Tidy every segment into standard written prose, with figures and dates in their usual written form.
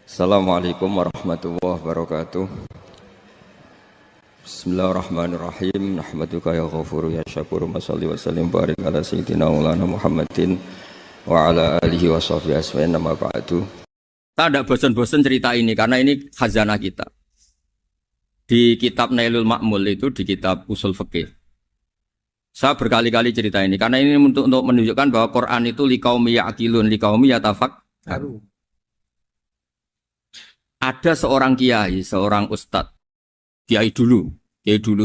Assalamualaikum warahmatullahi wabarakatuh. Bismillahirrahmanirrahim. Nahmaduka ya ghafuru ya syakuru. Masalli wa sallim barik ala sayyidina maulana Muhammadin wa ala alihi wa sahbihi aswa'in nama ba'du. Kita tidak bosan-bosan cerita ini karena ini khazanah kita. Di kitab Nailul Ma'mul itu, di kitab Usul Fiqih, saya berkali-kali cerita ini karena ini untuk menunjukkan bahwa Quran itu liqaumi ya'qilun, liqaumi yatafakkarun. Ada seorang kiai, seorang ustadz, kiai dulu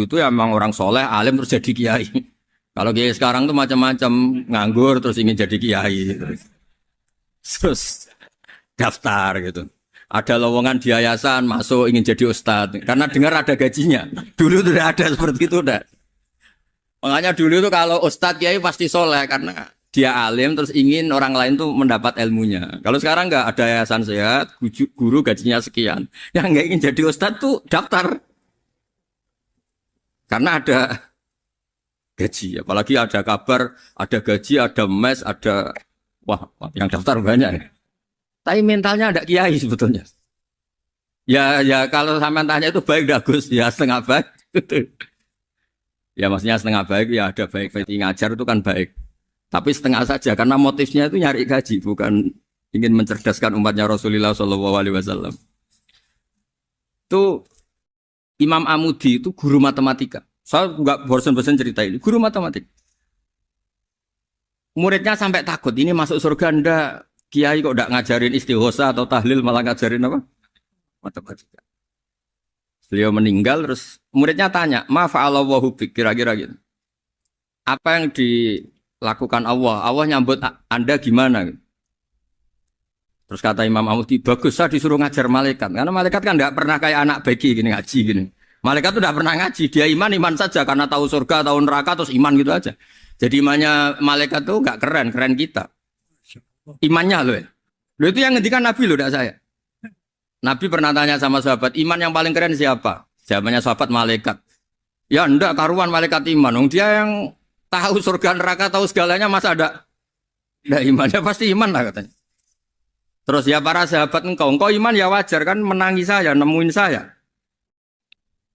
itu emang orang soleh, alim terus jadi kiai. Kalau kiai sekarang tuh macam-macam, nganggur terus ingin jadi kiai, terus daftar gitu. Ada lowongan di yayasan, masuk ingin jadi ustadz, karena dengar ada gajinya. Dulu tuh udah ada seperti itu udah. Makanya dulu tuh kalau ustadz kiai pasti soleh karena dia alim terus ingin orang lain tuh mendapat ilmunya. Kalau sekarang nggak ada yayasan sehat, guru gajinya sekian. Yang nggak ingin jadi ustadz tuh daftar. Karena ada gaji. Apalagi ada kabar, ada gaji, ada mes, ada... Wah, yang daftar banyak. Tapi mentalnya ada kiai sebetulnya. Ya kalau sampean tanya itu baik dah Gus. Ya setengah baik. Ya maksudnya setengah baik, ya ada baik. Ngajar itu kan baik. Tapi setengah saja karena motifnya itu nyari gaji, bukan ingin mencerdaskan umatnya Rasulullah SAW. Itu Imam Amudi itu guru matematika. Saya nggak bosan-bosan cerita ini. Guru matematika. Muridnya sampai takut, ini masuk surga ndak? Kiai kok ndak ngajarin istighosa atau tahlil, malah ngajarin apa? Matematika. Beliau meninggal terus muridnya tanya, ma fa'alallahu bik, kira-kira gitu. Apa yang dilakukan Allah? Allah nyambut Anda gimana? Terus kata Imam Amudi, bagus saya disuruh ngajar malaikat. Karena malaikat kan tidak pernah kayak anak bagi gini ngaji gini. Malaikat itu tidak pernah ngaji, dia iman saja karena tahu surga, tahu neraka terus iman gitu aja. Jadi imannya malaikat itu nggak keren kita. Imannya loh ya. Loh itu yang ngendikan Nabi loh, tidak saya. Nabi pernah tanya sama sahabat, iman yang paling keren siapa? Jawabannya sahabat malaikat. Ya enggak, karuan malaikat iman. Dia yang tahu surga neraka, tahu segalanya, masa ada imannya? Pasti iman lah katanya. Terus ya para sahabat engkau iman ya wajar kan menangi saya, nemuin saya.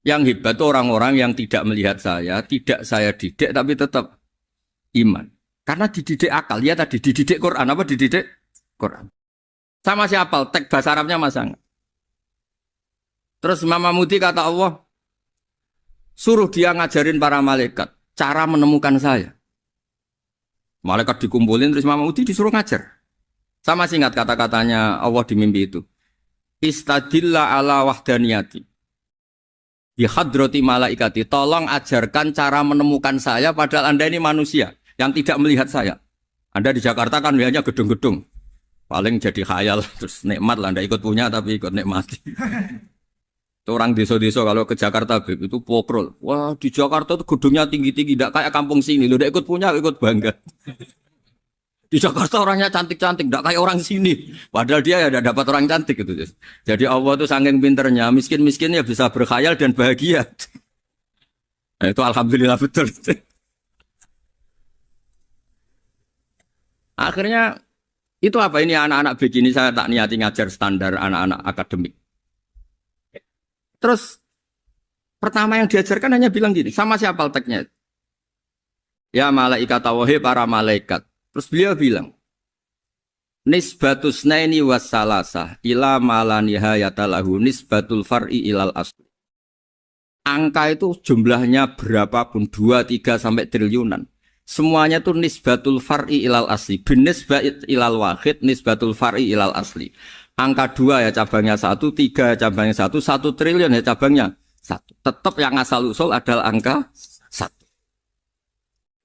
Yang hebat itu orang-orang yang tidak melihat saya, tidak saya didik tapi tetap iman. Karena dididik akal, ya tadi dididik Quran, apa dididik Quran. Sama siapa? Teks bahasa Arabnya masa enggak? Terus Imam Amudi kata Allah, suruh dia ngajarin para malaikat cara menemukan saya. Malaikat dikumpulin terus Imam Amudi disuruh ngajar. Sama singkat kata-katanya Allah di mimpi itu. Istadilla ala wahdaniyati. Bihadrati malaikati. Tolong ajarkan cara menemukan saya padahal Anda ini manusia yang tidak melihat saya. Anda di Jakarta kan lihatnya gedung-gedung. Paling jadi khayal terus nikmat lah Anda ikut punya tapi ikut nikmati. Orang desa-desa kalau ke Jakarta itu pokrol. Wah di Jakarta itu gedungnya tinggi-tinggi, tidak kayak kampung sini. Lu udah ikut punya, ikut bangga. Di Jakarta orangnya cantik-cantik, tidak kayak orang sini. Padahal dia ya dapat orang cantik gitu. Jadi Allah itu saking pinternya, miskin-miskin ya bisa berkhayal dan bahagia. Nah, itu alhamdulillah betul. Akhirnya itu apa ini anak-anak begini saya tak niati ngajar standar anak-anak akademik. Terus pertama yang diajarkan hanya bilang gini, sama siapa teknya? Ya malaikat wahi para malaikat. Terus beliau bilang, nisbatus naini wassalasah ila malanihayatalahu nisbatul far'i ilal asli. Angka itu jumlahnya berapapun, 2, 3 sampai triliunan. Semuanya itu nisbatul far'i ilal asli. Binisbat ilal wahid, nisbatul far'i ilal asli. Angka 2 ya cabangnya 1, 3 ya cabangnya 1, 1 triliun ya cabangnya 1. Tetap yang asal usul adalah angka 1.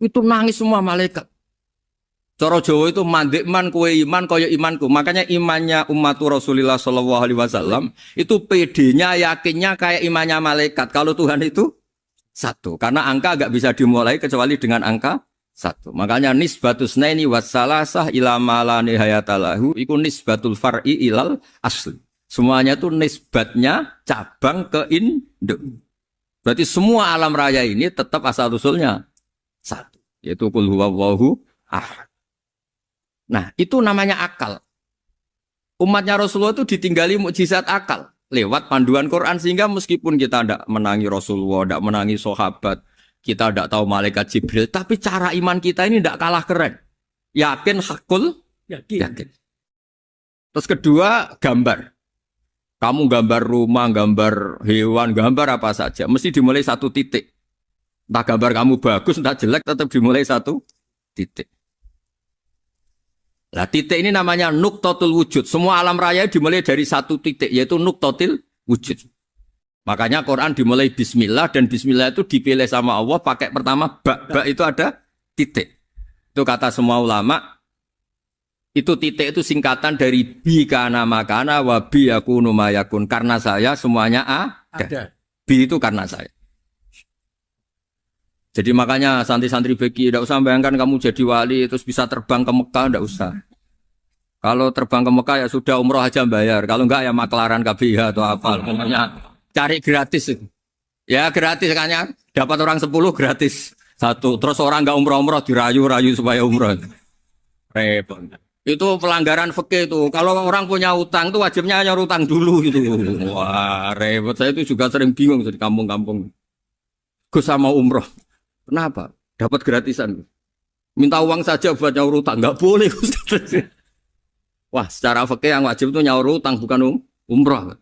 Itu nangis semua malaikat. Cara Jawa itu mandekman kue iman kaya imanku. Makanya imannya umatur Rasulullah SAW itu PD-nya, yakinnya kayak imannya malaikat. Kalau Tuhan itu 1. Karena angka agak bisa dimulai kecuali dengan angka 1. Makanya nisbatus naini wassalasah ila malani hayatalahu iku nisbatul far'i ilal asli. Semuanya itu nisbatnya cabang ke induk. Berarti semua alam raya ini tetap asal usulnya 1. Yaitu qul huwallahu ahad. Nah, itu namanya akal. Umatnya Rasulullah itu ditinggali mukjizat akal lewat panduan Quran sehingga meskipun kita tidak menangi Rasulullah, tidak menangi sahabat, kita tidak tahu malaikat Jibril, tapi cara iman kita ini tidak kalah keren. Yakin hakul, yakin. Terus kedua, gambar. Kamu gambar rumah, gambar hewan, gambar apa saja, mesti dimulai satu titik. Entah gambar kamu bagus, entah jelek, tetap dimulai satu titik. Nah, titik ini namanya nuktotul wujud. Semua alam raya dimulai dari satu titik, yaitu nuktotil wujud. Makanya Quran dimulai bismillah, dan bismillah itu dipilih sama Allah pakai pertama ba itu ada titik. Itu kata semua ulama, itu titik itu singkatan dari bi kana makana wa bi yakunu mayakun. Karena saya semuanya ada. Bi itu karena saya. Jadi makanya santri-santri beki tidak usah bayangkan kamu jadi wali terus bisa terbang ke Mekah, tidak usah. Kalau terbang ke Mekah ya sudah umroh aja bayar. Kalau enggak ya maklaran KBH atau apa. Pokoknya cari gratis. Ya gratis kan ya. Dapat orang 10 gratis. Satu. Terus orang enggak umroh-umroh dirayu-rayu supaya umroh. Repot. Itu pelanggaran fikih itu. Kalau orang punya utang itu wajibnya nyaur utang dulu gitu. Wah repot. Saya itu juga sering bingung di kampung-kampung. Gus sama umroh. Kenapa? Dapat gratisan. Minta uang saja buat nyaur utang. Enggak boleh. Wah, secara fikih yang wajib itu nyaur utang bukan umroh.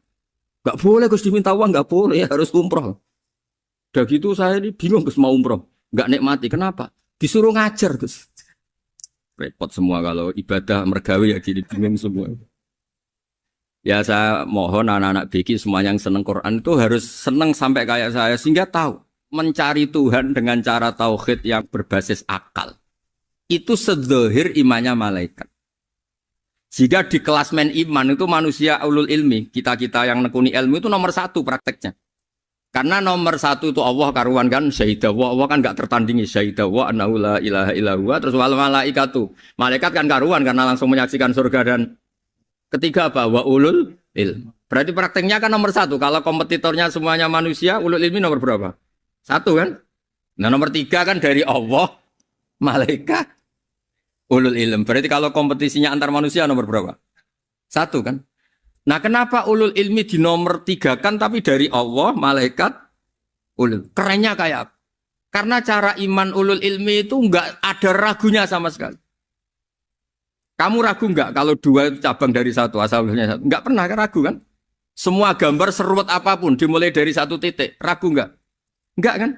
Enggak boleh Gus diminta uang, enggak boleh, harus umroh. Udah gitu saya ini bingung Gus mau umroh. Enggak nikmati. Kenapa? Disuruh ngajar Gus. Repot semua kalau ibadah mergawe ya gini bingung semua. Ya saya mohon anak-anak BK semua yang seneng Quran itu harus seneng sampai kayak saya sehingga tahu mencari Tuhan dengan cara tauhid yang berbasis akal. Itu sedzahir imannya malaikat. Jika di klasmen iman itu manusia ulul ilmi, kita-kita yang nekuni ilmu itu nomor 1 prakteknya. Karena nomor 1 itu Allah karuan kan, syahidah wa, Allah kan gak tertandingi, syahidah wa annahu la ilaha illallah, terus wal malaikatu. Malaikat kan karuan karena langsung menyaksikan surga, dan ketiga apa? Wa ulul ilmi. Berarti prakteknya kan nomor 1. Kalau kompetitornya semuanya manusia, ulul ilmi nomor berapa? 1 kan? Nah nomor 3 kan dari Allah, malaikat, ulul ilm. Berarti kalau kompetisinya antar manusia nomor berapa? 1 kan? Nah kenapa ulul ilmi di nomor 3 kan tapi dari Allah, malaikat, ulul. Kerennya kayak apa? Karena cara iman ulul ilmi itu enggak ada ragunya sama sekali. Kamu ragu enggak kalau 2 itu cabang dari 1, asalnya 1? Enggak pernah ragu kan? Semua gambar seruat apapun dimulai dari 1 titik. Ragu enggak? Enggak kan?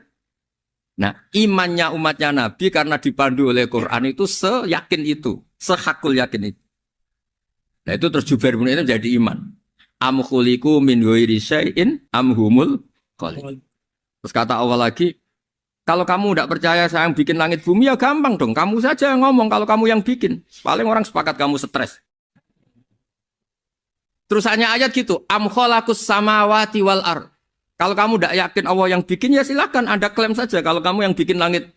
Nah, imannya umatnya Nabi karena dipandu oleh Quran itu seyakin itu, sehakul yakin itu. Nah, itu terus Jubair bin itu jadi iman. Am khuliqu min ghairi syai'in am humul khaliq. Terus kata Allah lagi, kalau kamu tidak percaya saya yang bikin langit bumi ya gampang dong, kamu saja yang ngomong kalau kamu yang bikin. Paling orang sepakat kamu stres. Terus hanya ayat gitu, am khalaqus samawati wal ardh. Kalau kamu tidak yakin Allah yang bikin, ya silakan Anda klaim saja kalau kamu yang bikin langit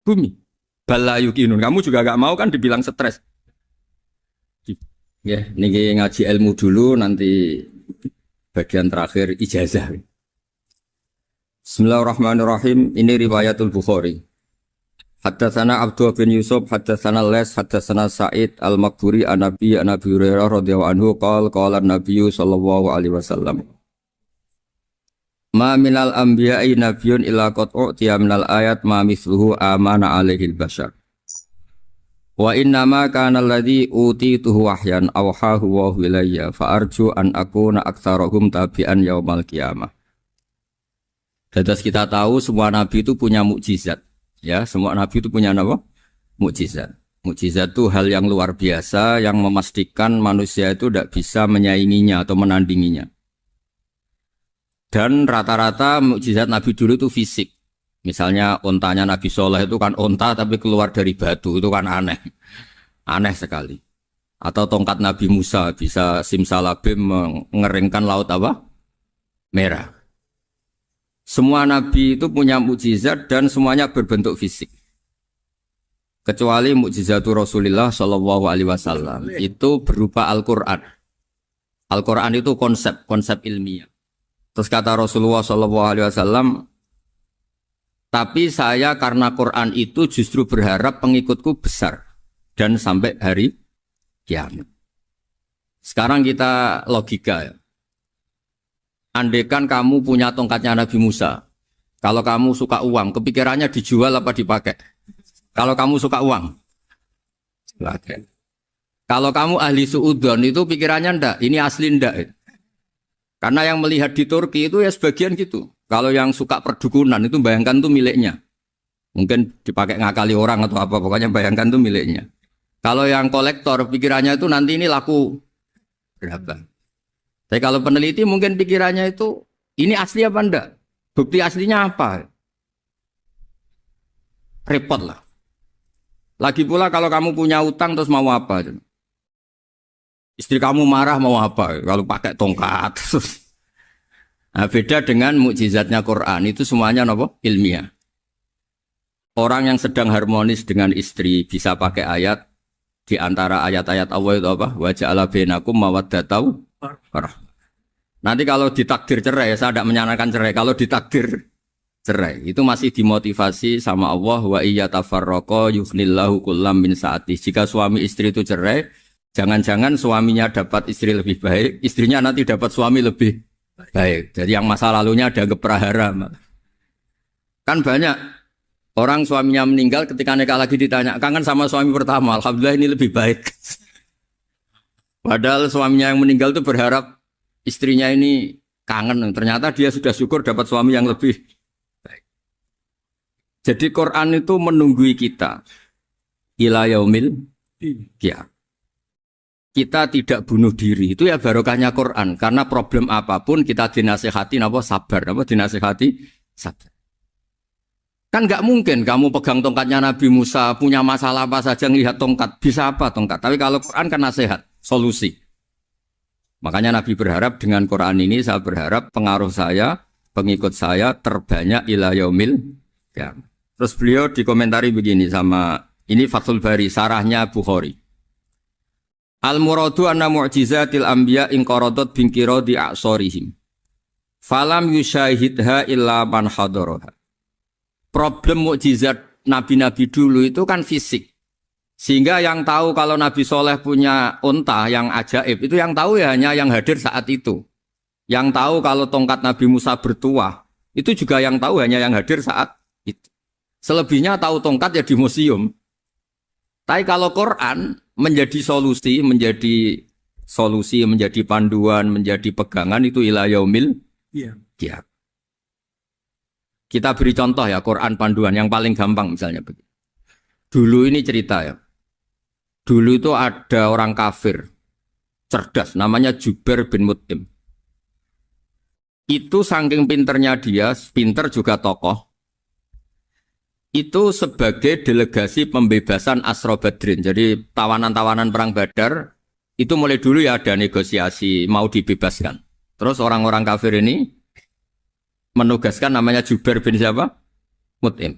bumi. Bala yukinun. Kamu juga gak mau kan dibilang stres. Ya, ini ngaji ilmu dulu, nanti bagian terakhir ijazah. Bismillahirrahmanirrahim. Ini riwayatul Bukhari. Haddatsana Abdullah bin Yusuf, haddatsana Les, haddatsana Sa'id al-Maqburi an-Nabi Hurairah radhiyallahu anhu qala an-Nabiy sallallahu alaihi wasallam. Ma minal anbiya'i nabiyyun illa qad u'tiya minal ayat ma mithluhu amana alaihil bashar. Wa innama kana alladhi utituhu wahyan awhahu wa ilayya fa arju an akuna aktsarahum tabi'an yaumal qiyamah. Dados kita tahu semua nabi itu punya mukjizat. Ya, semua nabi itu punya apa? Mukjizat. Mukjizat itu hal yang luar biasa yang memastikan manusia itu tidak bisa menyainginya atau menandinginya. Dan rata-rata mukjizat Nabi dulu itu fisik. Misalnya ontanya Nabi Soleh itu kan onta tapi keluar dari batu, itu kan aneh. Aneh sekali. Atau tongkat Nabi Musa bisa simsalabim mengeringkan laut apa? Merah. Semua Nabi itu punya mukjizat dan semuanya berbentuk fisik. Kecuali mukjizatul Rasulullah Shallallahu Alaihi Wasallam itu berupa Al-Quran. Al-Quran itu konsep ilmiah. Terus kata Rasulullah SAW, tapi saya karena Quran itu justru berharap pengikutku besar dan sampai hari kiamat. Sekarang kita logika ya. Andekan kamu punya tongkatnya Nabi Musa. Kalau kamu suka uang, kepikirannya dijual apa dipakai? Kalau kamu suka uang, pakai. Kalau kamu ahli suudon itu pikirannya ndak, ini asli ndak. Karena yang melihat di Turki itu ya sebagian gitu. Kalau yang suka perdukunan itu bayangkan tuh miliknya. Mungkin dipakai ngakali orang atau apa, pokoknya bayangkan tuh miliknya. Kalau yang kolektor pikirannya itu nanti ini laku berapa. Tapi kalau peneliti mungkin pikirannya itu ini asli apa enggak? Bukti aslinya apa? Repot lah. Lagi pula kalau kamu punya utang terus mau apa? Istri kamu marah mau apa? Kalau pakai tongkat. Nah, beda dengan mukjizatnya Quran itu semuanya apa? Ilmiah. Orang yang sedang harmonis dengan istri bisa pakai ayat di antara ayat-ayat Allah itu apa? Wa ja'ala bainakum mawaddatan. Nanti kalau ditakdir cerai, saya tidak menyarankan cerai. Kalau ditakdir cerai, itu masih dimotivasi sama Allah. Wa iya tafarroqa yughnillahu kullam min saati. Jika suami istri itu cerai, jangan-jangan suaminya dapat istri lebih baik, istrinya nanti dapat suami lebih baik. Jadi yang masa lalunya ada keprahara. Kan banyak orang suaminya meninggal ketika nikah lagi ditanya, kangen sama suami pertama, alhamdulillah ini lebih baik. Padahal suaminya yang meninggal itu berharap istrinya ini kangen, ternyata dia sudah syukur dapat suami yang lebih baik. Jadi Quran itu menunggui kita ila yaumil qiyamah. Kita tidak bunuh diri, itu ya barokahnya Quran. Karena problem apapun kita dinasihati apa sabar, apa dinasihati sabar. Kan nggak mungkin kamu pegang tongkatnya Nabi Musa, punya masalah apa saja ngelihat tongkat, bisa apa tongkat. Tapi kalau Quran kan nasihat, solusi. Makanya Nabi berharap dengan Quran ini, saya berharap pengaruh saya, pengikut saya terbanyak ila yaumil qiyamah. Terus beliau dikomentari begini sama, ini Fathul Bari, sarahnya Bukhari. Al-muradu anna mu'jizatil anbiya inqaradat binkiradi a'sorihim. Falam yushahidha illa man hadaraha. Problem mukjizat nabi-nabi dulu itu kan fisik. Sehingga yang tahu kalau Nabi Soleh punya unta yang ajaib, itu yang tahu ya hanya yang hadir saat itu. Yang tahu kalau tongkat Nabi Musa bertuah, itu juga yang tahu hanya yang hadir saat itu. Selebihnya tahu tongkat ya di museum. Tapi kalau Quran menjadi solusi, menjadi panduan, menjadi pegangan itu ila yaumil qiyamah. Kita beri contoh ya Quran panduan yang paling gampang misalnya begini. Dulu ini cerita ya. Dulu itu ada orang kafir cerdas namanya Jubair bin Mut'im. Itu saking pinternya dia, pinter juga tokoh. Itu sebagai delegasi pembebasan Asra Badrin. Jadi tawanan-tawanan perang Badar itu mulai dulu ya ada negosiasi mau dibebaskan. Terus orang-orang kafir ini menugaskan namanya Jubair bin siapa? Mut'im.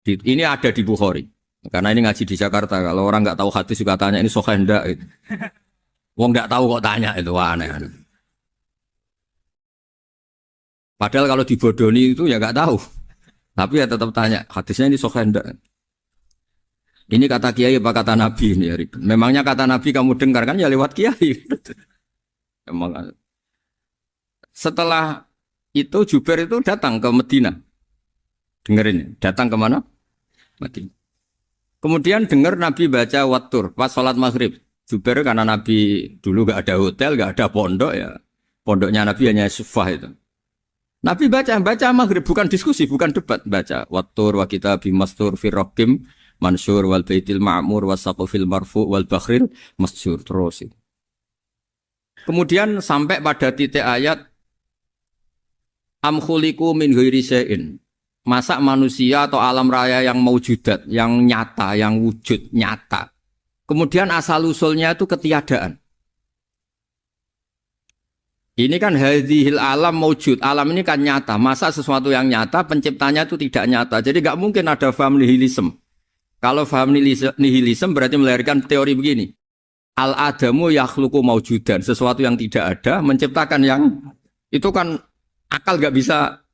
Ini ada di Bukhari. Karena ini ngaji di Jakarta. Kalau orang nggak tahu hadis juga tanya ini sahih enggak gitu. Wong nggak tahu kok tanya itu aneh. Padahal kalau dibodoni itu ya nggak tahu. Tapi ya tetap tanya hadisnya ini sahih enggak. Ini kata kiai apa kata nabi ini ya. Memangnya kata nabi kamu dengar kan ya lewat kiai. Emang. Setelah itu Jubair itu datang ke Medina. Dengerin, datang ke mana? Medina. Kemudian dengar Nabi baca Wattur pas sholat maghrib. Jubair karena Nabi dulu gak ada hotel, gak ada pondok ya. Pondoknya Nabi hanya sufah itu. Nabi baca maghrib, bukan diskusi, bukan debat. Baca Wattur wa kitabim mastur firrokim mansur wal baitil ma'mur wasaqufil marfu wal bakhril masjur. Terus. Kemudian sampai pada titik ayat am khuliqu min ghairi syai'in. Masa manusia atau alam raya yang maujudat, yang nyata, yang wujud nyata. Kemudian asal-usulnya itu ketiadaan. Ini kan hadhil alam maujud. Alam ini kan nyata. Masa sesuatu yang nyata, penciptanya itu tidak nyata. Jadi nggak mungkin ada faham nihilisme. Kalau faham nihilisme berarti melahirkan teori begini. Al-adamu yakhluqu maujudan. Sesuatu yang tidak ada, menciptakan yang... Itu kan akal nggak bisa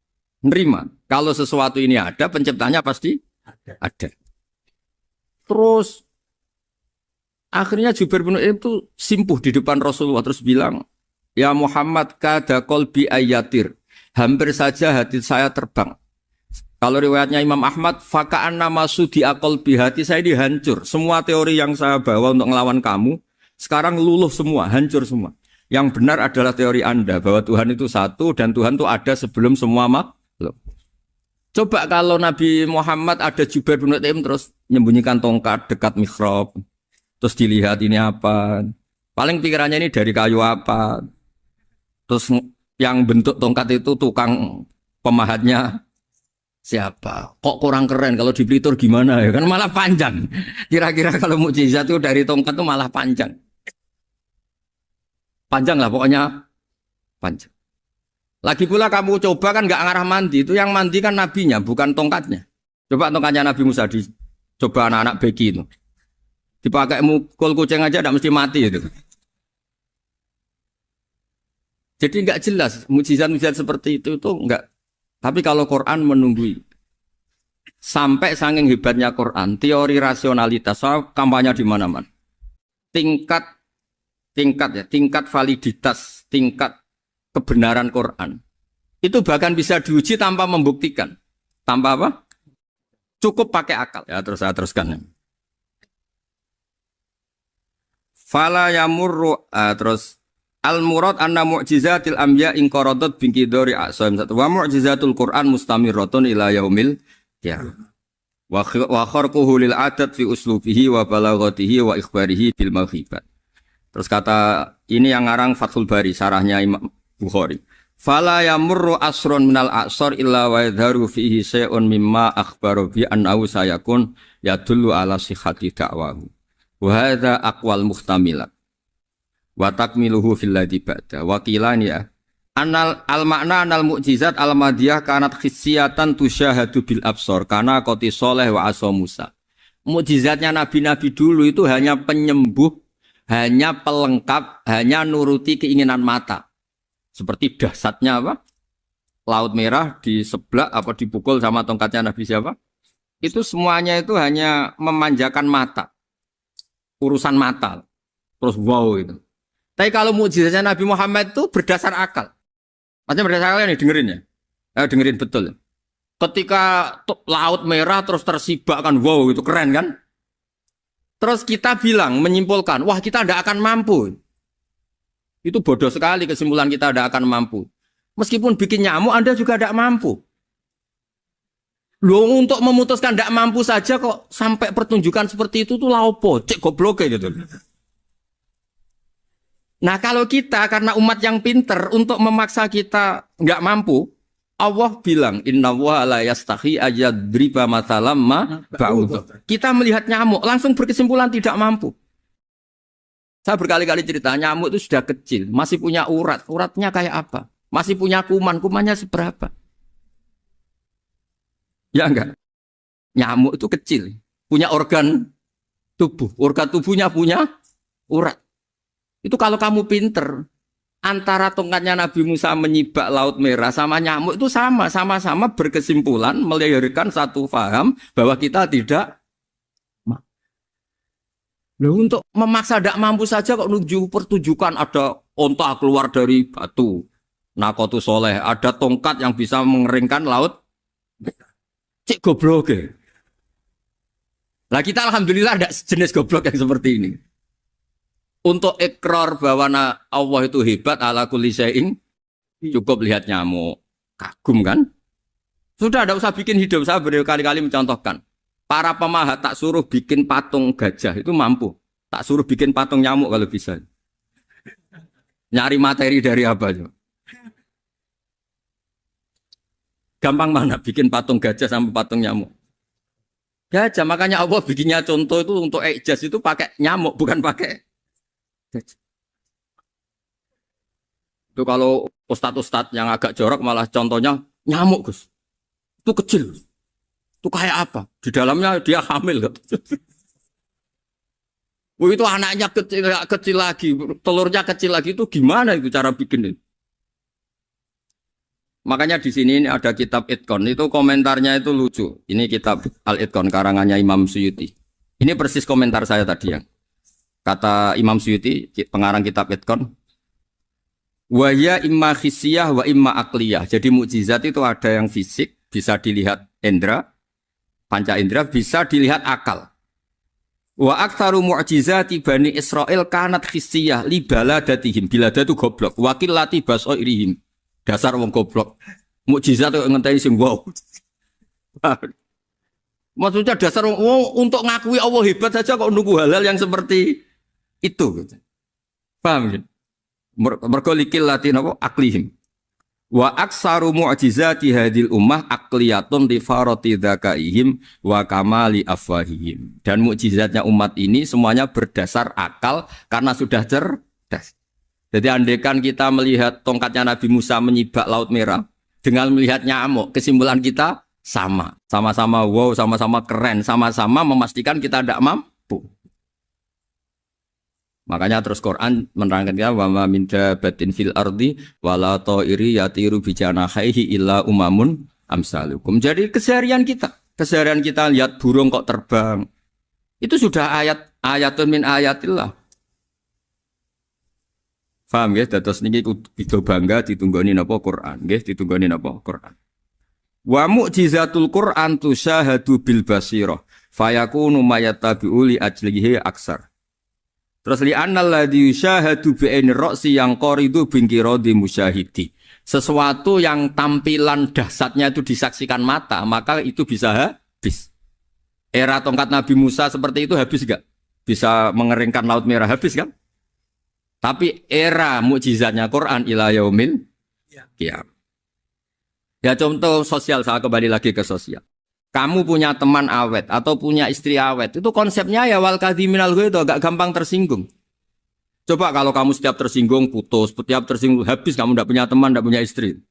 nerima. Kalau sesuatu ini ada, penciptanya pasti ada. Terus Akhirnya Jubair bin Mut'im itu simpuh di depan Rasulullah terus bilang, "Ya Muhammad, kada qalbi ayatir." Hampir saja hati saya terbang. Kalau riwayatnya Imam Ahmad, faka'an nama sudi qalbi, hati saya dihancur. Semua teori yang saya bawa untuk ngelawan kamu sekarang luluh semua, hancur semua. Yang benar adalah teori Anda bahwa Tuhan itu satu dan Tuhan itu ada sebelum semua makhluk. Coba kalau Nabi Muhammad ada Jubair bin Mut'im terus menyembunyikan tongkat dekat mihrab, terus dilihat ini apa? Paling pikirannya ini dari kayu apa? Terus yang bentuk tongkat itu tukang pemahatnya siapa? Kok kurang keren kalau di Blitur gimana ya? Kan malah panjang. Kira-kira kalau mukjizat itu dari tongkat itu malah panjang. Panjang lah pokoknya panjang. Lagi pula kamu coba kan nggak ngarah mandi, itu yang mandi kan nabinya bukan tongkatnya. Coba tongkatnya Nabi Musa coba anak-anak beki itu. Dipakai mukul kucing aja tidak mesti mati itu. Jadi nggak jelas mukjizat-mukjizat seperti itu nggak. Tapi kalau Quran menunggui sampai saking hebatnya Quran, teori rasionalitas kampanye di mana-mana. Tingkat validitas, tingkat kebenaran Quran itu bahkan bisa diuji tanpa membuktikan. Tanpa apa? Cukup pakai akal. Ya terus saya teruskan. Fala yamurru terus al-murad anna mu'jizatil anbiya in qaradat binqidari a'sam wa mu'jizatul Qur'an mustamirratun ila yaumil qiyamah. Wa kharquhu lil adat fi uslubihi wa balaghatihi wa ikhbarihi bil maghibat. Terus kata ini yang ngarang Fathul Bari sarahnya Imam Bukhari. Fala yamurru asrun minal a'sar illa wa yadharu fihi syai'un mimma akhbaru bi annahu sayakun yadullu ala sihhati da'wahu. Wa hadza aqwal muhtamilat. Wa takmiluhu fil ladzi ba'da wa qilani ya anal al makna anal mukjizat al madiyah kanat khissiyatan tusyahadu bil absar kana qoti soleh wa asa Musa. Mukjizatnya nabi-nabi dulu itu hanya penyembuh, hanya pelengkap, hanya nuruti keinginan mata. Seperti dahsyatnya apa? Laut Merah diseblak apa dipukul sama tongkatnya Nabi siapa? Itu semuanya itu hanya memanjakan mata. Urusan mata. Terus wow itu. Tapi kalau mukjizatnya Nabi Muhammad itu berdasar akal. Maksudnya berdasar akal nih dengerin ya. Dengerin betul. Ketika Laut Merah terus tersibak kan wow itu keren kan. Terus kita bilang menyimpulkan wah kita tidak akan mampu. Itu bodoh sekali kesimpulan kita tidak akan mampu. Meskipun bikin nyamuk Anda juga tidak mampu. Loh untuk memutuskan tidak mampu saja kok sampai pertunjukan seperti itu tuh laopo cek goblok gitu. Nah kalau kita karena umat yang pinter untuk memaksa kita nggak mampu, Allah bilang Inna wa la yastahi ayadriba mathalam ma ba'ud. Kita melihat nyamuk langsung berkesimpulan tidak mampu. Saya berkali-kali cerita nyamuk itu sudah kecil, masih punya urat, uratnya kayak apa? Masih punya kuman, kumannya seberapa? Ya enggak? Nyamuk itu kecil, punya organ tubuhnya punya urat. Itu kalau kamu pinter, antara tongkatnya Nabi Musa menyibak Laut Merah sama nyamuk itu sama-sama berkesimpulan melahirkan satu faham bahwa kita tidak mampu. Loh, untuk memaksa tidak mampu saja kok menuju pertunjukan ada onta keluar dari batu. Nakotu soleh, ada tongkat yang bisa mengeringkan laut. Cik goblok ya. Lah kita alhamdulillah ada jenis goblok yang seperti ini. Untuk ikrar bahwa Allah itu hebat ala kulli syai'in cukup lihat nyamuk. Kagum kan? Sudah tidak usah bikin hidup. Saya berkali-kali mencontohkan. Para pemahat tak suruh bikin patung gajah itu mampu. Tak suruh bikin patung nyamuk kalau bisa. Nyari materi dari apa? Gampang mana bikin patung gajah sama patung nyamuk? Gajah, makanya Allah bikinnya contoh itu untuk ijaz itu pakai nyamuk bukan pakai. Itu kalau ustadz-ustadz yang agak jorok malah contohnya nyamuk Gus. Itu kecil. Itu kayak apa? Di dalamnya dia hamil. Itu anaknya kecil lagi, telurnya kecil lagi itu gimana itu cara bikin itu? Makanya di sini ini ada kitab Itqon itu komentarnya itu lucu. Ini kitab Al-Itqon karangannya Imam Suyuti. Ini persis komentar saya tadi yang. Kata Imam Suyuti, pengarang kitab Itqan, wa ya imma khissiyah wa imma akliyah. Jadi mukjizat itu ada yang fisik, bisa dilihat indra, panca indra, bisa dilihat akal. Wa aktsaru mu'jizati Bani Israil kanat khissiyah li baladatihim. Bilada itu goblok. Wakil lati basoirihim. Dasar wong goblok. Mukjizat itu ngenteni sing wow. Maksudnya dasar wong untuk ngakui Allah hebat saja kok nunggu hal-hal yang seperti itu. Paham ya? Mergo likil lati napa aklihim. Wa aksaru mu'jizati hadil ummah akliyatun li farati dzakaihim wa kamali afwahihim. Dan mukjizatnya umat ini semuanya berdasar akal karena sudah cerdas. Jadi andaikan kita melihat tongkatnya Nabi Musa menyibak Laut Merah dengan melihat nyamuk, kesimpulan kita sama. Sama-sama wow, sama-sama keren, sama-sama memastikan kita tidak mampu. Makanya terus Quran menerangkan wa ma min dabatin fil ardi wala ta'iri yatiru bi janahihi illa umamun amsalukum. Jadi keseharian kita lihat burung kok terbang. Itu sudah ayatun min ayatillah. Paham ya? Dados niki kudu bangga ditunggoni napa Quran, nggih ditunggoni napa Quran. Wa mu'jizatul Quran tusyahadu bil basirah fayakunu mayatabi'u li ajlihi aksar. Terus li annal ladzi yusyahadu bi aini ra'si yang qaridu bingkiradi musyahidi. Sesuatu yang tampilan dahsyatnya itu disaksikan mata, maka itu bisa habis. Era tongkat Nabi Musa seperti itu habis enggak? Bisa mengeringkan Laut Merah habis kan? Tapi era mukjizatnya Quran ila yaumil qiyamah. Ya contoh sosial, saya kembali lagi ke sosial. Kamu punya teman awet atau punya istri awet, itu konsepnya ya wal kadhiminal ghaidh, agak gampang tersinggung. Coba kalau kamu setiap tersinggung putus, setiap tersinggung habis, kamu tidak punya teman, tidak punya istri.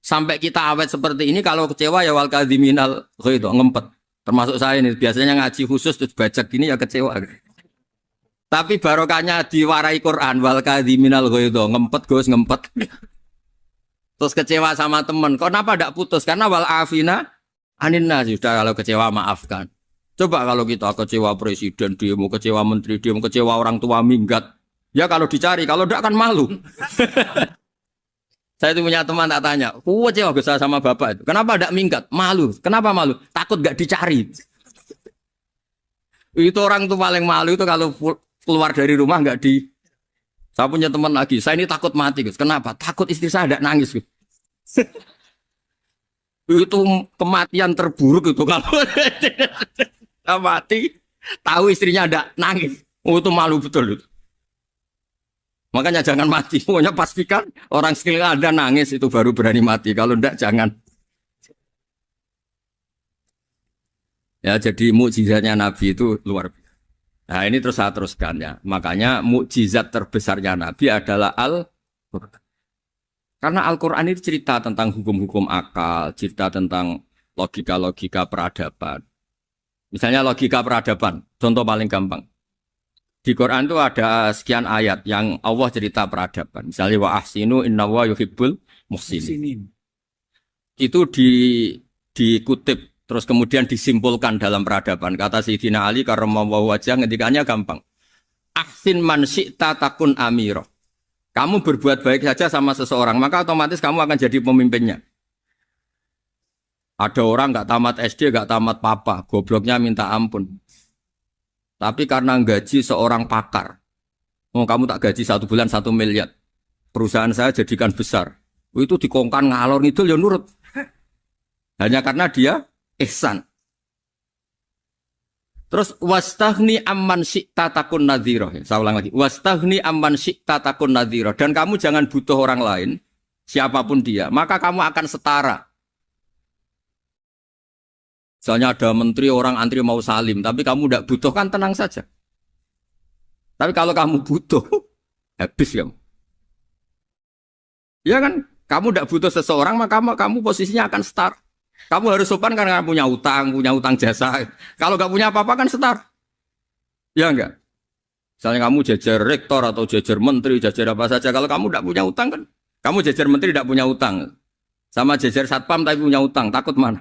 Sampai kita awet seperti ini, kalau kecewa ya wal kadhiminal ghaidh, ngempet. Termasuk saya ini, biasanya ngaji khusus terus baca gini ya kecewa. Tapi barokahnya diwarai Quran wal kadhiminal ghaidh, ngempet Gus, ngempet. Terus kecewa sama teman, kenapa tidak putus? Karena wal afina Aninna sudah kalau kecewa maafkan. Coba kalau kita kecewa presiden demo, kecewa menteri demo, kecewa orang tua minggat. Ya kalau dicari, kalau tidak kan malu. Saya itu punya teman tak tanya, kecewa besar sama bapak itu. Kenapa tidak minggat? Malu. Kenapa malu? Takut gak dicari. Itu orang tuh paling malu itu kalau keluar dari rumah nggak di. Saya punya teman lagi, saya ini takut mati Gus. Kenapa? Takut istri saya tidak nangis Gus. Itu kematian terburuk itu kalau mati tahu istrinya ada nangis, itu malu betul itu. Makanya jangan mati, pokoknya pastikan orang sekeliling ada nangis itu baru berani mati, kalau enggak jangan. Ya jadi mukjizatnya Nabi itu luar biasa. Nah ini terus saya teruskan ya, makanya mukjizat terbesarnya Nabi adalah Al-Quran. Karena Al-Quran itu cerita tentang hukum-hukum akal, cerita tentang logika-logika peradaban. Misalnya logika peradaban, contoh paling gampang. Di Quran itu ada sekian ayat yang Allah cerita peradaban. Misalnya wa ahsinu innallaha yuhibbul muhsinin. Itu dikutip, terus kemudian disimpulkan dalam peradaban. Kata Sayyidina Ali karramallahu wajhah ngendikannya gampang. Ahsin man syi'ta takun amira. Kamu berbuat baik saja sama seseorang, maka otomatis kamu akan jadi pemimpinnya. Ada orang nggak tamat SD, nggak tamat papa, gobloknya minta ampun. Tapi karena gaji seorang pakar, kamu tak gaji 1 bulan 1 miliar, perusahaan saya jadikan besar. Itu dikongkan ngalor ngidul ya nurut. Hanya karena dia ihsan. Terus wastaghni amman syi'ta takun nadhira. Saya ulang lagi. Wastaghni amman syi'ta takun nadhira. Dan kamu jangan butuh orang lain, siapapun dia, maka kamu akan setara. Misalnya ada menteri orang antri mau salim, tapi kamu tidak butuh kan tenang saja. Tapi kalau kamu butuh, habis kamu. Ya kan? Kamu tidak butuh seseorang, maka kamu posisinya akan setara. Kamu harus sopan karena punya utang jasa. Kalau nggak punya apa-apa kan setar. Ya enggak? Misalnya kamu jajar rektor atau jajar menteri, jajar apa saja. Kalau kamu tidak punya utang kan, kamu jajar menteri tidak punya utang. Sama jajar satpam tapi punya utang, takut mana?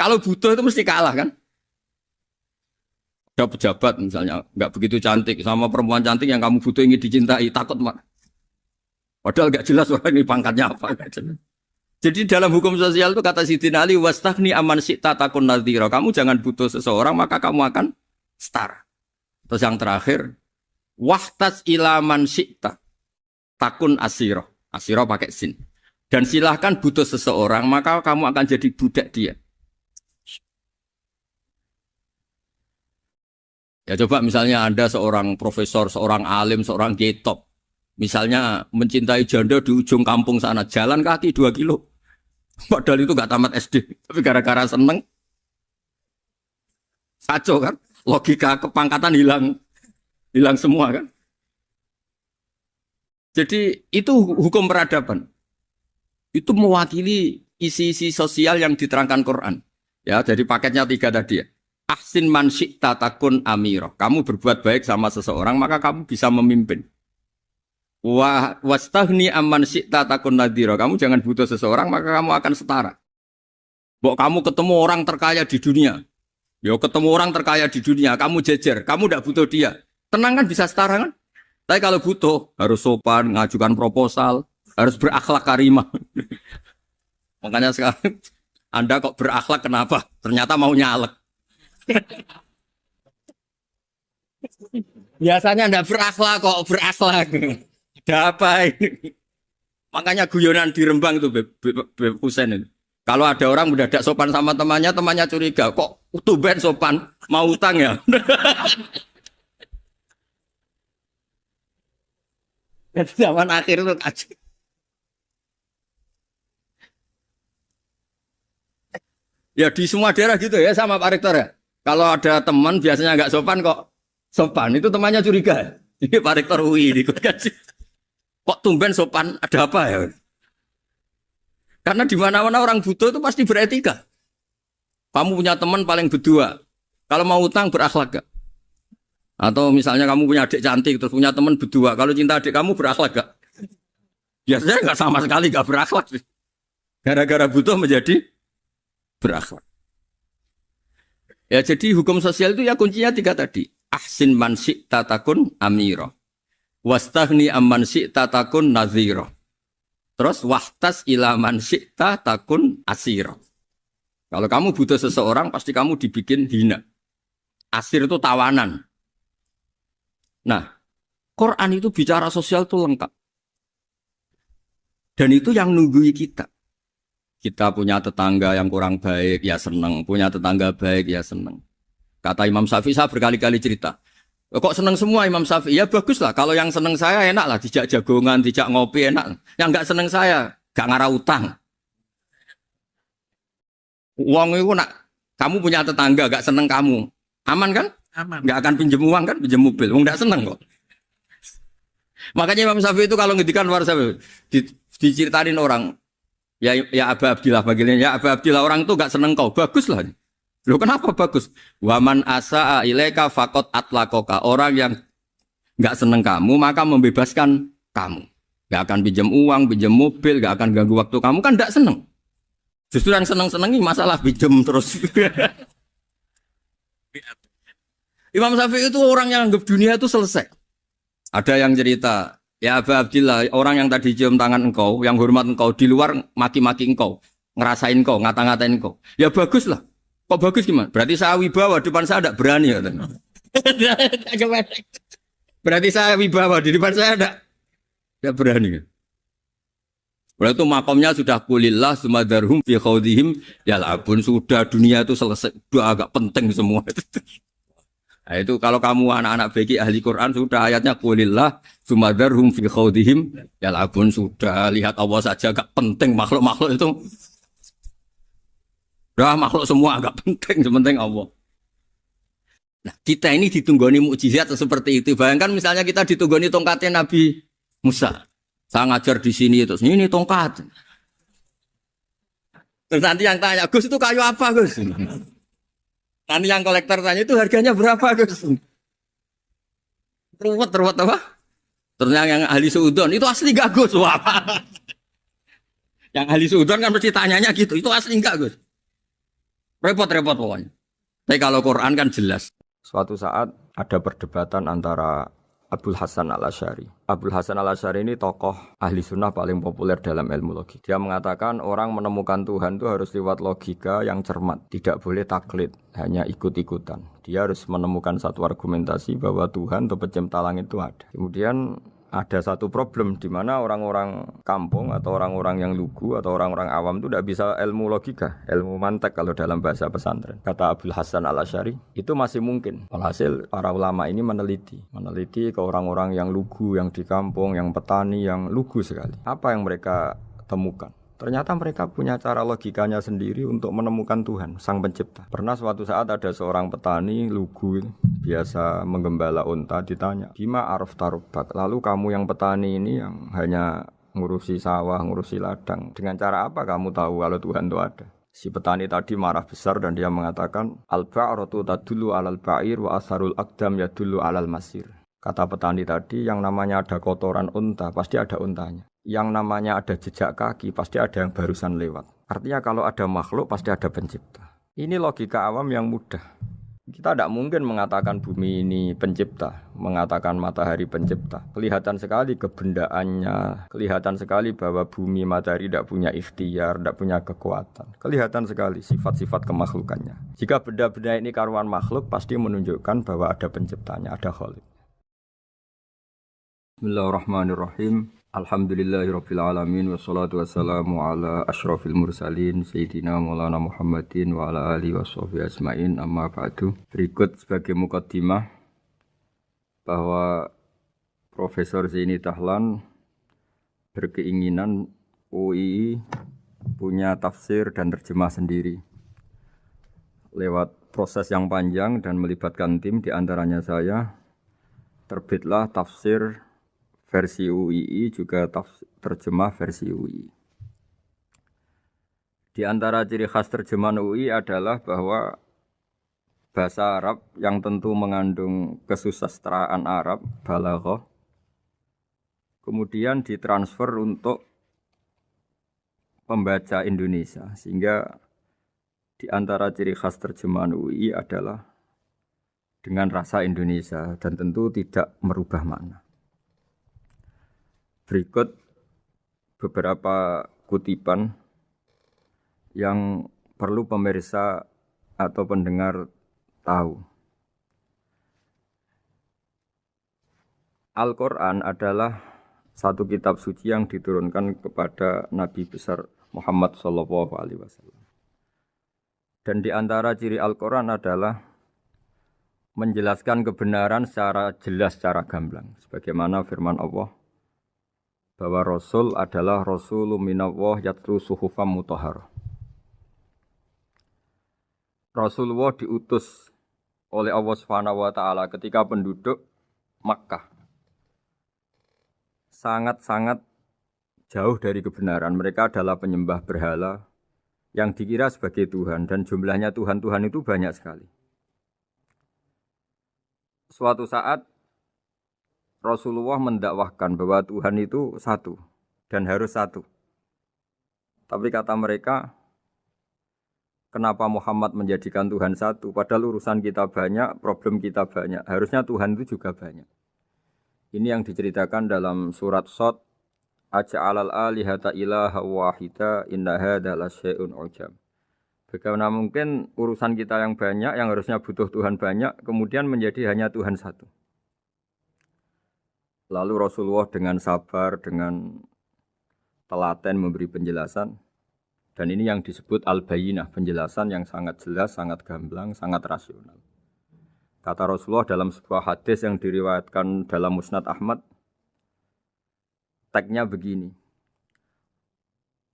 Kalau butuh itu mesti kalah kan? Ada pejabat misalnya nggak begitu cantik sama perempuan cantik yang kamu butuh ingin dicintai, takut mak. Padahal nggak jelas orang ini pangkatnya apa. Jadi dalam hukum sosial itu kata Sidin Ali, wastahni aman syi'ta takun nadhira. Kamu jangan butuh seseorang maka kamu akan setara. Terus yang terakhir, wahtas ilaman syi'ta takun asiro. Asiro pakai sin. Dan silahkan butuh seseorang maka kamu akan jadi budak dia. Ya coba misalnya Anda seorang profesor, seorang alim, seorang kiai top. Misalnya mencintai janda di ujung kampung sana, jalan kaki 2 kilo. Padahal itu gak tamat SD. Tapi gara-gara seneng, kacau kan? Logika kepangkatan hilang semua kan? Jadi itu hukum peradaban. Itu mewakili isi-isi sosial yang diterangkan Quran. Ya, jadi paketnya 3 tadi ya. Ahsin man syi'ta takun amiro. Kamu berbuat baik sama seseorang, maka kamu bisa memimpin. Wastahni amman syi'ta takun nadhira. Kamu jangan butuh seseorang, maka kamu akan setara. Bok kamu ketemu orang terkaya di dunia. Yo ketemu orang terkaya di dunia, kamu jejer, kamu tidak butuh dia. Tenang kan bisa setara kan? Tapi kalau butuh, harus sopan, ngajukan proposal, harus berakhlak karimah. Makanya sekarang, Anda kok berakhlak kenapa? Ternyata mau nyalek. Biasanya Anda berakhlak kok berakhlak. Ada apa ini? Makanya guyonan di Rembang itu Beb Husein itu. Kalau ada orang mendadak sopan sama temannya, temannya curiga. Kok tumben sopan? Mau utang ya? Zaman akhir itu kacau. Ya di semua daerah gitu ya sama Pak Rektor ya. Kalau ada teman biasanya nggak sopan kok sopan, itu temannya curiga. Ini Pak Rektor UI ikut kaji. Kok tumben sopan? Ada apa ya? Karena di mana-mana orang butuh itu pasti beretika. Kamu punya teman paling berdua. Kalau mau utang berakhlak gak? Atau misalnya kamu punya adik cantik terus punya teman berdua. Kalau cinta adik kamu berakhlak gak? Biasanya nggak sama sekali nggak berakhlak. Gara-gara butuh menjadi berakhlak. Ya jadi hukum sosial itu ya kuncinya 3 tadi. Ahsin man syi'ta takun amiro. Wastahni amman syi'ta takun nadhiro. Terus wahtas ila man syi'ta takun asiro. Kalau kamu butuh seseorang pasti kamu dibikin hina. Asir itu tawanan. Nah, Quran itu bicara sosial itu lengkap. Dan itu yang nunggui kita. Kita punya tetangga yang kurang baik, ya seneng. Punya tetangga baik, ya seneng. Kata Imam Syafi'i, saya berkali-kali cerita. Kok seneng semua Imam Syafi'i? Ya bagus lah. Kalau yang seneng saya enak lah. Dijak jagongan, dijak ngopi enak. Yang nggak seneng saya, gak ngarah utang. Uang itu nak, kamu punya tetangga gak seneng kamu. Aman kan? Aman. Gak akan pinjem uang kan? Pinjem mobil. Uang gak seneng kok. Makanya Imam Syafi'i itu kalau ngedikan luar Syafi'i, diceritain orang. Ya Aba Abdillah bagiannya. Ya Aba Abdillah orang itu gak seneng kau. Bagus lah. Loh kenapa bagus? Waman asa'a ilaika faqad atlaqaka. Orang yang gak seneng kamu maka membebaskan kamu. Gak akan pinjam uang, pinjam mobil, gak akan ganggu waktu kamu kan gak seneng. Justru yang seneng-senengi masalah pinjam terus. Imam Syafi'i itu orang yang anggap dunia itu selesai. Ada yang cerita, ya Aba Abdillah, orang yang tadi cium tangan engkau, yang hormat engkau, di luar maki-maki engkau, ngerasain engkau, ngata-ngatain engkau. Ya bagus lah. Kok bagus gimana? Berarti saya wibawa, depan saya tidak berani. Berarti saya wibawa, di depan saya tidak berani. Berarti itu makomnya sudah kulillah, sumadarhum fi khawdihim, yal'abun, sudah dunia itu selesai, sudah agak penting semua. Nah itu kalau kamu anak-anak beki ahli Quran, sudah ayatnya kulillah, sumadarhum fi khawdihim, yal'abun, sudah lihat Allah saja agak penting, makhluk-makhluk itu. Dah makhluk semua agak penting, sepenting Allah. Nah, kita ini ditunggoni mukjizat seperti itu. Bayangkan misalnya kita ditunggoni tongkatnya Nabi Musa. Saya ngajar di sini terus ini tongkat. Terus nanti yang tanya, Gus itu kayu apa, Gus? Nanti yang kolektor tanya itu harganya berapa, Gus? Ruwet apa? Terus yang ahli suudon itu asli gak, Gus? Wah. Yang ahli suudon kan mesti tanyanya gitu, itu asli enggak, Gus? Repot-repot pokoknya. Tapi kalau Quran kan jelas. Suatu saat ada perdebatan antara Abul Hasan al-Asy'ari. Abul Hasan al-Asy'ari ini tokoh ahli sunnah paling populer dalam ilmu logik. Dia mengatakan orang menemukan Tuhan itu harus lewat logika yang cermat. Tidak boleh taklid, hanya ikut-ikutan. Dia harus menemukan satu argumentasi bahwa Tuhan atau pencipta langit itu ada. Kemudian ada satu problem di mana orang-orang kampung atau orang-orang yang lugu atau orang-orang awam itu tidak bisa ilmu logika, ilmu mantek kalau dalam bahasa pesantren. Kata Abul Hasan al-Asy'ari, itu masih mungkin. Alhasil para ulama ini meneliti ke orang-orang yang lugu, yang di kampung, yang petani, yang lugu sekali. Apa yang mereka temukan? Ternyata mereka punya cara logikanya sendiri untuk menemukan Tuhan, Sang Pencipta. Pernah suatu saat ada seorang petani lugu, biasa menggembala unta, ditanya, Bima araf tarubak, lalu kamu yang petani ini yang hanya ngurusi sawah, ngurusi ladang, dengan cara apa kamu tahu kalau Tuhan itu ada? Si petani tadi marah besar dan dia mengatakan, Al-ba'ratu tadullu alal ba'ir wa asharul aqdam yadullu alal masir. Kata petani tadi, yang namanya ada kotoran unta, pasti ada untanya. Yang namanya ada jejak kaki, pasti ada yang barusan lewat. Artinya kalau ada makhluk, pasti ada pencipta. Ini logika awam yang mudah. Kita tidak mungkin mengatakan bumi ini pencipta, mengatakan matahari pencipta. Kelihatan sekali kebendaannya, kelihatan sekali bahwa bumi matahari tidak punya ikhtiar, tidak punya kekuatan. Kelihatan sekali sifat-sifat kemakhlukannya. Jika benda-benda ini karuan makhluk, pasti menunjukkan bahwa ada penciptanya, ada khalik. Bismillahirrahmanirrahim. Alhamdulillahirabbil alamin wassalatu wassalamu ala asyrafil mursalin sayyidina Maulana Muhammadin wa ala alihi washabihi ajmain. Amma ba'du. Berikut sebagai mukaddimah bahwa Profesor Zaini Tahlan berkeinginan UII punya tafsir dan terjemah sendiri. Lewat proses yang panjang dan melibatkan tim, di antaranya saya, terbitlah tafsir versi UII juga terjemah versi UII. Di antara ciri khas terjemahan UII adalah bahwa bahasa Arab yang tentu mengandung kesusastraan Arab, balaghah, kemudian ditransfer untuk pembaca Indonesia. Sehingga di antara ciri khas terjemahan UII adalah dengan rasa Indonesia dan tentu tidak merubah makna. Berikut beberapa kutipan yang perlu pemirsa atau pendengar tahu. Al-Quran adalah satu kitab suci yang diturunkan kepada Nabi besar Muhammad SAW. Dan di antara ciri Al-Quran adalah menjelaskan kebenaran secara jelas, secara gamblang. Sebagaimana firman Allah, bahwa Rasul adalah Rasulun minallah yatlu suhufam mutahharah. Rasulullah diutus oleh Allah Subhanahu wa taala ketika penduduk Makkah sangat-sangat jauh dari kebenaran. Mereka adalah penyembah berhala yang dikira sebagai Tuhan, dan jumlahnya Tuhan-Tuhan itu banyak sekali. Suatu saat Rasulullah mendakwahkan bahwa Tuhan itu satu dan harus satu. Tapi kata mereka, kenapa Muhammad menjadikan Tuhan satu? Padahal urusan kita banyak, problem kita banyak. Harusnya Tuhan itu juga banyak. Ini yang diceritakan dalam surat Shad, Aja'alal alihata ilaha wahida inna hadza lasyai'un ujab. Bagaimana mungkin urusan kita yang banyak, yang harusnya butuh Tuhan banyak, kemudian menjadi hanya Tuhan satu. Lalu Rasulullah dengan sabar, dengan telaten memberi penjelasan. Dan ini yang disebut al-bayyinah, penjelasan yang sangat jelas, sangat gamblang, sangat rasional. Kata Rasulullah dalam sebuah hadis yang diriwayatkan dalam Musnad Ahmad, tagnya begini,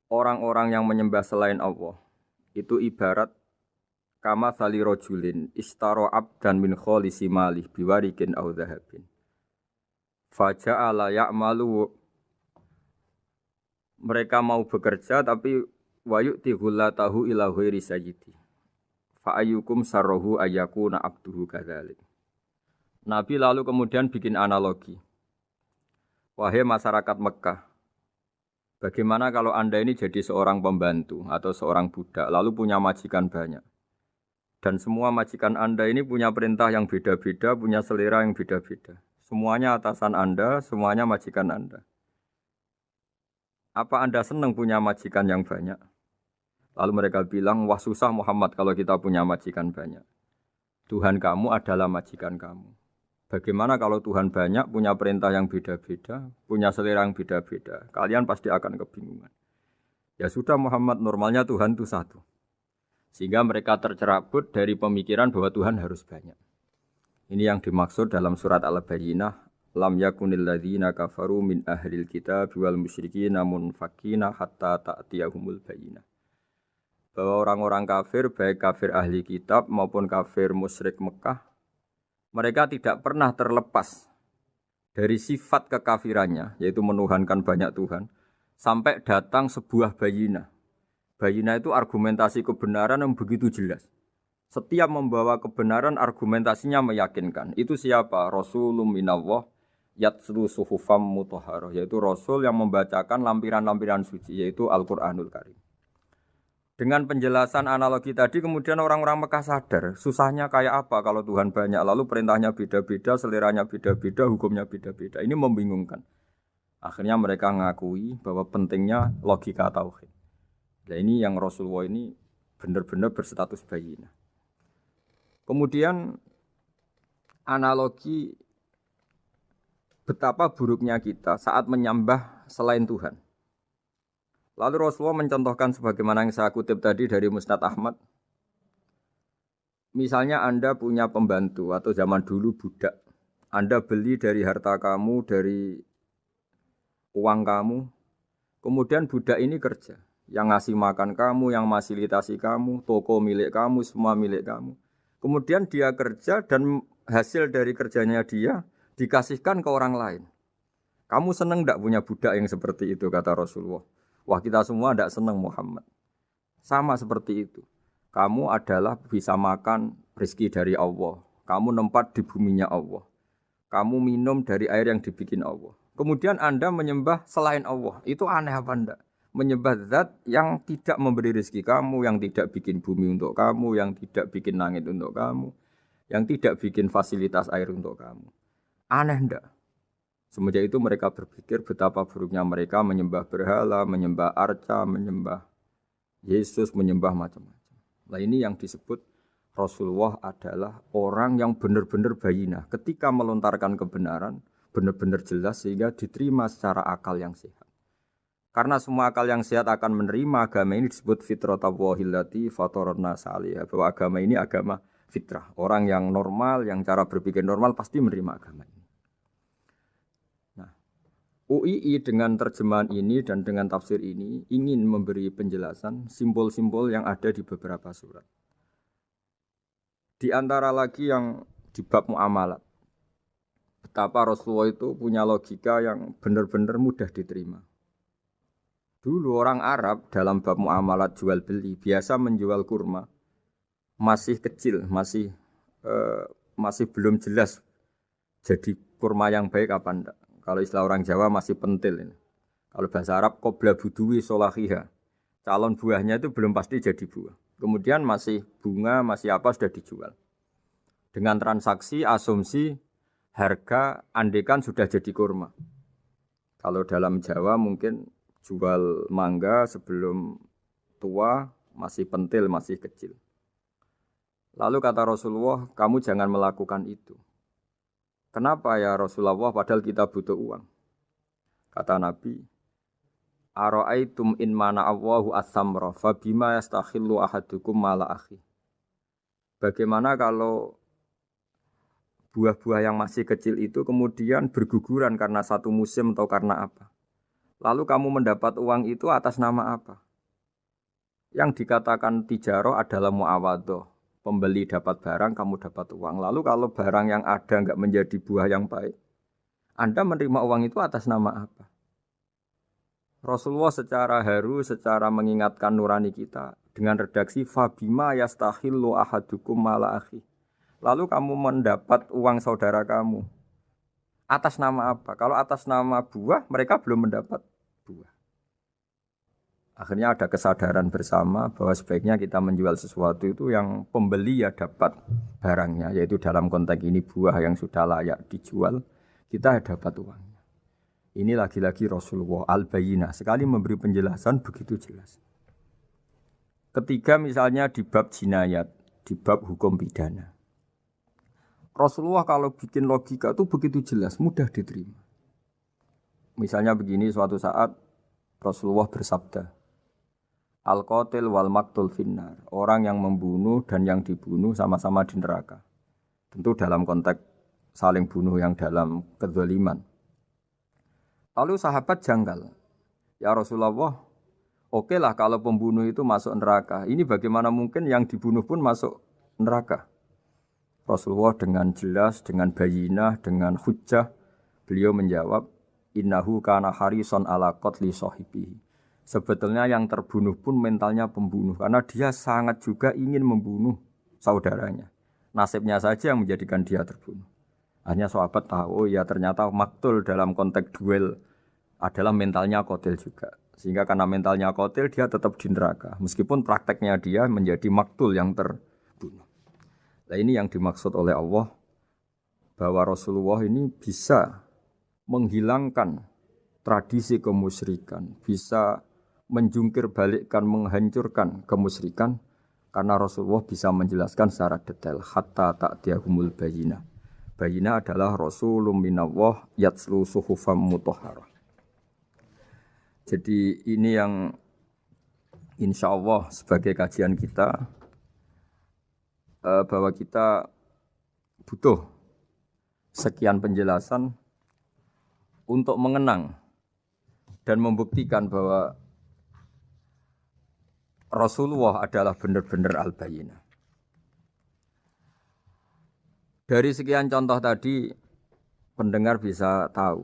orang-orang yang menyembah selain Allah, itu ibarat kama sali rojulin istaro abdan min kholisi malih biwarikin au dhahabin. Faja'ala ya'malu, mereka mau bekerja tapi wayu'ti ghullatahu ila ghairi sayyidi. Fa'ayyukum sarrohu ayyakuna abduhu kadzalik. Nabi lalu kemudian bikin analogi. Wahai masyarakat Mekah, bagaimana kalau Anda ini jadi seorang pembantu atau seorang budak lalu punya majikan banyak. Dan semua majikan Anda ini punya perintah yang beda-beda, punya selera yang beda-beda. Semuanya atasan Anda, semuanya majikan Anda. Apa Anda senang punya majikan yang banyak? Lalu mereka bilang, wah susah Muhammad kalau kita punya majikan banyak. Tuhan kamu adalah majikan kamu. Bagaimana kalau Tuhan banyak, punya perintah yang beda-beda, punya selera yang beda-beda? Kalian pasti akan kebingungan. Ya sudah Muhammad, normalnya Tuhan itu satu. Sehingga mereka tercerabut dari pemikiran bahwa Tuhan harus banyak. Ini yang dimaksud dalam surat Al-Bayyinah. Lam yakunil ladzina kafaru min ahlil kitab wal musyrikina munfakina hatta ta'tiyahumul bayyinah. Bahwa orang-orang kafir, baik kafir ahli kitab maupun kafir musyrik Mekah, mereka tidak pernah terlepas dari sifat kekafirannya, yaitu menuhankan banyak Tuhan, sampai datang sebuah bayinah. Bayinah itu argumentasi kebenaran yang begitu jelas. Setiap membawa kebenaran, argumentasinya meyakinkan. Itu siapa? Rasulun minallah yatslu suhufam mutahharah, yaitu Rasul yang membacakan lampiran-lampiran suci, yaitu Al-Quranul Karim. Dengan penjelasan analogi tadi, kemudian orang-orang Mekah sadar, susahnya kayak apa kalau Tuhan banyak, lalu perintahnya beda-beda, seleranya beda-beda, hukumnya beda-beda. Ini membingungkan. Akhirnya mereka ngakui bahwa pentingnya logika tauhid. Nah ini yang Rasulullah ini benar-benar berstatus bayinah. Kemudian analogi betapa buruknya kita saat menyembah selain Tuhan. Lalu Rasulullah mencontohkan sebagaimana yang saya kutip tadi dari Musnad Ahmad. Misalnya Anda punya pembantu atau zaman dulu budak. Anda beli dari harta kamu, dari uang kamu. Kemudian budak ini kerja. Yang ngasih makan kamu, yang fasilitasi kamu, toko milik kamu, semua milik kamu. Kemudian dia kerja dan hasil dari kerjanya dia dikasihkan ke orang lain. Kamu senang tidak punya budak yang seperti itu, kata Rasulullah. Wah kita semua tidak senang Muhammad. Sama seperti itu. Kamu adalah bisa makan rezeki dari Allah. Kamu nempat di buminya Allah. Kamu minum dari air yang dibikin Allah. Kemudian Anda menyembah selain Allah. Itu aneh apa enggak? Menyembah zat yang tidak memberi rezeki kamu, yang tidak bikin bumi untuk kamu, yang tidak bikin langit untuk kamu, yang tidak bikin fasilitas air untuk kamu. Aneh enggak? Semenjak itu mereka berpikir betapa buruknya mereka menyembah berhala, menyembah arca, menyembah Yesus, menyembah macam-macam. Nah ini yang disebut Rasulullah adalah orang yang benar-benar bayinah. Ketika melontarkan kebenaran, benar-benar jelas sehingga diterima secara akal yang sehat. Karena semua akal yang sehat akan menerima agama ini disebut fitratallahi fatarana salihah. Bahwa agama ini agama fitrah. Orang yang normal, yang cara berpikir normal pasti menerima agama ini. UII dengan terjemahan ini dan dengan tafsir ini ingin memberi penjelasan simbol-simbol yang ada di beberapa surat. Di antara lagi yang di bab muamalat. Betapa Rasulullah itu punya logika yang benar-benar mudah diterima. Dulu orang Arab dalam bab muamalat jual beli biasa menjual kurma. Masih kecil, masih belum jelas jadi kurma yang baik apa enggak. Kalau istilah orang Jawa masih pentil ini. Kalau bahasa Arab qobla buduwi solahiha. Calon buahnya itu belum pasti jadi buah. Kemudian masih bunga, masih apa sudah dijual. Dengan transaksi, asumsi, harga, andekan sudah jadi kurma. Kalau dalam Jawa mungkin jual mangga sebelum tua, masih pentil, masih kecil. Lalu kata Rasulullah, kamu jangan melakukan itu. Kenapa ya Rasulullah padahal kita butuh uang? Kata Nabi, Ara'aitum in mana Allahu as-samra fa bima yastakhillu ahadukum mala akhi. Bagaimana kalau buah-buah yang masih kecil itu kemudian berguguran karena satu musim atau karena apa? Lalu kamu mendapat uang itu atas nama apa? Yang dikatakan tijarah adalah muawadhah. Pembeli dapat barang, kamu dapat uang. Lalu kalau barang yang ada enggak menjadi buah yang baik, Anda menerima uang itu atas nama apa? Rasulullah secara haru, secara mengingatkan nurani kita dengan redaksi fabima yastahillu ahadukum mala akhi. Lalu kamu mendapat uang saudara kamu atas nama apa? Kalau atas nama buah, mereka belum mendapat buah. Akhirnya ada kesadaran bersama bahwa sebaiknya kita menjual sesuatu itu yang pembeli ya dapat barangnya, yaitu dalam konteks ini buah yang sudah layak dijual, kita dapat uangnya. Ini lagi-lagi Rasulullah al-Bayyinah sekali memberi penjelasan begitu jelas. Ketiga misalnya di bab jinayat, di bab hukum pidana. Rasulullah kalau bikin logika itu begitu jelas, mudah diterima. Misalnya begini, suatu saat Rasulullah bersabda, Al-qatil wal maktul finnar. Orang yang membunuh dan yang dibunuh sama-sama di neraka. Tentu dalam konteks saling bunuh yang dalam kedzaliman. Lalu sahabat janggal. Ya Rasulullah, oke lah kalau pembunuh itu masuk neraka. Ini bagaimana mungkin yang dibunuh pun masuk neraka? Rasulullah dengan jelas, dengan bayinah, dengan hujjah, beliau menjawab, Innahu kana harison ala qatli sahibihi. Sebetulnya yang terbunuh pun mentalnya pembunuh. Karena dia sangat juga ingin membunuh saudaranya. Nasibnya saja yang menjadikan dia terbunuh. Hanya sahabat tahu, oh ya ternyata maktul dalam konteks duel adalah mentalnya qatil juga. Sehingga karena mentalnya qatil dia tetap di neraka. Meskipun prakteknya dia menjadi maktul yang terbunuh. Nah ini yang dimaksud oleh Allah. Bahwa Rasulullah ini bisa menghilangkan tradisi kemusyrikan. Bisa menjungkir balikkan, menghancurkan kemusyrikan karena Rasulullah bisa menjelaskan secara detail hatta ta'tiyahumul bayyinah. Bayyinah adalah Rasulun minallah yatslu suhufam mutahharah. Jadi ini yang insyaallah sebagai kajian kita bahwa kita butuh sekian penjelasan untuk mengenang dan membuktikan bahwa Rasulullah adalah benar-benar al-bayyinah. Dari sekian contoh tadi, pendengar bisa tahu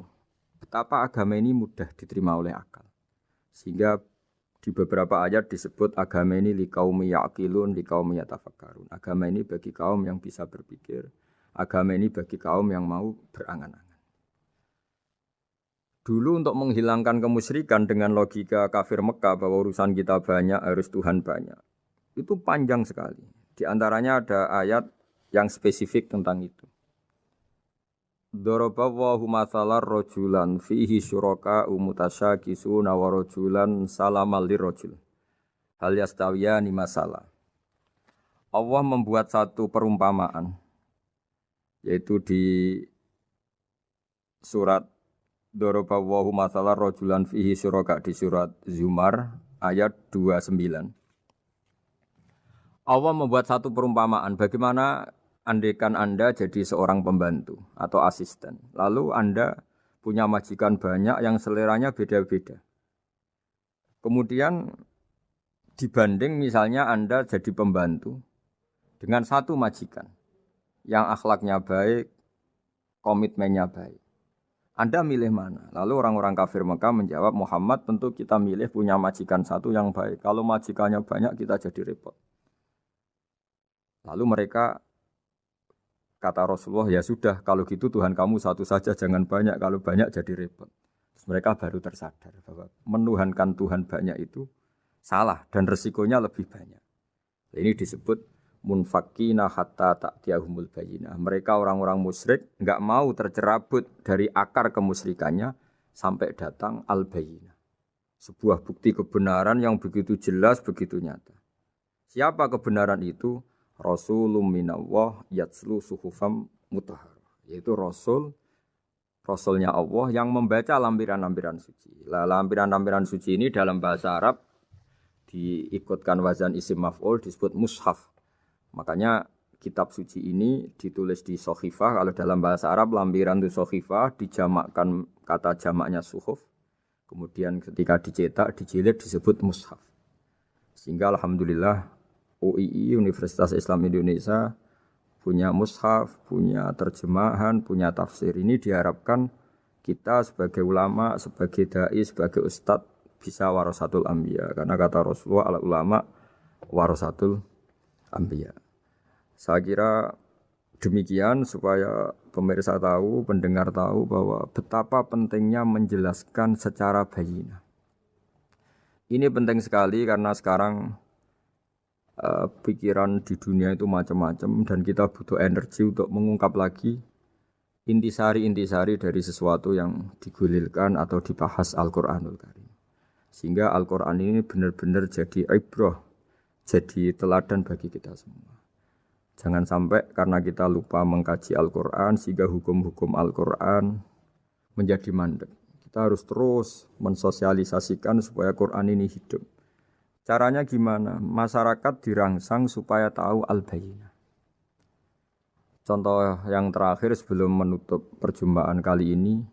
betapa agama ini mudah diterima oleh akal. Sehingga di beberapa ayat disebut agama ini liqaumi ya'qilun, liqaumi yatafakkarun. Agama ini bagi kaum yang bisa berpikir. Agama ini bagi kaum yang mau berangan-angan. Dulu untuk menghilangkan kemusyrikan dengan logika kafir Mekah bahwa urusan kita banyak, harus Tuhan banyak. Itu panjang sekali. Di antaranya ada ayat yang spesifik tentang itu. Daraballahu mathalan rajulan fihi syuraka mutasyakisuna wa rajulan salamal lirajul. Hal yastawiyani masalah. Allah membuat satu perumpamaan yaitu di surat Daraballahu mathalan rajulan fihi syuraka di surat Zumar ayat 29. Allah membuat satu perumpamaan bagaimana andaikan Anda jadi seorang pembantu atau asisten. Lalu Anda punya majikan banyak yang seleranya beda-beda. Kemudian dibanding misalnya Anda jadi pembantu dengan satu majikan yang akhlaknya baik, komitmennya baik. Anda milih mana? Lalu orang-orang kafir Mekah menjawab, Muhammad tentu kita milih punya majikan satu yang baik. Kalau majikannya banyak kita jadi repot. Lalu mereka kata Rasulullah, ya sudah kalau gitu Tuhan kamu satu saja jangan banyak. Kalau banyak jadi repot. Terus mereka baru tersadar bahwa menuhankan Tuhan banyak itu salah dan resikonya lebih banyak. Ini disebut munfakina hatta ta'tiyahumul bayyinah. Mereka orang-orang musyrik enggak mau tercerabut dari akar kemusyrikannya sampai datang al-bayyinah. Sebuah bukti kebenaran yang begitu jelas, begitu nyata. Siapa kebenaran itu? Rasulun minallah yatslu suhufam mutahharah. Yaitu Rasulnya Allah yang membaca lampiran-lampiran suci. Lampiran-lampiran suci ini dalam bahasa Arab diikutkan wazan isim maf'ul disebut mushaf. Makanya kitab suci ini ditulis di sohifah. Kalau dalam bahasa Arab lampiran itu sohifah dijamakkan kata jamaknya suhuf. Kemudian ketika dicetak, dijilid disebut mushaf. Sehingga alhamdulillah UII Universitas Islam Indonesia punya mushaf, punya terjemahan, punya tafsir. Ini diharapkan kita sebagai ulama, sebagai dai, sebagai ustadz bisa warasatul anbiya. Karena kata Rasulullah al-ulama warasatul anbiya. Saya kira demikian supaya pemirsa tahu, pendengar tahu bahwa betapa pentingnya menjelaskan secara bayyinah. Ini penting sekali karena sekarang pikiran di dunia itu macam-macam dan kita butuh energi untuk mengungkap lagi intisari-intisari dari sesuatu yang digulirkan atau dibahas Al-Qur'anul Karim. Sehingga Al-Qur'an ini benar-benar jadi ibrah, jadi teladan bagi kita semua. Jangan sampai karena kita lupa mengkaji Al-Qur'an sehingga hukum-hukum Al-Qur'an menjadi mandek. Kita harus terus mensosialisasikan supaya Qur'an ini hidup. Caranya gimana? Masyarakat dirangsang supaya tahu al-bayyinah. Contoh yang terakhir sebelum menutup perjumpaan kali ini,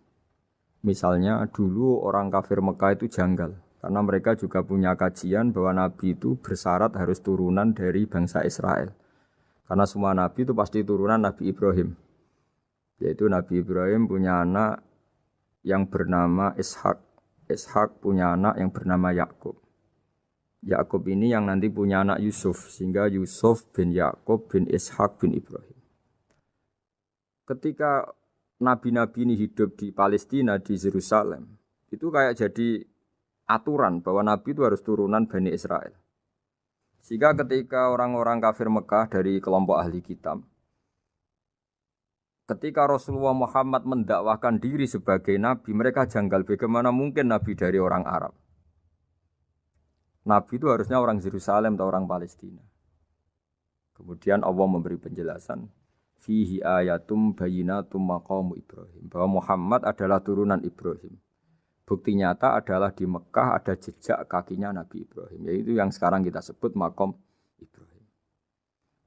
misalnya dulu orang kafir Mekah itu janggal. Karena mereka juga punya kajian bahwa Nabi itu bersyarat harus turunan dari bangsa Israel. Karena semua Nabi itu pasti turunan Nabi Ibrahim. Yaitu Nabi Ibrahim punya anak yang bernama Ishak. Ishak punya anak yang bernama Yakub. Yakub ini yang nanti punya anak Yusuf. Sehingga Yusuf bin Yakub bin Ishak bin Ibrahim. Ketika nabi-nabi ini hidup di Palestina, di Yerusalem, itu kayak jadi aturan bahwa nabi itu harus turunan Bani Israel. Sehingga ketika orang-orang kafir Mekah dari kelompok ahli kitab, ketika Rasulullah Muhammad mendakwahkan diri sebagai nabi, mereka janggal bagaimana mungkin nabi dari orang Arab. Nabi itu harusnya orang Yerusalem atau orang Palestina. Kemudian Allah memberi penjelasan, fihi ayatum bayyinatum maqamu Ibrahim, bahwa Muhammad adalah turunan Ibrahim. Bukti nyata adalah di Mekah ada jejak kakinya Nabi Ibrahim, yaitu yang sekarang kita sebut maqam Ibrahim.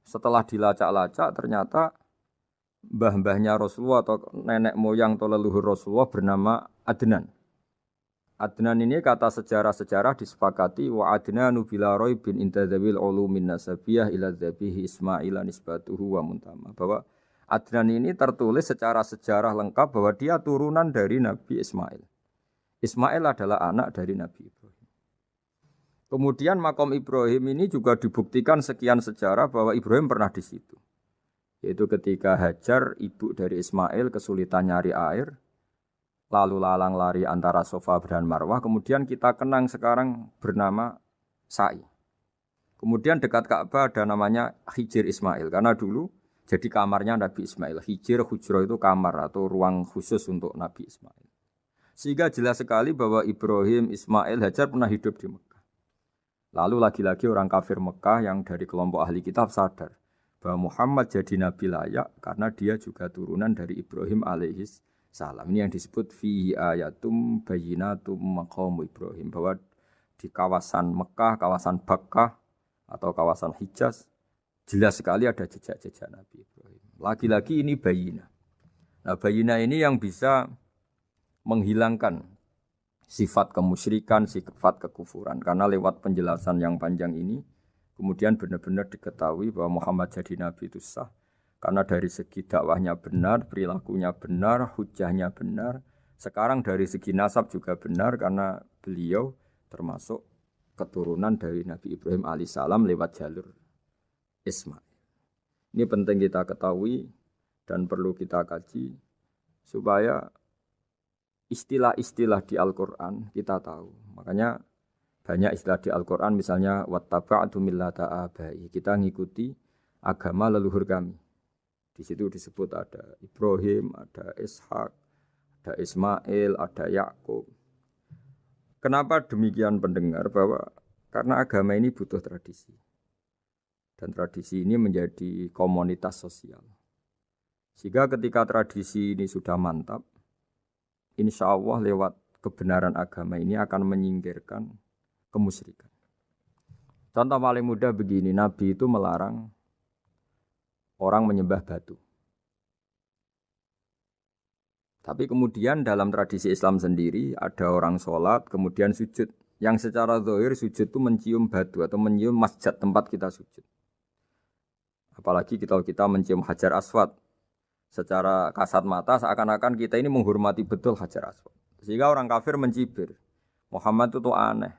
Setelah dilacak-lacak ternyata mbah-mbahnya Rasulullah atau nenek moyang atau leluhur Rasulullah bernama Adnan. Adnan ini kata sejarah-sejarah disepakati wa adnanu bila raibin intadzawil ulumin nasabiyah ila dzabihi Ismaila nisbatuhu wa muntama. Bahwa Adnan ini tertulis secara sejarah lengkap bahwa dia turunan dari Nabi Ismail. Ismail adalah anak dari Nabi Ibrahim. Kemudian makom Ibrahim ini juga dibuktikan sekian sejarah bahwa Ibrahim pernah di situ. Yaitu ketika Hajar, ibu dari Ismail, kesulitan nyari air, lalu lalang lari antara Safa dan Marwah, kemudian kita kenang sekarang bernama Sa'i. Kemudian dekat Ka'bah ada namanya Hijir Ismail, karena dulu jadi kamarnya Nabi Ismail. Hijir, hujro itu kamar atau ruang khusus untuk Nabi Ismail. Sehingga jelas sekali bahwa Ibrahim, Ismail, Hajar pernah hidup di Mekah. Lalu lagi-lagi orang kafir Mekah yang dari kelompok ahli kitab sadar bahwa Muhammad jadi nabi layak karena dia juga turunan dari Ibrahim alaihis salam. Ini yang disebut fihi ayatum bayyinatum maqamu Ibrahim, bahwa di kawasan Mekah, kawasan Bakkah atau kawasan Hijaz jelas sekali ada jejak-jejak Nabi Ibrahim. Lagi-lagi ini bayyinah. Nah, bayyinah ini yang bisa menghilangkan sifat kemusyrikan, sifat kekufuran. Karena lewat penjelasan yang panjang ini kemudian benar-benar diketahui bahwa Muhammad jadi nabi itu sah. Karena dari segi dakwahnya benar, perilakunya benar, hujahnya benar. Sekarang dari segi nasab juga benar karena beliau termasuk keturunan dari Nabi Ibrahim alaihissalam lewat jalur Ismail. Ini penting kita ketahui dan perlu kita kaji supaya istilah-istilah di Al-Quran kita tahu. Makanya banyak istilah di Al-Quran misalnya wattaba'tu millata abai, kita ngikuti agama leluhur kami. Di situ disebut ada Ibrahim, ada Ishak, ada Ismail, ada Yakub. Kenapa demikian pendengar? Bahwa karena agama ini butuh tradisi. Dan tradisi ini menjadi komunitas sosial. Sehingga ketika tradisi ini sudah mantap, insya Allah lewat kebenaran agama ini akan menyingkirkan kemusyrikan. Contoh paling mudah begini, Nabi itu melarang orang menyembah batu. Tapi kemudian dalam tradisi Islam sendiri ada orang sholat kemudian sujud. Yang secara zahir sujud itu mencium batu atau mencium masjid tempat kita sujud. Apalagi kita mencium Hajar Aswad. Secara kasat mata seakan-akan kita ini menghormati betul Hajar Aswad. Sehingga orang kafir mencibir. Muhammad itu aneh.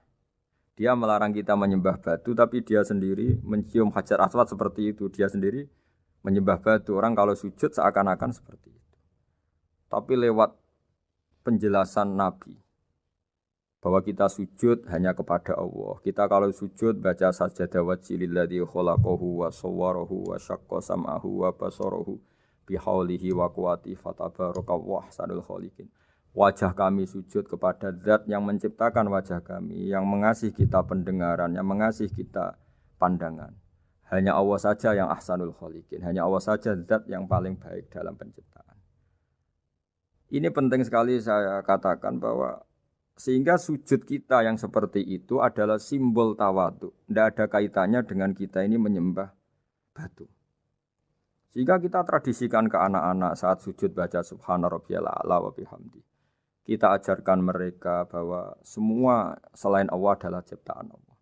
Dia melarang kita menyembah batu tapi dia sendiri mencium Hajar Aswad seperti itu. Dia sendiri menyembah batu. Orang kalau sujud seakan-akan seperti itu. Tapi lewat penjelasan Nabi bahwa kita sujud hanya kepada Allah. Kita kalau sujud baca sajadah wajhililladzi khalaqahu wa sawwarahu wa syaqqa sam'ahu wa basarahu bihaulihi wa quwwati fatabarakallahu ahsanul khaliqin. Wajah kami sujud kepada zat yang menciptakan wajah kami, yang mengasihi kita pendengaran, yang mengasihi kita pandangan. Hanya Allah saja yang ahsanul khaliqin, hanya Allah saja zat yang paling baik dalam penciptaan. Ini penting sekali saya katakan bahwa sehingga sujud kita yang seperti itu adalah simbol tawadhu. Tidak ada kaitannya dengan kita ini menyembah batu. Sehingga kita tradisikan ke anak-anak saat sujud baca subhana rabbiyal a'la wa bihamdi. Kita ajarkan mereka bahwa semua selain Allah adalah ciptaan Allah.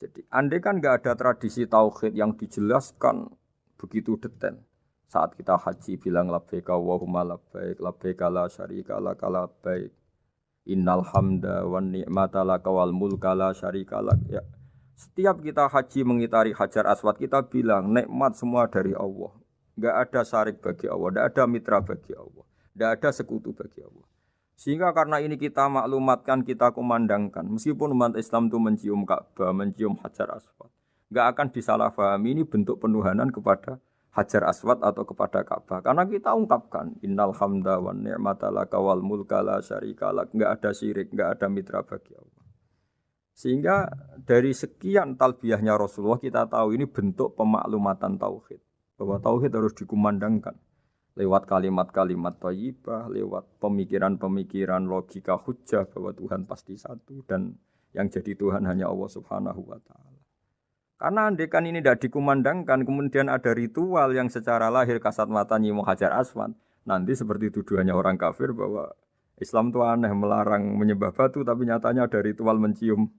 Jadi andai kan nggak ada tradisi tauhid yang dijelaskan begitu detail. Saat kita haji bilang labbaik Allahumma labbaik, labbaik la syarika lak labbaik. Innal hamda wan ni'mata laka wal mulka la syarika lak. Ya. Setiap kita haji mengitari Hajar Aswad kita bilang nikmat semua dari Allah. Enggak ada syarik bagi Allah, enggak ada mitra bagi Allah, enggak ada sekutu bagi Allah. Sehingga karena ini kita maklumatkan, kita kumandangkan. Meskipun umat Islam itu mencium Ka'bah, mencium Hajar Aswad, enggak akan disalahpahami ini bentuk penuhanan kepada Hajar Aswad atau kepada Ka'bah. Karena kita ungkapkan innal hamda wan ni'mata laka wal mulka la syarika lak. Enggak ada syirik, enggak ada mitra bagi Allah. Sehingga dari sekian talbiyahnya Rasulullah kita tahu ini bentuk pemaklumatan tauhid. Bahwa tauhid harus dikumandangkan lewat kalimat-kalimat thayyibah, lewat pemikiran-pemikiran logika hujjah bahwa Tuhan pasti satu dan yang jadi Tuhan hanya Allah Subhanahu wa taala. Karena andekan ini tidak dikumandangkan, kemudian ada ritual yang secara lahir kasat mata nyium Hajar Aswad. Nanti seperti tuduhannya orang kafir bahwa Islam itu aneh, melarang menyembah batu, tapi nyatanya ada ritual mencium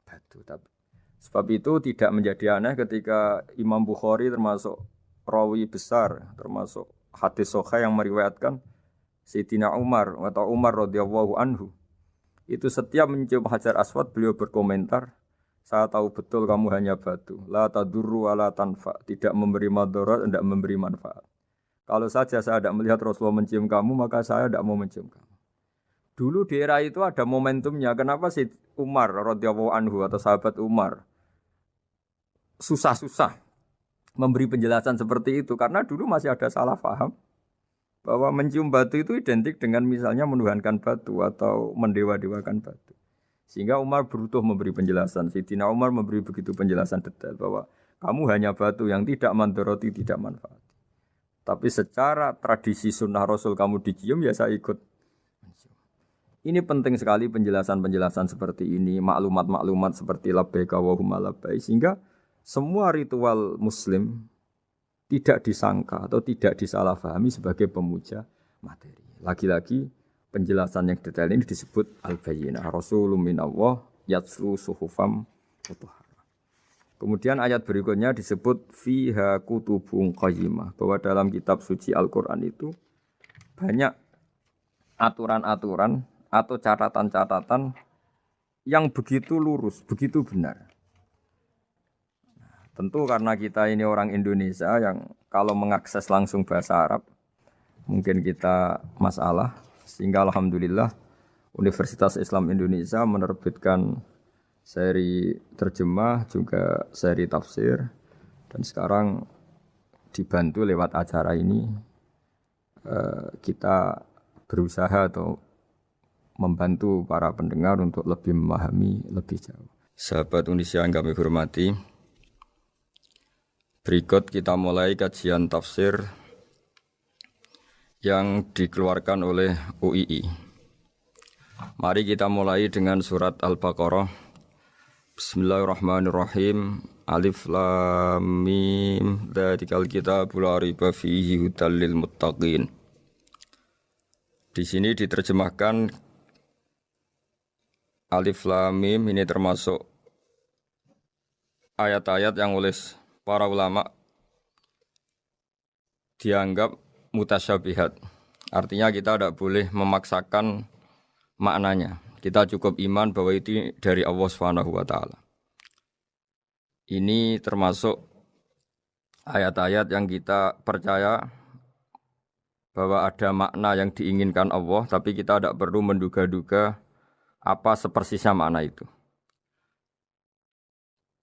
batu. Sebab itu tidak menjadi aneh ketika Imam Bukhari termasuk rawi besar, termasuk hadis sahih yang meriwayatkan Sayyidina Umar atau Umar radhiyallahu anhu. Itu setiap mencium Hajar Aswad beliau berkomentar, saya tahu betul kamu hanya batu. La tadurru wa la tanfa. Tidak memberi madarat, tidak memberi manfaat. Kalau saja saya tidak melihat Rasulullah mencium kamu, maka saya tidak mau mencium kamu. Dulu di era itu ada momentumnya. Kenapa sih Umar radhiyallahu anhu atau sahabat Umar susah-susah memberi penjelasan seperti itu? Karena dulu masih ada salah paham bahwa mencium batu itu identik dengan misalnya menuhankan batu atau mendewa-dewakan batu. Sehingga Umar berutuh memberi penjelasan. Sayyidina Umar memberi begitu penjelasan detail bahwa kamu hanya batu yang tidak mandoroti, tidak manfaat. Tapi secara tradisi sunnah Rasul kamu dicium, ya saya ikut. Ini penting sekali penjelasan-penjelasan seperti ini, maklumat-maklumat seperti labbaik Allahumma labbaik, sehingga semua ritual Muslim tidak disangka atau tidak disalahpahami sebagai pemuja materi. Lagi-lagi penjelasan yang detail ini disebut al-bayyinah. Rasulun minallah yatslu suhufam mutahharah. Kemudian ayat berikutnya disebut fiha kutubun qayyimah, bahwa dalam kitab suci Al-Qur'an itu banyak aturan-aturan atau catatan-catatan yang begitu lurus, begitu benar. Tentu karena kita ini orang Indonesia yang kalau mengakses langsung bahasa Arab mungkin kita masalah. Sehingga alhamdulillah Universitas Islam Indonesia menerbitkan seri terjemah juga seri tafsir, dan sekarang dibantu lewat acara ini kita berusaha atau membantu para pendengar untuk lebih memahami lebih jauh. Sahabat Indonesia yang kami hormati, berikut kita mulai kajian tafsir yang dikeluarkan oleh UII. Mari kita mulai dengan surat Al-Baqarah. Bismillahirrahmanirrahim. Alif lam mim. Dzalikal kitabul la raiba fihi hudal lil muttaqin. Di sini diterjemahkan Alif lam mim ini termasuk ayat-ayat yang oleh para ulama dianggap mutasyabihat. Artinya kita tidak boleh memaksakan maknanya. Kita cukup iman bahwa itu dari Allah Subhanahu wa taala. Ini termasuk ayat-ayat yang kita percaya bahwa ada makna yang diinginkan Allah, tapi kita tidak perlu menduga-duga Apa sepersisnya makna itu?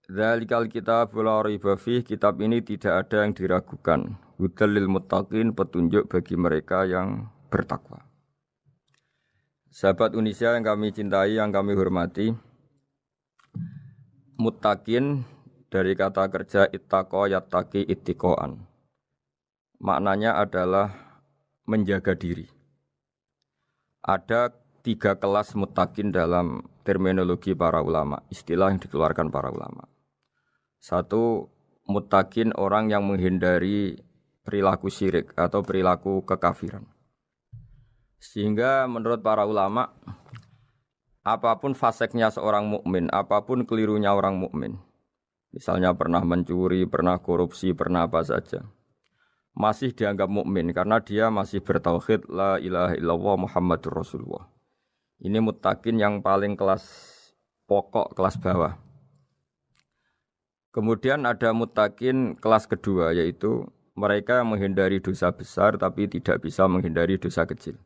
Dzalikal kitab la raiba fih, kitab ini tidak ada yang diragukan. Hudal lil muttaqin, petunjuk bagi mereka yang bertakwa. Sahabat Unisia yang kami cintai, yang kami hormati, muttaqin dari kata kerja ittaqa yattaqi ittiqaan. Maknanya adalah menjaga diri. Ada 3 kelas muttaqin dalam terminologi para ulama, istilah yang dikeluarkan para ulama. 1, muttaqin orang yang menghindari perilaku syirik atau perilaku kekafiran. Sehingga menurut para ulama, apapun faseknya seorang mukmin, apapun kelirunya orang mukmin, misalnya pernah mencuri, pernah korupsi, pernah apa saja, masih dianggap mukmin karena dia masih bertauhid la ilaha illallah Muhammadur Rasulullah. Ini muttaqin yang paling kelas pokok, kelas bawah. Kemudian ada muttaqin kelas kedua, yaitu mereka yang menghindari dosa besar tapi tidak bisa menghindari dosa kecil.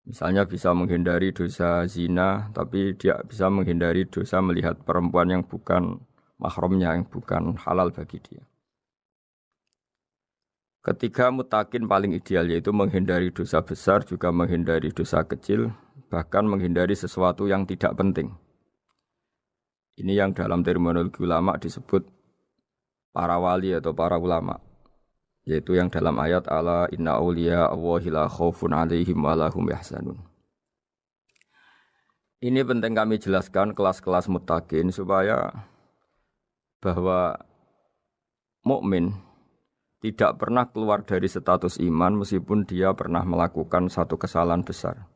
Misalnya bisa menghindari dosa zina, tapi dia bisa menghindari dosa melihat perempuan yang bukan mahramnya, yang bukan halal bagi dia. Ketiga muttaqin paling ideal yaitu menghindari dosa besar, juga menghindari dosa kecil, bahkan menghindari sesuatu yang tidak penting. Ini yang dalam terminologi ulama disebut para wali atau para ulama, yaitu yang dalam ayat ala inna awliya Allahi la khaufun alaihim wa lahum yahzanun. Ini penting kami jelaskan kelas-kelas muttaqin supaya bahwa mukmin tidak pernah keluar dari status iman meskipun dia pernah melakukan satu kesalahan besar.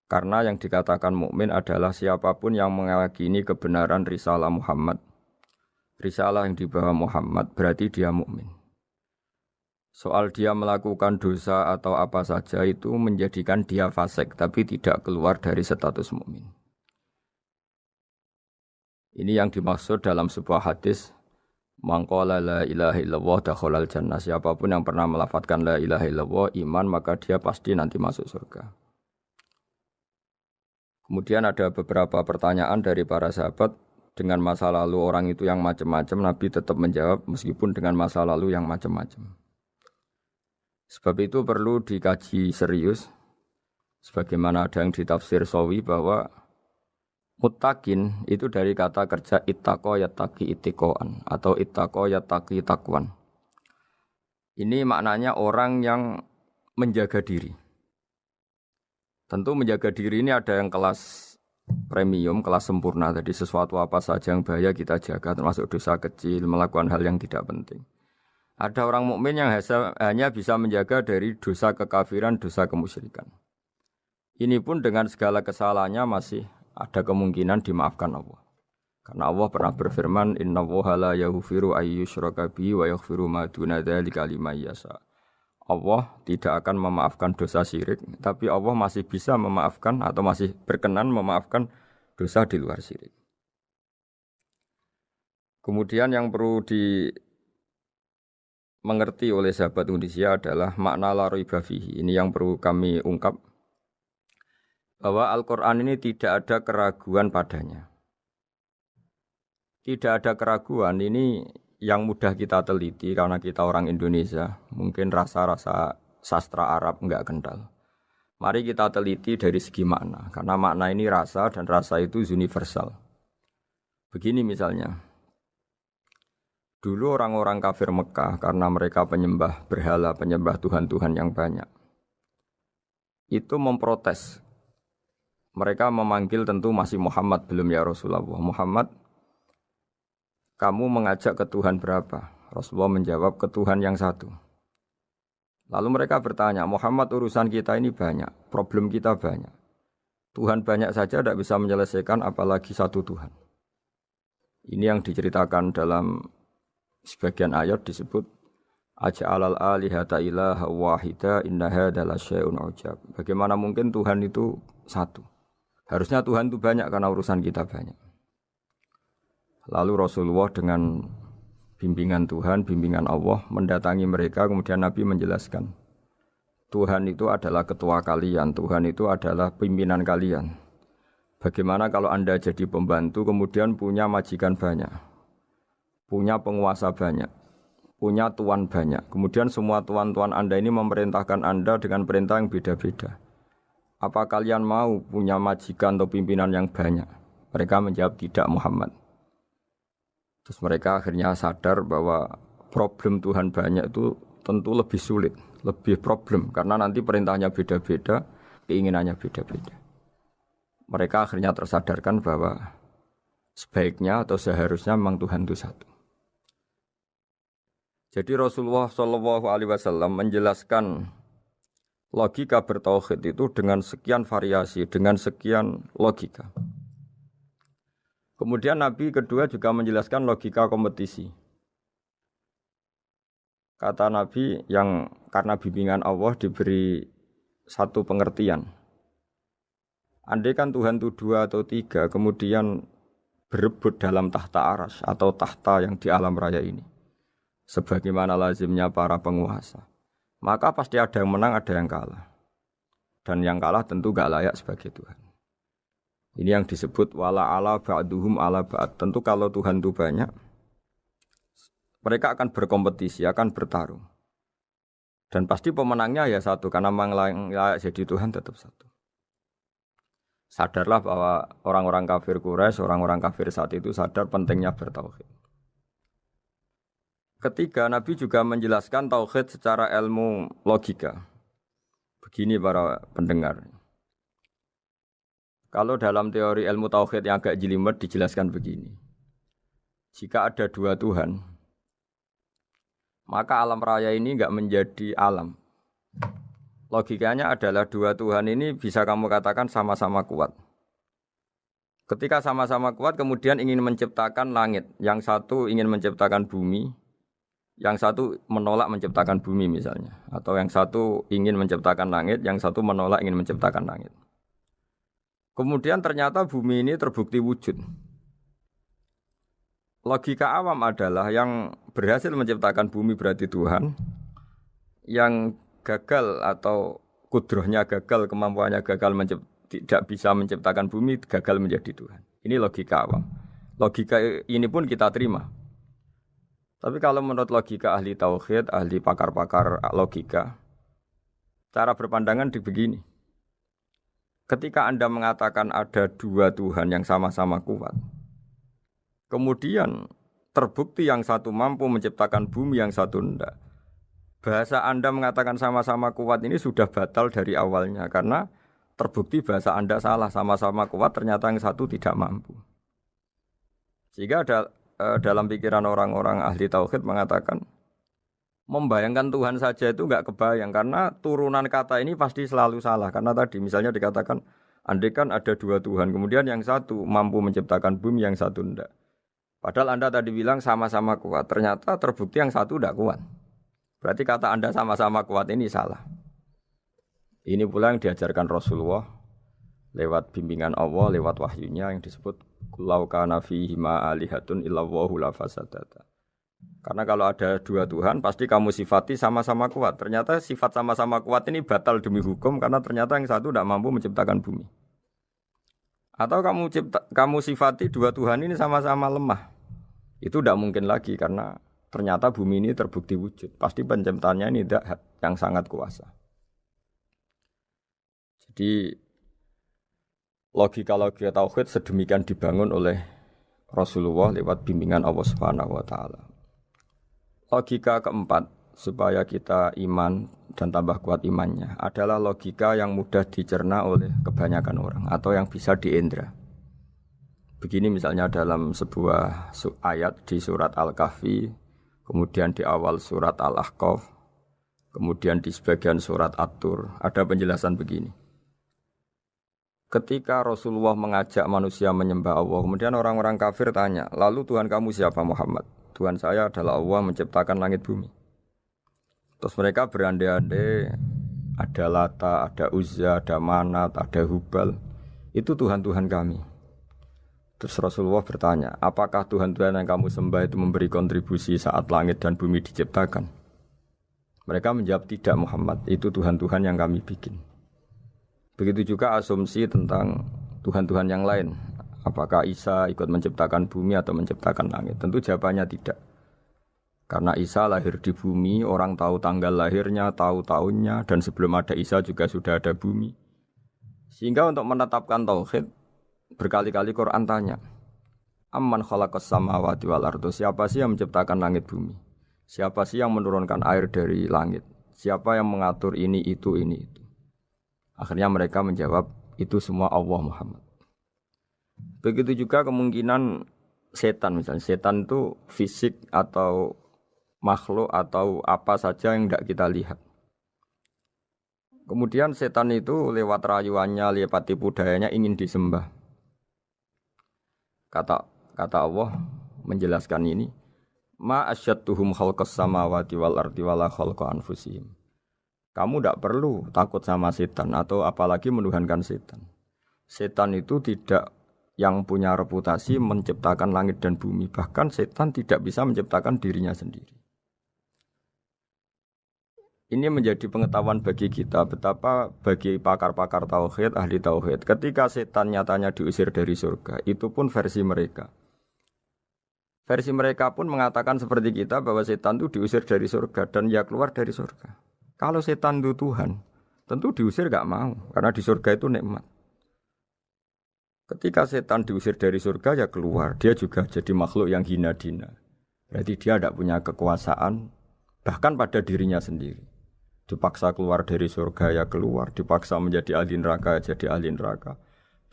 Karena yang dikatakan mukmin adalah siapapun yang meyakini kebenaran risalah Muhammad. Risalah yang dibawa Muhammad berarti dia mukmin. Soal dia melakukan dosa atau apa saja itu menjadikan dia fasik tapi tidak keluar dari status mukmin. Ini yang dimaksud dalam sebuah hadis, man qala la ilaha illallah dakhalal jannah. Siapapun yang pernah melafadzkan la ilaha illallah iman, maka dia pasti nanti masuk surga. Kemudian ada beberapa pertanyaan dari para sahabat dengan masa lalu orang itu yang macam-macam, Nabi tetap menjawab meskipun dengan masa lalu yang macam-macam. Sebab itu perlu dikaji serius, sebagaimana ada yang ditafsir Sawi bahwa muttaqin itu dari kata kerja ittaqa yattaqi ittiqaan atau ittaqa yattaqi taqwan. Ini maknanya orang yang menjaga diri. Tentu menjaga diri ini ada yang kelas premium, kelas sempurna. Jadi sesuatu apa saja yang bahaya kita jaga, termasuk dosa kecil, melakukan hal yang tidak penting. Ada orang mukmin yang hanya bisa menjaga dari dosa kekafiran, dosa kemusyrikan. Ini pun dengan segala kesalahannya masih ada kemungkinan dimaafkan Allah. Karena Allah pernah berfirman, innallaha la yaghfiru ayyushraka bihi wa yaghfiru ma duna dzalika liman yasha. Allah tidak akan memaafkan dosa syirik, tapi Allah masih bisa memaafkan atau masih berkenan memaafkan dosa di luar syirik. Kemudian yang perlu dimengerti oleh sahabat Unisia adalah makna la raiba fihi. Ini yang perlu kami ungkap, bahwa Al-Quran ini tidak ada keraguan padanya. Tidak ada keraguan ini yang mudah kita teliti karena kita orang Indonesia, mungkin rasa-rasa sastra Arab enggak kental. Mari kita teliti dari segi makna, karena makna ini rasa dan rasa itu universal. Begini misalnya, dulu orang-orang kafir Mekah karena mereka penyembah berhala, penyembah Tuhan-Tuhan yang banyak, itu memprotes. Mereka memanggil tentu masih Muhammad, belum ya Rasulullah. Muhammad, kamu mengajak ke Tuhan berapa? Rasulullah menjawab, ke Tuhan yang satu. Lalu mereka bertanya, Muhammad urusan kita ini banyak, problem kita banyak. Tuhan banyak saja tidak bisa menyelesaikan, apalagi satu Tuhan. Ini yang diceritakan dalam sebagian ayat disebut, Aja'alal alihata ilaha wahida inna hadza lasyai'un ujab. Bagaimana mungkin Tuhan itu satu? Harusnya Tuhan itu banyak karena urusan kita banyak. Lalu Rasulullah dengan bimbingan Tuhan, bimbingan Allah mendatangi mereka, kemudian Nabi menjelaskan, Tuhan itu adalah ketua kalian, Tuhan itu adalah pimpinan kalian. Bagaimana kalau Anda jadi pembantu kemudian punya majikan banyak, punya penguasa banyak, punya tuan banyak. Kemudian semua tuan-tuan Anda ini memerintahkan Anda dengan perintah yang beda-beda. Apa kalian mau punya majikan atau pimpinan yang banyak? Mereka menjawab tidak, Muhammad. Terus mereka akhirnya sadar bahwa problem Tuhan banyak itu tentu lebih sulit, lebih problem. Karena nanti perintahnya beda-beda, keinginannya beda-beda. Mereka akhirnya tersadarkan bahwa sebaiknya atau seharusnya memang Tuhan itu satu. Jadi Rasulullah SAW menjelaskan logika bertauhid itu dengan sekian variasi, dengan sekian logika. Kemudian Nabi kedua juga menjelaskan logika kompetisi. Kata Nabi yang karena bimbingan Allah diberi satu pengertian. Andai kan Tuhan itu 2 atau 3, kemudian berebut dalam tahta aras atau tahta yang di alam raya ini. Sebagaimana lazimnya para penguasa. Maka pasti ada yang menang, ada yang kalah. Dan yang kalah tentu gak layak sebagai Tuhan. Ini yang disebut wala ala ba'duhum ala ba'd. Tentu kalau Tuhan itu banyak, mereka akan berkompetisi, akan bertarung. Dan pasti pemenangnya ya satu, karena memang layak jadi Tuhan tetap satu. Sadarlah bahwa orang-orang kafir Quraisy, orang-orang kafir saat itu sadar pentingnya bertauhid. Ketiga, Nabi juga menjelaskan tauhid secara ilmu logika. Begini para pendengar. Kalau dalam teori ilmu tauhid yang agak jelimet dijelaskan begini. Jika ada 2 Tuhan, maka alam raya ini enggak menjadi alam. Logikanya adalah 2 Tuhan ini bisa kamu katakan sama-sama kuat. Ketika sama-sama kuat kemudian ingin menciptakan langit. Yang satu ingin menciptakan bumi, yang satu menolak menciptakan bumi misalnya. Atau yang satu ingin menciptakan langit, yang satu menolak ingin menciptakan langit. Kemudian ternyata bumi ini terbukti wujud. Logika awam adalah yang berhasil menciptakan bumi berarti Tuhan. Yang gagal atau kudrohnya gagal, kemampuannya gagal tidak bisa menciptakan bumi, gagal menjadi Tuhan. Ini logika awam. Logika ini pun kita terima. Tapi kalau menurut logika ahli tauhid, ahli pakar-pakar logika, cara berpandangan begini. Ketika Anda mengatakan ada 2 Tuhan yang sama-sama kuat, kemudian terbukti yang satu mampu menciptakan bumi, yang satu tidak. Bahasa Anda mengatakan sama-sama kuat ini sudah batal dari awalnya karena terbukti bahasa Anda salah, sama-sama kuat ternyata yang satu tidak mampu. Sehingga dalam pikiran orang-orang ahli tauhid mengatakan membayangkan Tuhan saja itu enggak kebayang karena turunan kata ini pasti selalu salah. Karena tadi misalnya dikatakan andai kan ada 2 Tuhan, kemudian yang satu mampu menciptakan bumi, yang satu tidak. Padahal Anda tadi bilang sama-sama kuat, ternyata terbukti yang satu tidak kuat. Berarti kata Anda sama-sama kuat ini salah. Ini pula yang diajarkan Rasulullah lewat bimbingan Allah, lewat wahyunya yang disebut Lau kana fihi ma alihatun illallahu la fasadata. Karena kalau ada 2 Tuhan pasti kamu sifati sama-sama kuat. Ternyata sifat sama-sama kuat ini batal demi hukum karena ternyata yang satu tidak mampu menciptakan bumi. Atau kamu sifati 2 Tuhan ini sama-sama lemah. Itu tidak mungkin lagi karena ternyata bumi ini terbukti wujud. Pasti penciptanya ini tidak yang sangat kuasa. Jadi logika-logika tauhid sedemikian dibangun oleh Rasulullah lewat bimbingan Allah Subhanahu wa taala. Logika keempat supaya kita iman dan tambah kuat imannya adalah logika yang mudah dicerna oleh kebanyakan orang atau yang bisa diindra. Begini misalnya dalam sebuah ayat di surat Al-Kahfi, kemudian di awal surat Al-Ahqaf, kemudian di sebagian surat At-Tur, ada penjelasan begini. Ketika Rasulullah mengajak manusia menyembah Allah, kemudian orang-orang kafir tanya, lalu Tuhan kamu siapa Muhammad? Tuhan saya adalah Allah menciptakan langit bumi. Terus mereka berandai-andai, ada Lata, ada Uzza, ada Manat, ada Hubal. Itu Tuhan-Tuhan kami. Terus Rasulullah bertanya, apakah Tuhan-Tuhan yang kamu sembah itu memberi kontribusi saat langit dan bumi diciptakan? Mereka menjawab, tidak Muhammad, itu Tuhan-Tuhan yang kami bikin. Begitu juga asumsi tentang Tuhan-Tuhan yang lain. Apakah Isa ikut menciptakan bumi atau menciptakan langit? Tentu jawabannya tidak. Karena Isa lahir di bumi, orang tahu tanggal lahirnya, tahu tahunnya, dan sebelum ada Isa juga sudah ada bumi. Sehingga untuk menetapkan tauhid, berkali-kali Quran tanya, Amman khalaqas samawati wal ardo, siapa sih yang menciptakan langit bumi? Siapa sih yang menurunkan air dari langit? Siapa yang mengatur ini, itu. Akhirnya mereka menjawab, itu semua Allah Muhammad. Begitu juga kemungkinan setan, misalnya setan itu fisik atau makhluk atau apa saja yang tidak kita lihat. Kemudian setan itu lewat rayuannya, lewat tipu dayanya ingin disembah. Kata Allah menjelaskan ini, ma asyadduhum khalqas samawati wal ardi wala khalqa anfusihim. Kamu tidak perlu takut sama setan atau apalagi menuhankan setan. Setan itu tidak yang punya reputasi menciptakan langit dan bumi. Bahkan setan tidak bisa menciptakan dirinya sendiri. Ini menjadi pengetahuan bagi kita betapa bagi pakar-pakar tauhid, ahli tauhid, ketika setan nyatanya diusir dari surga, itu pun versi mereka. Versi mereka pun mengatakan seperti kita bahwa setan itu diusir dari surga dan ya keluar dari surga. Kalau setan itu Tuhan, tentu diusir gak mau karena di surga itu nikmat. Ketika setan diusir dari surga ya keluar, dia juga jadi makhluk yang hina dina. Berarti dia tidak punya kekuasaan bahkan pada dirinya sendiri. Dipaksa keluar dari surga ya keluar, dipaksa menjadi ahli neraka ya jadi ahli neraka,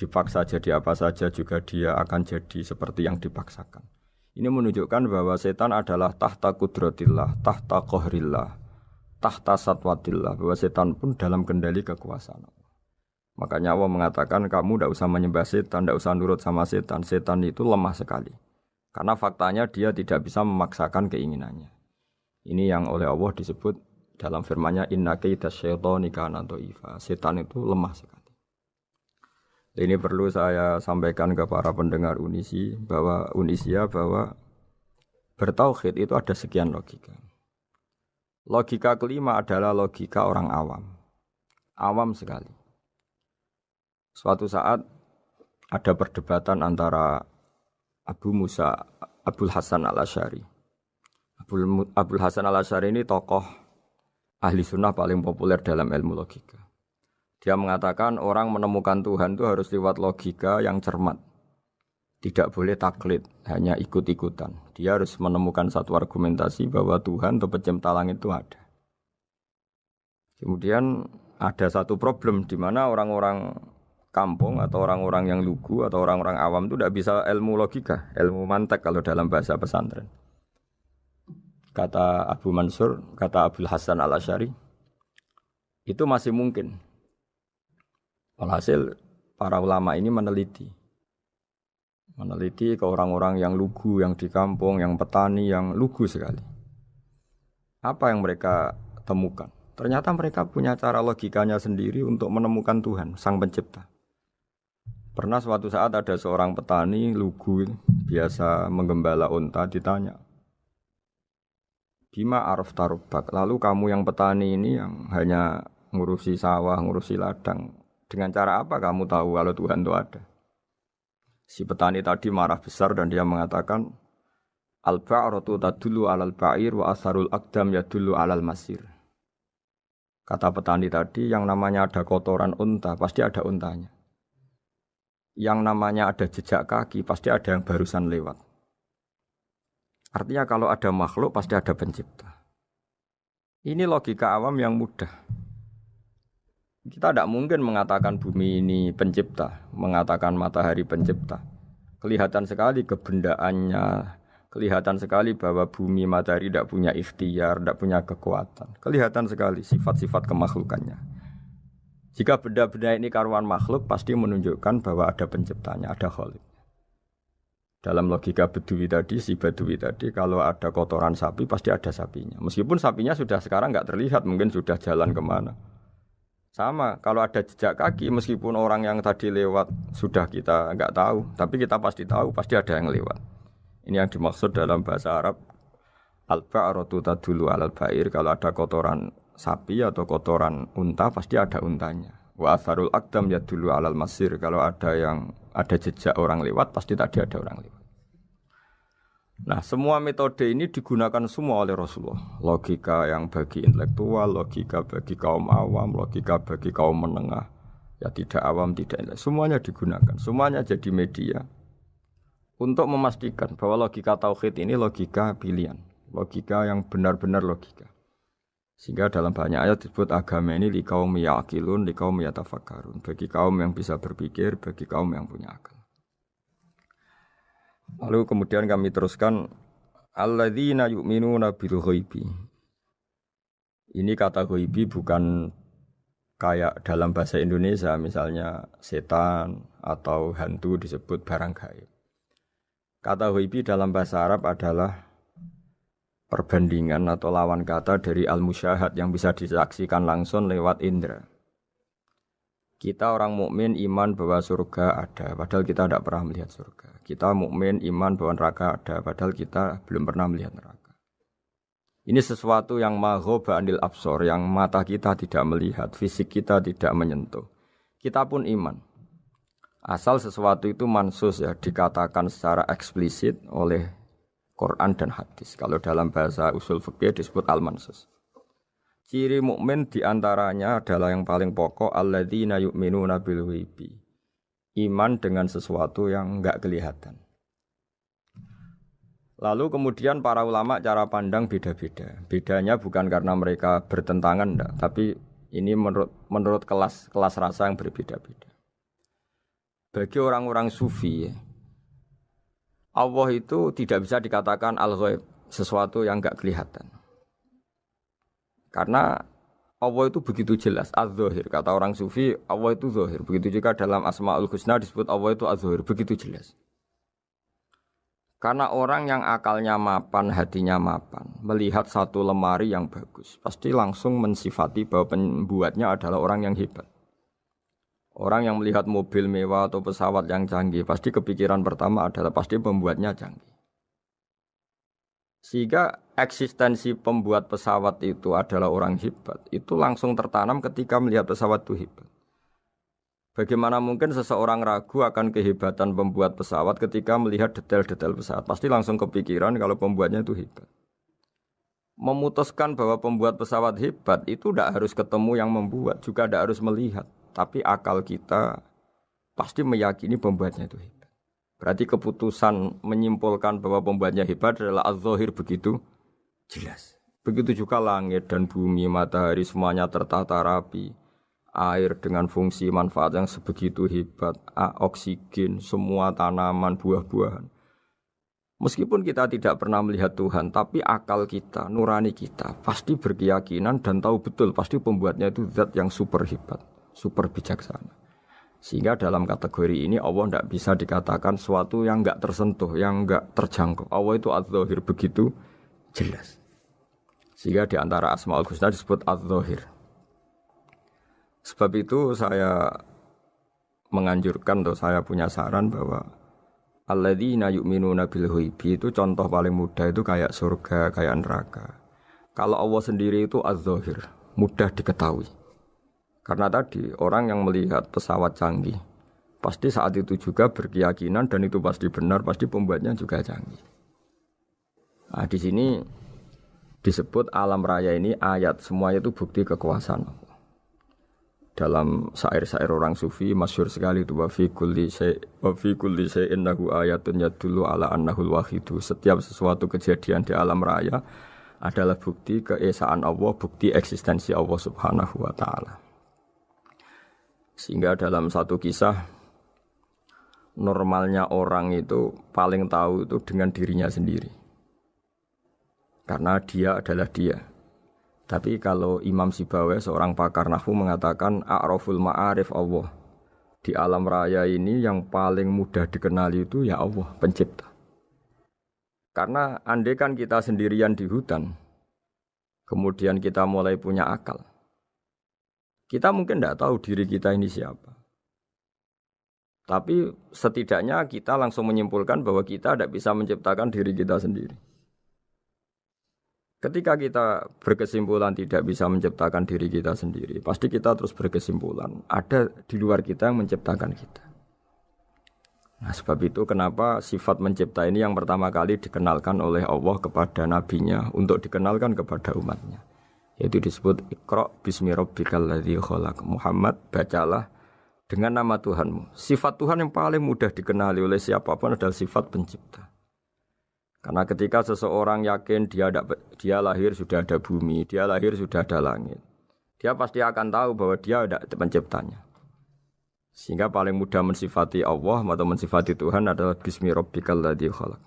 dipaksa jadi apa saja juga dia akan jadi seperti yang dipaksakan. Ini menunjukkan bahwa setan adalah tahta kudratillah, tahta qahrillah, tahta satwatillah, bahwa setan pun dalam kendali kekuasaan. Makanya Allah mengatakan kamu tidak usah menyembah setan, tidak usah nurut sama setan. Setan itu lemah sekali. Karena faktanya dia tidak bisa memaksakan keinginannya. Ini yang oleh Allah disebut dalam firman-Nya inna kaida syaitani kana dhaifa. Setan itu lemah sekali. Ini perlu saya sampaikan ke para pendengar Unisia bahwa bertauhid itu ada sekian logika. Logika kelima adalah logika orang awam. Awam sekali. Suatu saat ada perdebatan antara Abul Hasan al-Asy'ari. Abul Hasan al-Asy'ari ini tokoh ahli sunnah paling populer dalam ilmu logika. Dia mengatakan orang menemukan Tuhan itu harus lewat logika yang cermat. Tidak boleh taklid, hanya ikut-ikutan. Dia harus menemukan satu argumentasi bahwa Tuhan atau pencipta langit itu ada. Kemudian ada satu problem di mana orang-orang kampung atau orang-orang yang lugu atau orang-orang awam itu tidak bisa ilmu logika, ilmu mantek kalau dalam bahasa pesantren. Kata Abu Mansur, kata Abul Hasan al-Asy'ari, itu masih mungkin. Alhasil para ulama ini meneliti ke orang-orang yang lugu, yang di kampung, yang petani, yang lugu sekali. Apa yang mereka temukan? Ternyata mereka punya cara logikanya sendiri untuk menemukan Tuhan, Sang Pencipta. Pernah suatu saat ada seorang petani lugu, biasa menggembala unta, ditanya, Bima araf tarubak, lalu kamu yang petani ini yang hanya ngurusi sawah, ngurusi ladang, dengan cara apa kamu tahu kalau Tuhan itu ada? Si petani tadi marah besar dan dia mengatakan, Al-ba'ratu tadullu alal ba'ir wa asharul aqdam yadullu alal masir. Kata petani tadi, yang namanya ada kotoran unta, pasti ada untanya. Yang namanya ada jejak kaki, pasti ada yang barusan lewat. Artinya kalau ada makhluk, pasti ada pencipta. Ini logika awam yang mudah. Kita tidak mungkin mengatakan bumi ini pencipta, mengatakan matahari pencipta. Kelihatan sekali kebendaannya, kelihatan sekali bahwa bumi matahari tidak punya ikhtiar, tidak punya kekuatan. Kelihatan sekali sifat-sifat kemakhlukannya. Jika benda-benda ini karuan makhluk, pasti menunjukkan bahwa ada penciptanya, ada khalik. Dalam logika Bedui tadi, si Bedui tadi, kalau ada kotoran sapi, pasti ada sapinya. Meskipun sapinya sudah sekarang nggak terlihat, mungkin sudah jalan kemana. Sama, kalau ada jejak kaki, meskipun orang yang tadi lewat sudah kita nggak tahu, tapi kita pasti tahu, pasti ada yang lewat. Ini yang dimaksud dalam bahasa Arab, al-ba'ratu tadullu alal ba'ir, kalau ada kotoran sapi atau kotoran unta, pasti ada untanya. Wa atharul aqdam yadullu alal masir. Kalau ada jejak orang lewat, pasti tadi ada orang lewat. Nah, semua metode ini digunakan semua oleh Rasulullah. Logika yang bagi intelektual, logika bagi kaum awam, logika bagi kaum menengah. Ya tidak awam, tidak intelektual. Semuanya digunakan. Semuanya jadi media untuk memastikan bahwa logika tauhid ini logika pilihan. Logika yang benar-benar logika. Sehingga dalam banyak ayat disebut agama ini liqaum yaqilun, liqaum yatafakkarun. Bagi kaum yang bisa berpikir, bagi kaum yang punya akal. Lalu kemudian kami teruskan alladzina yu'minuna bil ghaibi. Ini kata ghaibi bukan kayak dalam bahasa Indonesia misalnya setan atau hantu disebut barang gaib. Kata ghaibi dalam bahasa Arab adalah perbandingan atau lawan kata dari al-musyahad yang bisa disaksikan langsung lewat indera. Kita orang mukmin iman bahwa surga ada, padahal kita tidak pernah melihat surga. Kita mukmin iman bahwa neraka ada, padahal kita belum pernah melihat neraka. Ini sesuatu yang maghoba anil absor, yang mata kita tidak melihat, fisik kita tidak menyentuh. Kita pun iman. Asal sesuatu itu mansus ya, dikatakan secara eksplisit oleh Quran dan hadis. Kalau dalam bahasa usul fikih disebut al-mansus. Ciri mukmin diantaranya adalah yang paling pokok alladzina yu'minuna bil ghaibi. Iman dengan sesuatu yang enggak kelihatan. Lalu kemudian para ulama cara pandang beda-beda. Bedanya bukan karena mereka bertentangan enggak, tapi ini menurut kelas rasa yang berbeda-beda. Bagi orang-orang sufi, Allah itu tidak bisa dikatakan al-ghaib, sesuatu yang enggak kelihatan. Karena Allah itu begitu jelas, az-zahir. Kata orang sufi, Allah itu zahir. Begitu juga dalam Asmaul Husna disebut Allah itu az-zahir. Begitu jelas. Karena orang yang akalnya mapan, hatinya mapan, melihat satu lemari yang bagus, pasti langsung mensifati bahwa pembuatnya adalah orang yang hebat. Orang yang melihat mobil mewah atau pesawat yang canggih, pasti kepikiran pertama adalah pasti pembuatnya canggih. Sehingga eksistensi pembuat pesawat itu adalah orang hebat, itu langsung tertanam ketika melihat pesawat itu hebat. Bagaimana mungkin seseorang ragu akan kehebatan pembuat pesawat ketika melihat detail-detail pesawat? Pasti langsung kepikiran kalau pembuatnya itu hebat. Memutuskan bahwa pembuat pesawat hebat itu tidak harus ketemu yang membuat, juga tidak harus melihat. Tapi akal kita pasti meyakini pembuatnya itu hebat. Berarti keputusan menyimpulkan bahwa pembuatnya hebat adalah az-zahir begitu jelas. Begitu juga langit dan bumi, matahari semuanya tertata rapi. Air dengan fungsi manfaat yang sebegitu hebat, oksigen, semua tanaman, buah-buahan. Meskipun kita tidak pernah melihat Tuhan, tapi akal kita, nurani kita pasti berkeyakinan dan tahu betul pasti pembuatnya itu zat yang super hebat, super bijaksana. Sehingga dalam kategori ini Allah tidak bisa dikatakan sesuatu yang enggak tersentuh, yang enggak terjangkau. Allah itu az-zahir begitu jelas. Sehingga di antara Asmaul Husna disebut az-zahir. Sebab itu saya menganjurkan atau saya punya saran bahwa alladzina yu'minuna bil ghaibi itu contoh paling mudah itu kayak surga, kayak neraka. Kalau Allah sendiri itu az-zahir, mudah diketahui. Karena tadi orang yang melihat pesawat canggih pasti saat itu juga berkeyakinan dan itu pasti benar, pasti pembuatnya juga canggih. Nah, di sini disebut alam raya ini ayat, semuanya itu bukti kekuasaan Allah. Dalam syair-syair orang sufi masyhur sekali itu wa fi kulli syai'in lahu ayatun yadullu ala annahul wahidu. Setiap sesuatu kejadian di alam raya adalah bukti keesaan Allah, bukti eksistensi Allah Subhanahu wa taala. Sehingga dalam satu kisah normalnya orang itu paling tahu itu dengan dirinya sendiri. Karena dia adalah dia. Tapi kalau Imam Sibawayh seorang pakar nahwu mengatakan a'raful ma'arif Allah. Di alam raya ini yang paling mudah dikenali itu ya Allah, pencipta. Karena andai kan kita sendirian di hutan, kemudian kita mulai punya akal. Kita mungkin tidak tahu diri kita ini siapa. Tapi setidaknya kita langsung menyimpulkan bahwa kita tidak bisa menciptakan diri kita sendiri. Ketika kita berkesimpulan tidak bisa menciptakan diri kita sendiri, pasti kita terus berkesimpulan ada di luar kita yang menciptakan kita. Nah, sebab itu kenapa sifat mencipta ini yang pertama kali dikenalkan oleh Allah kepada nabinya untuk dikenalkan kepada umatnya. Yaitu disebut Iqra bismi rabbikal ladzi khalaq. Muhammad, bacalah dengan nama Tuhanmu. Sifat Tuhan yang paling mudah dikenali oleh siapapun adalah sifat pencipta. Karena ketika seseorang yakin dia lahir sudah ada bumi, dia lahir sudah ada langit, dia pasti akan tahu bahwa dia ada penciptanya. Sehingga paling mudah mensifati Allah atau mensifati Tuhan adalah bismi rabbikal ladzi khalaq.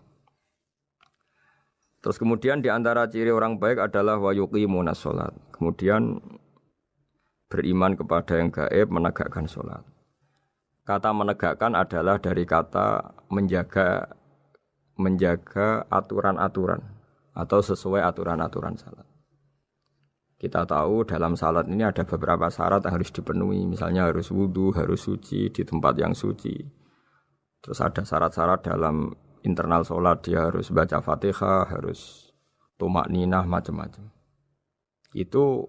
Terus kemudian di antara ciri orang baik adalah wa yuqimunas shalat. Kemudian beriman kepada yang gaib, menegakkan salat. Kata menegakkan adalah dari kata menjaga aturan-aturan atau sesuai aturan-aturan salat. Kita tahu dalam salat ini ada beberapa syarat yang harus dipenuhi. Misalnya harus wudu, harus suci di tempat yang suci. Terus ada syarat-syarat dalam internal salat, dia harus baca Fatihah, harus tumakninah, macam-macam. Itu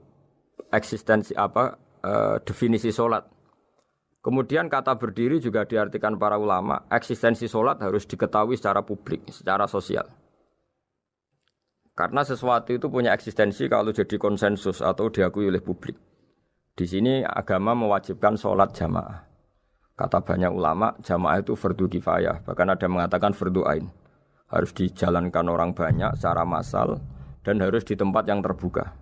eksistensi definisi salat. Kemudian kata berdiri juga diartikan para ulama, eksistensi sholat harus diketahui secara publik, secara sosial. Karena sesuatu itu punya eksistensi kalau jadi konsensus atau diakui oleh publik. Di sini agama mewajibkan sholat jamaah. Kata banyak ulama, jamaah itu fardu kifayah, bahkan ada yang mengatakan fardu ain. Harus dijalankan orang banyak secara massal dan harus di tempat yang terbuka.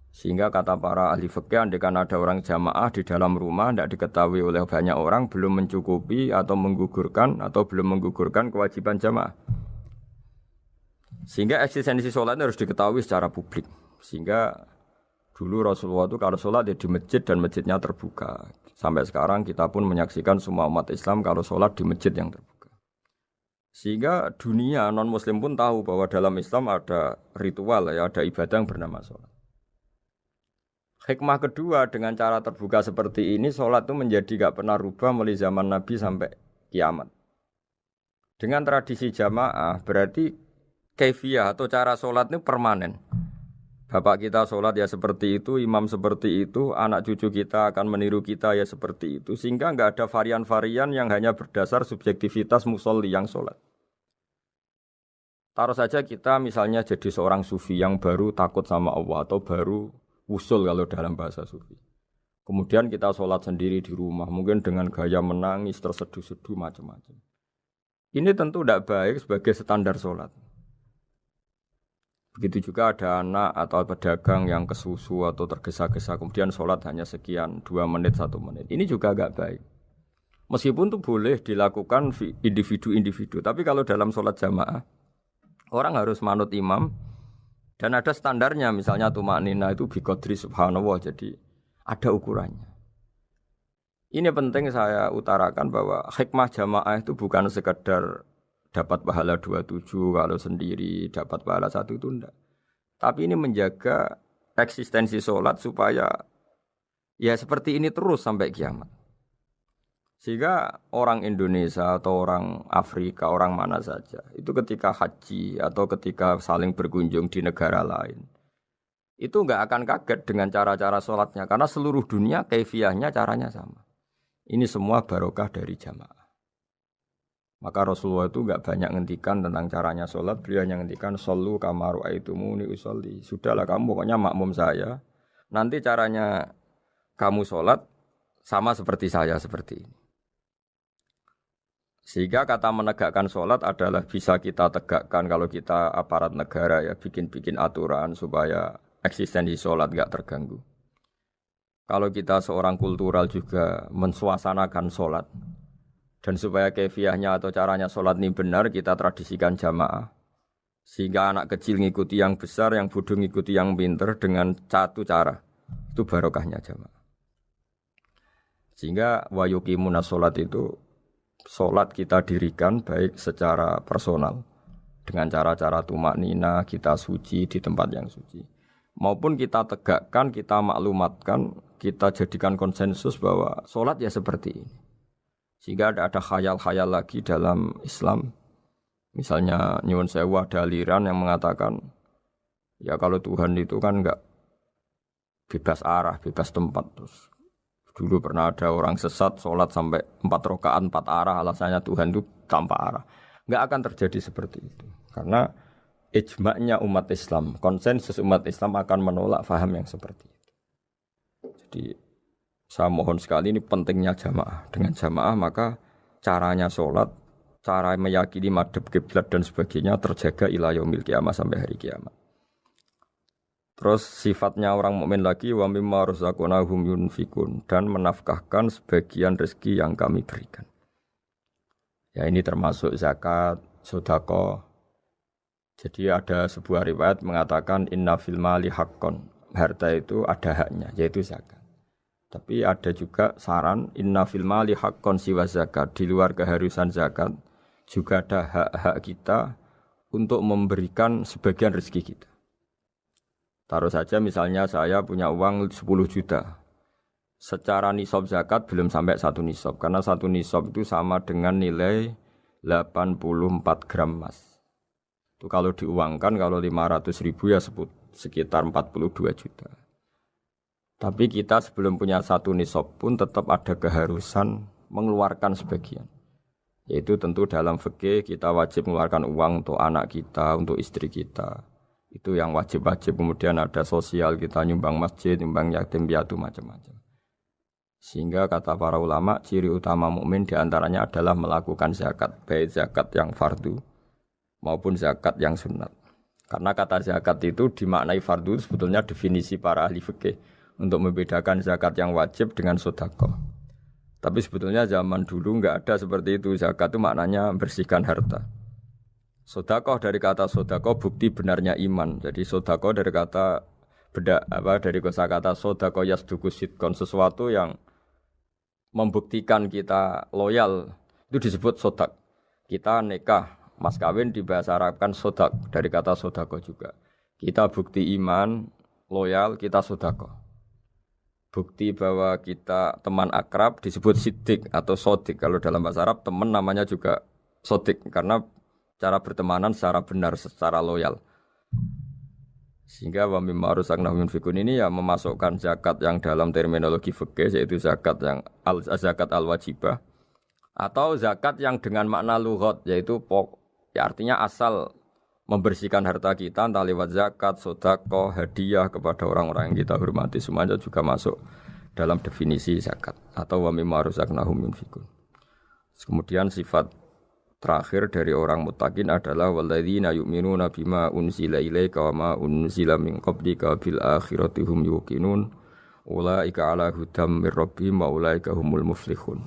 Sehingga kata para ahli fikih, andaikan ada orang jamaah di dalam rumah tidak diketahui oleh banyak orang, belum mencukupi atau belum menggugurkan kewajiban jamaah. Sehingga eksistensi sholat harus diketahui secara publik. Sehingga dulu Rasulullah itu kalau sholat ya di masjid dan masjidnya terbuka. Sampai sekarang kita pun menyaksikan semua umat Islam kalau sholat di masjid yang terbuka. Sehingga dunia non-muslim pun tahu bahwa dalam Islam ada ritual, ya, ada ibadah yang bernama sholat. Hikmah kedua dengan cara terbuka seperti ini, sholat itu menjadi gak pernah rubah mulai zaman Nabi sampai kiamat. Dengan tradisi jamaah berarti kaifiyah atau cara sholat ini permanen. Bapak kita sholat ya seperti itu, imam seperti itu, anak cucu kita akan meniru kita ya seperti itu. Sehingga gak ada varian-varian yang hanya berdasar subjektivitas musolli yang sholat. Taruh saja kita misalnya jadi seorang sufi yang baru takut sama Allah atau baru usul kalau dalam bahasa sufi. Kemudian kita sholat sendiri di rumah, mungkin dengan gaya menangis, terseduh-seduh, macam-macam. Ini tentu tidak baik sebagai standar sholat. Begitu juga ada anak atau pedagang yang kesusu atau tergesa-gesa, kemudian sholat hanya sekian, 2 menit, 1 menit. Ini juga agak baik. Meskipun itu boleh dilakukan individu-individu, tapi kalau dalam sholat jamaah, orang harus manut imam, dan ada standarnya, misalnya tumaknina itu biqadri subhanallah, jadi ada ukurannya. Ini penting saya utarakan bahwa hikmah jamaah itu bukan sekedar dapat pahala 27 kalau sendiri, dapat pahala 1 itu enggak. Tapi ini menjaga eksistensi sholat supaya ya seperti ini terus sampai kiamat. Sehingga orang Indonesia atau orang Afrika, orang mana saja, itu ketika haji atau ketika saling berkunjung di negara lain, itu enggak akan kaget dengan cara-cara sholatnya, karena seluruh dunia kaifiyahnya caranya sama. Ini semua barokah dari jamaah. Maka Rasulullah itu enggak banyak ngendikan tentang caranya sholat, beliau hanya ngendikan shollu kama ra'aitumuni usolli. Sudahlah kamu pokoknya makmum saya, nanti caranya kamu sholat sama seperti saya seperti ini. Sehingga kata menegakkan sholat adalah bisa kita tegakkan kalau kita aparat negara ya bikin-bikin aturan supaya eksistensi sholat gak terganggu. Kalau kita seorang kultural juga mensuasanakan sholat dan supaya kefiahnya atau caranya sholat ini benar kita tradisikan jamaah. Sehingga anak kecil ngikuti yang besar, yang bodoh ngikuti yang pinter dengan satu cara. Itu barokahnya jamaah. Sehingga wa yuqimunas sholat itu sholat kita dirikan baik secara personal dengan cara-cara tumaknina, kita suci di tempat yang suci, maupun kita tegakkan, kita maklumatkan, kita jadikan konsensus bahwa sholat ya seperti ini. Sehingga ada khayal-khayal lagi dalam Islam. Misalnya nyuwun sewu ada aliran yang mengatakan Ya kalau Tuhan itu kan enggak bebas arah, bebas tempat. Terus dulu pernah ada orang sesat sholat sampai 4 rakaat 4 arah, alasannya Tuhan itu tanpa arah. Enggak akan terjadi seperti itu. Karena ijma'nya umat Islam, konsensus umat Islam akan menolak faham yang seperti itu. Jadi saya mohon sekali, ini pentingnya jamaah. Dengan jamaah maka caranya sholat, cara meyakini madhab kiblat dan sebagainya terjaga ila yaumil qiyamah sampai hari kiamat. Terus sifatnya orang mukmin lagi wa mimma razaqnahum yunfikun, dan menafkahkan sebagian rezeki yang kami berikan. Ya ini termasuk zakat, sedekah. Jadi ada sebuah riwayat mengatakan inna fil mali haqqon. Harta itu ada haknya, yaitu zakat. Tapi ada juga saran inna fil mali haqqon siwa zakat, di luar keharusan zakat juga ada hak-hak kita untuk memberikan sebagian rezeki kita. Taruh saja misalnya saya punya uang 10 juta. Secara nisab zakat belum sampai 1 nisab. Karena 1 nisab itu sama dengan nilai 84 gram emas. Itu kalau diuangkan, kalau 500 ribu ya sekitar 42 juta. Tapi kita sebelum punya 1 nisab pun tetap ada keharusan mengeluarkan sebagian. Yaitu tentu dalam fikih kita wajib mengeluarkan uang untuk anak kita, untuk istri kita. Itu yang wajib-wajib. Kemudian ada sosial, kita nyumbang masjid, nyumbang yatim piatu, macam-macam. Sehingga kata para ulama, ciri utama mukmin diantaranya adalah melakukan zakat, baik zakat yang fardu maupun zakat yang sunat. Karena kata zakat itu dimaknai fardu, sebetulnya definisi para ahli fikih untuk membedakan zakat yang wajib dengan sedekah. Tapi sebetulnya zaman dulu enggak ada seperti itu. Zakat itu maknanya bersihkan harta. Sedekah dari kata sedekah bukti benarnya iman. Jadi sedekah dari kata dari kosakata sedekah yasduqu sidqan, sesuatu yang membuktikan kita loyal itu disebut sedekah. Kita nikah, mas kawin di bahasa Arab kan sedekah dari kata sedekah juga. Kita bukti iman, loyal, kita sedekah. Bukti bahwa kita teman akrab disebut siddiq atau sodik. Kalau dalam bahasa Arab teman namanya juga sodik karena cara bertemanan secara benar, secara loyal. Sehingga wa mimma razaqnahum yunfikun ini ya memasukkan zakat yang dalam terminologi fikih yaitu zakat yang zakat al-wajibah atau zakat yang dengan makna lughat yaitu ya artinya asal membersihkan harta kita entah lewat zakat, sedekah, hadiah kepada orang-orang yang kita hormati, semuanya juga masuk dalam definisi zakat atau wa mimma razaqnahum yunfikun. Kemudian sifat terakhir dari orang muttaqin adalah walladzina yu'minuna bima unzila ilaika wa ma unzila min qablika bil akhirati hum yuqinun ulaika ala hudam mir rabbihim wa ulaika humul muflihun.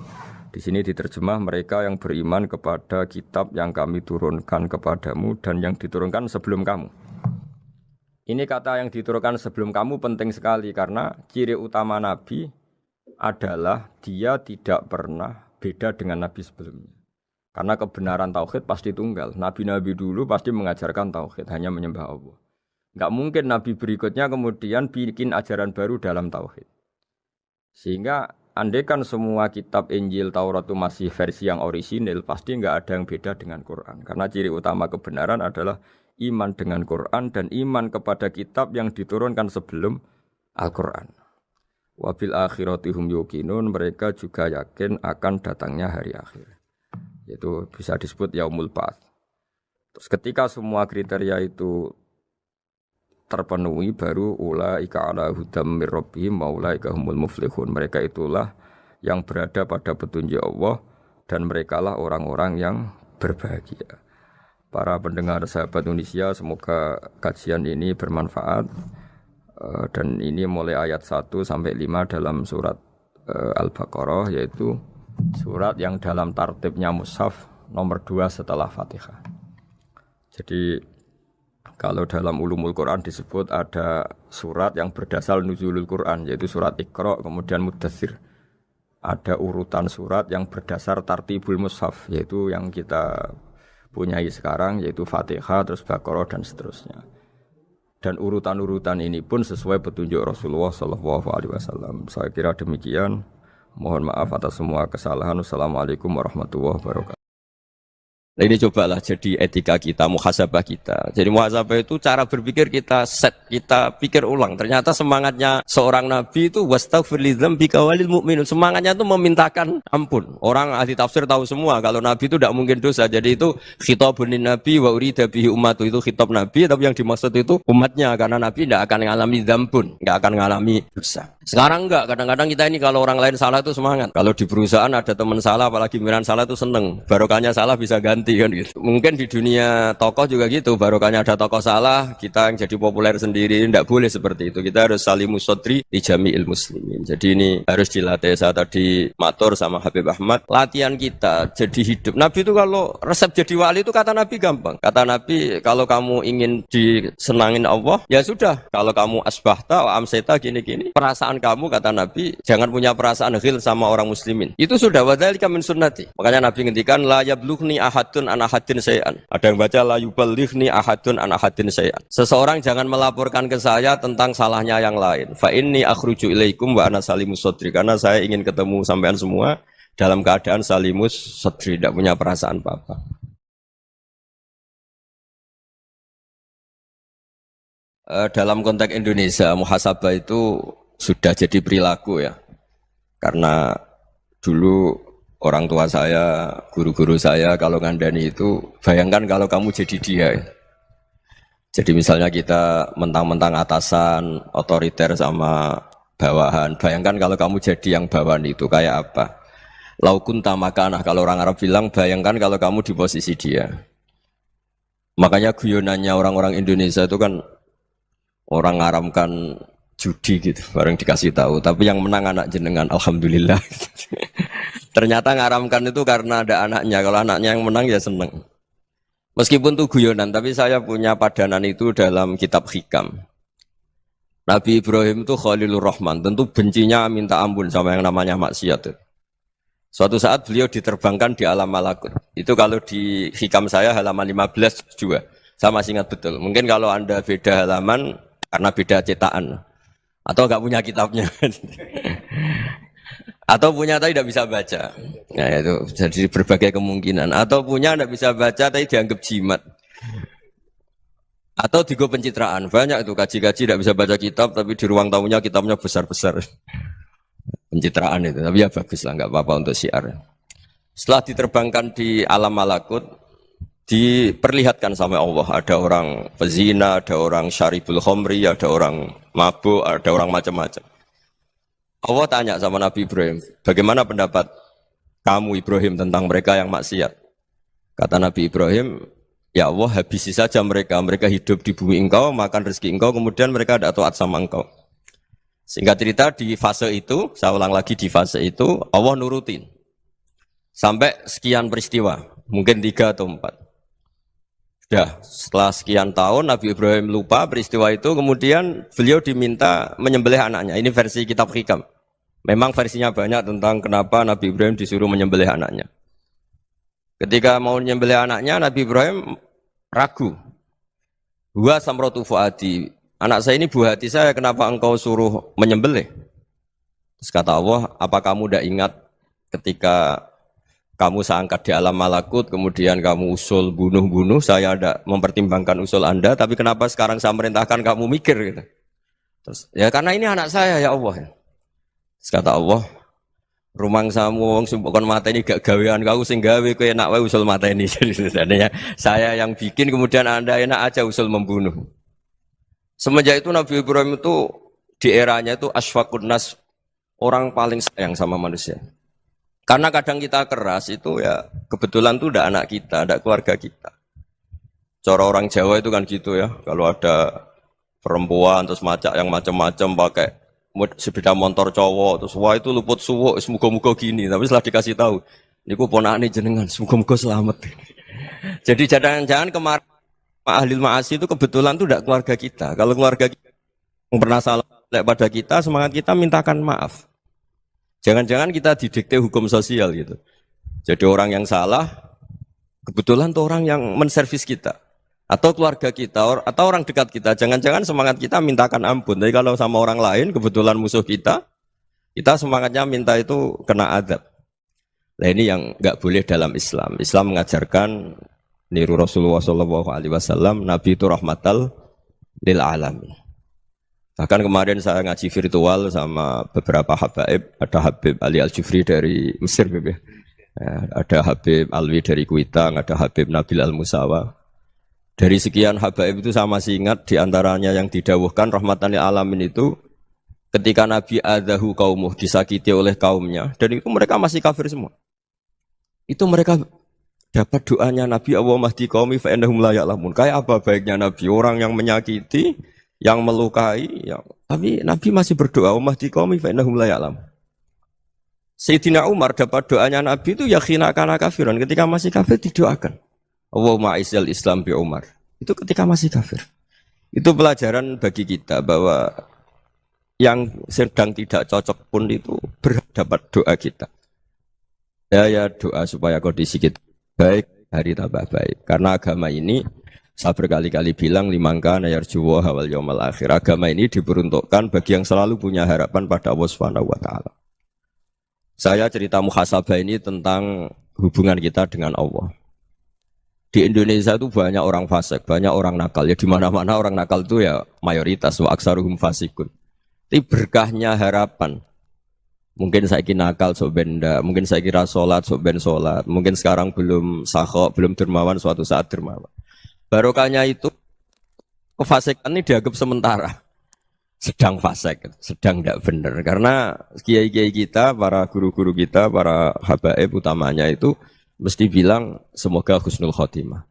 Di sini diterjemah mereka yang beriman kepada kitab yang kami turunkan kepadamu dan yang diturunkan sebelum kamu. Ini kata yang diturunkan sebelum kamu penting sekali karena ciri utama Nabi adalah dia tidak pernah beda dengan Nabi sebelumnya. Karena kebenaran tauhid pasti tunggal. Nabi-nabi dulu pasti mengajarkan tauhid, hanya menyembah Allah. Enggak mungkin nabi berikutnya kemudian bikin ajaran baru dalam tauhid. Sehingga andaikan semua kitab Injil, Taurat itu masih versi yang orisinil, pasti enggak ada yang beda dengan Quran. Karena ciri utama kebenaran adalah iman dengan Quran dan iman kepada kitab yang diturunkan sebelum Al-Quran. Wabil akhirati hum yuqinun, mereka juga yakin akan datangnya hari akhir. Itu bisa disebut yaumul ba'ats. Terus ketika semua kriteria itu terpenuhi baru ulaika ala hudam mir rabbihim wa ulaika humul muflihun. Mereka itulah yang berada pada petunjuk Allah dan merekalah orang-orang yang berbahagia. Para pendengar sahabat Indonesia, semoga kajian ini bermanfaat. Dan ini mulai ayat 1 sampai 5 dalam surat Al-Baqarah, yaitu surat yang dalam tartibnya mushaf nomor 2 setelah Fatihah. Jadi kalau dalam ulumul Quran disebut ada surat yang berdasar nuzulul Quran, yaitu surat Iqra, kemudian Mudaththir. Ada urutan surat yang berdasar tartibul mushaf, yaitu yang kita punyai sekarang, yaitu Fatihah, terus Baqarah dan seterusnya. Dan urutan-urutan ini pun sesuai petunjuk Rasulullah SAW. Saya kira demikian. Mohon maaf atas semua kesalahan. Wassalamualaikum warahmatullahi wabarakatuh. Nah, ini cobalah jadi etika kita, muhasabah kita. Jadi muhasabah itu cara berpikir kita set, kita pikir ulang. Ternyata semangatnya seorang nabi itu wastaghfir lidzambika walil mu'minun. Semangatnya itu memintakan ampun. Orang ahli tafsir tahu semua kalau nabi itu tidak mungkin dosa. Jadi itu khitabun nabi wa urida bihi ummatu, itu khitab nabi, tapi yang dimaksud itu umatnya, karena nabi tidak akan mengalami dzambun, tidak akan mengalami dosa. Sekarang enggak, kadang-kadang kita ini kalau orang lain salah itu semangat. Kalau di perusahaan ada teman salah, apalagi pimpinan salah itu seneng. Barokahnya salah bisa ganti kan gitu. Mungkin di dunia tokoh juga gitu, barokahnya ada tokoh salah, kita yang jadi populer sendiri. Tidak boleh seperti itu. Kita harus salimus sodri di jami'il muslimin. Jadi ini harus dilatih. Saya tadi matur sama Habib Ahmad, latihan kita jadi hidup. Nabi itu kalau resep jadi wali itu kata Nabi gampang. Kata Nabi, kalau kamu ingin disenangin Allah, ya sudah. Kalau kamu asbahta, amseta gini-gini, perasaan kamu, kata Nabi, jangan punya perasaan ghil sama orang muslimin. Itu sudah wadzalika min sunnati. Makanya Nabi ngendikan la yablughni ahadun an ahadin syai'an. Ada yang baca la yuballighni ahadun an ahadin syai'an. Seseorang jangan melaporkan ke saya tentang salahnya yang lain. Fa inni akhruju ilaikum wa ana salimus sadri. Karena saya ingin ketemu sampean semua dalam keadaan salimus sadri, tidak punya perasaan apa-apa. Dalam konteks Indonesia, muhasabah itu sudah jadi perilaku ya. Karena dulu orang tua saya, guru-guru saya kalau ngandani itu, bayangkan kalau kamu jadi dia. Jadi misalnya kita mentang-mentang atasan, otoriter sama bawahan. Bayangkan kalau kamu jadi yang bawahan itu kayak apa? Laukun tamakanah, kalau orang Arab bilang, bayangkan kalau kamu di posisi dia. Makanya guyonannya orang-orang Indonesia itu kan orang ngaramkan judi gitu, bareng dikasih tahu. Tapi yang menang anak jenengan, alhamdulillah. Ternyata ngaramkan itu karena ada anaknya. Kalau anaknya yang menang ya seneng. Meskipun itu guyonan, tapi saya punya padanan itu dalam kitab Hikam. Nabi Ibrahim itu Khalilur Rahman, tentu bencinya minta ampun sama yang namanya maksiat. Suatu saat beliau diterbangkan di alam malakut. Itu kalau di Hikam saya halaman 15 juga. Saya masih ingat betul. Mungkin kalau Anda beda halaman karena beda cetakan. Atau enggak punya kitabnya. Atau punya tapi tidak bisa baca. Nah itu jadi berbagai kemungkinan. Atau punya tidak bisa baca tapi dianggap jimat. Atau digo pencitraan. Banyak itu kaji-kaji tidak bisa baca kitab tapi di ruang tamunya kitabnya besar-besar. Pencitraan itu. Tapi ya bagus lah, nggak apa-apa untuk syiar. Setelah diterbangkan di alam malakut, diperlihatkan sama Allah. Ada orang pezina, ada orang syaribul khomri, ada orang mabuk, ada orang macam-macam. Allah tanya sama Nabi Ibrahim, bagaimana pendapat kamu Ibrahim tentang mereka yang maksiat? Kata Nabi Ibrahim, ya Allah habisi saja mereka. Mereka hidup di bumi engkau, makan rezeki engkau, kemudian mereka tidak taat sama engkau. Singkat cerita di fase itu, saya ulang lagi di fase itu, Allah nurutin. Sampai sekian peristiwa, mungkin 3 atau 4. Sudah, setelah sekian tahun Nabi Ibrahim lupa peristiwa itu, kemudian beliau diminta menyembelih anaknya. Ini versi kitab Hikam. Memang versinya banyak tentang kenapa Nabi Ibrahim disuruh menyembelih anaknya. Ketika mau menyembelih anaknya, Nabi Ibrahim ragu. Huwa samratu fuadi. Anak saya ini buah hati saya, kenapa engkau suruh menyembelih? Terus kata Allah, apa kamu tidak ingat ketika kamu saya angkat di alam malakut, kemudian kamu usul bunuh-bunuh, saya tidak mempertimbangkan usul Anda, tapi kenapa sekarang saya merintahkan kamu mikir? Gitu. Terus, ya karena ini anak saya ya Allah. Terus kata Allah, rumang samu wong sumpukon mata ini gak gawean kau sing gawe kowe enak wae usul mata ini. Jadi sebenarnya saya yang bikin, kemudian Anda enak aja usul membunuh. Semenjak itu Nabi Ibrahim itu di eranya itu asfaqun nas, orang paling sayang sama manusia. Karena kadang kita keras itu ya kebetulan itu udah anak kita, ada keluarga kita. Cara orang Jawa itu kan gitu ya, kalau ada perempuan terus macak yang macam-macam pakai sepeda motor cowok terus wah itu luput suwuk, semoga-moga gini. Tapi setelah dikasih tahu, niku ponakane jenengan, semoga-moga selamat. Jadi jangan-jangan kemarin ahli ma'asi itu kebetulan itu tidak keluarga kita. Kalau keluarga kita yang pernah salah pada kita, semangat kita mintakan maaf. Jangan-jangan kita didikte hukum sosial gitu. Jadi orang yang salah, kebetulan itu orang yang menservis kita. Atau keluarga kita, atau orang dekat kita. Jangan-jangan semangat kita mintakan ampun. Tapi kalau sama orang lain, kebetulan musuh kita semangatnya minta itu kena adab. Nah ini yang nggak boleh dalam Islam. Islam mengajarkan niru Rasulullah SAW, Nabi itu rahmatal lil alamin. Bahkan kemarin saya ngaji virtual sama beberapa habaib, ada Habib Ali Al-Jufri dari Mesir, ada Habib Alwi dari Kuitang, ada Habib Nabil Al-Musawa. Dari sekian habaib itu saya masih ingat diantaranya yang didawuhkan rahmatan lil alamin itu ketika Nabi adahu kaumuh, disakiti oleh kaumnya, dan itu mereka masih kafir semua. Itu mereka dapat doanya Nabi Allah mahdi qaumi fa innahum la ya'lamun. Kayak apa baiknya Nabi, orang yang menyakiti, yang melukai, tapi Nabi masih berdoa mahdi qaumi fa innahum la ya'lamun. Sayyidina Umar dapat doanya Nabi itu yakhina kana kafiran, ketika masih kafir didoakan. Allahumma izzil Islam bi Umar. Itu ketika masih kafir. Itu pelajaran bagi kita bahwa yang sedang tidak cocok pun itu berdapat doa kita. Ya doa supaya kondisi kita baik, hari tambah baik. Karena agama ini, saya berkali-kali bilang, limangka nayarjuwa hawal yawmal akhir. Agama ini diperuntukkan bagi yang selalu punya harapan pada Allah Subhanahu wa Ta'ala. Saya cerita muhasabah ini tentang hubungan kita dengan Allah. Di Indonesia itu banyak orang fasik, banyak orang nakal. Ya di mana-mana orang nakal itu ya mayoritas, wa aksaruhum fasikun. Tapi berkahnya harapan. Mungkin saya kira nakal sok benda, mungkin saya kira sholat sok ben sholat, mungkin sekarang belum sakhok, belum dermawan, suatu saat dermawan. Barokahnya itu kefasikan ini dianggap sementara, sedang fasik, sedang tidak benar. Karena kiai-kiai kita, para guru-guru kita, para habaib utamanya itu mesti bilang semoga husnul khotimah.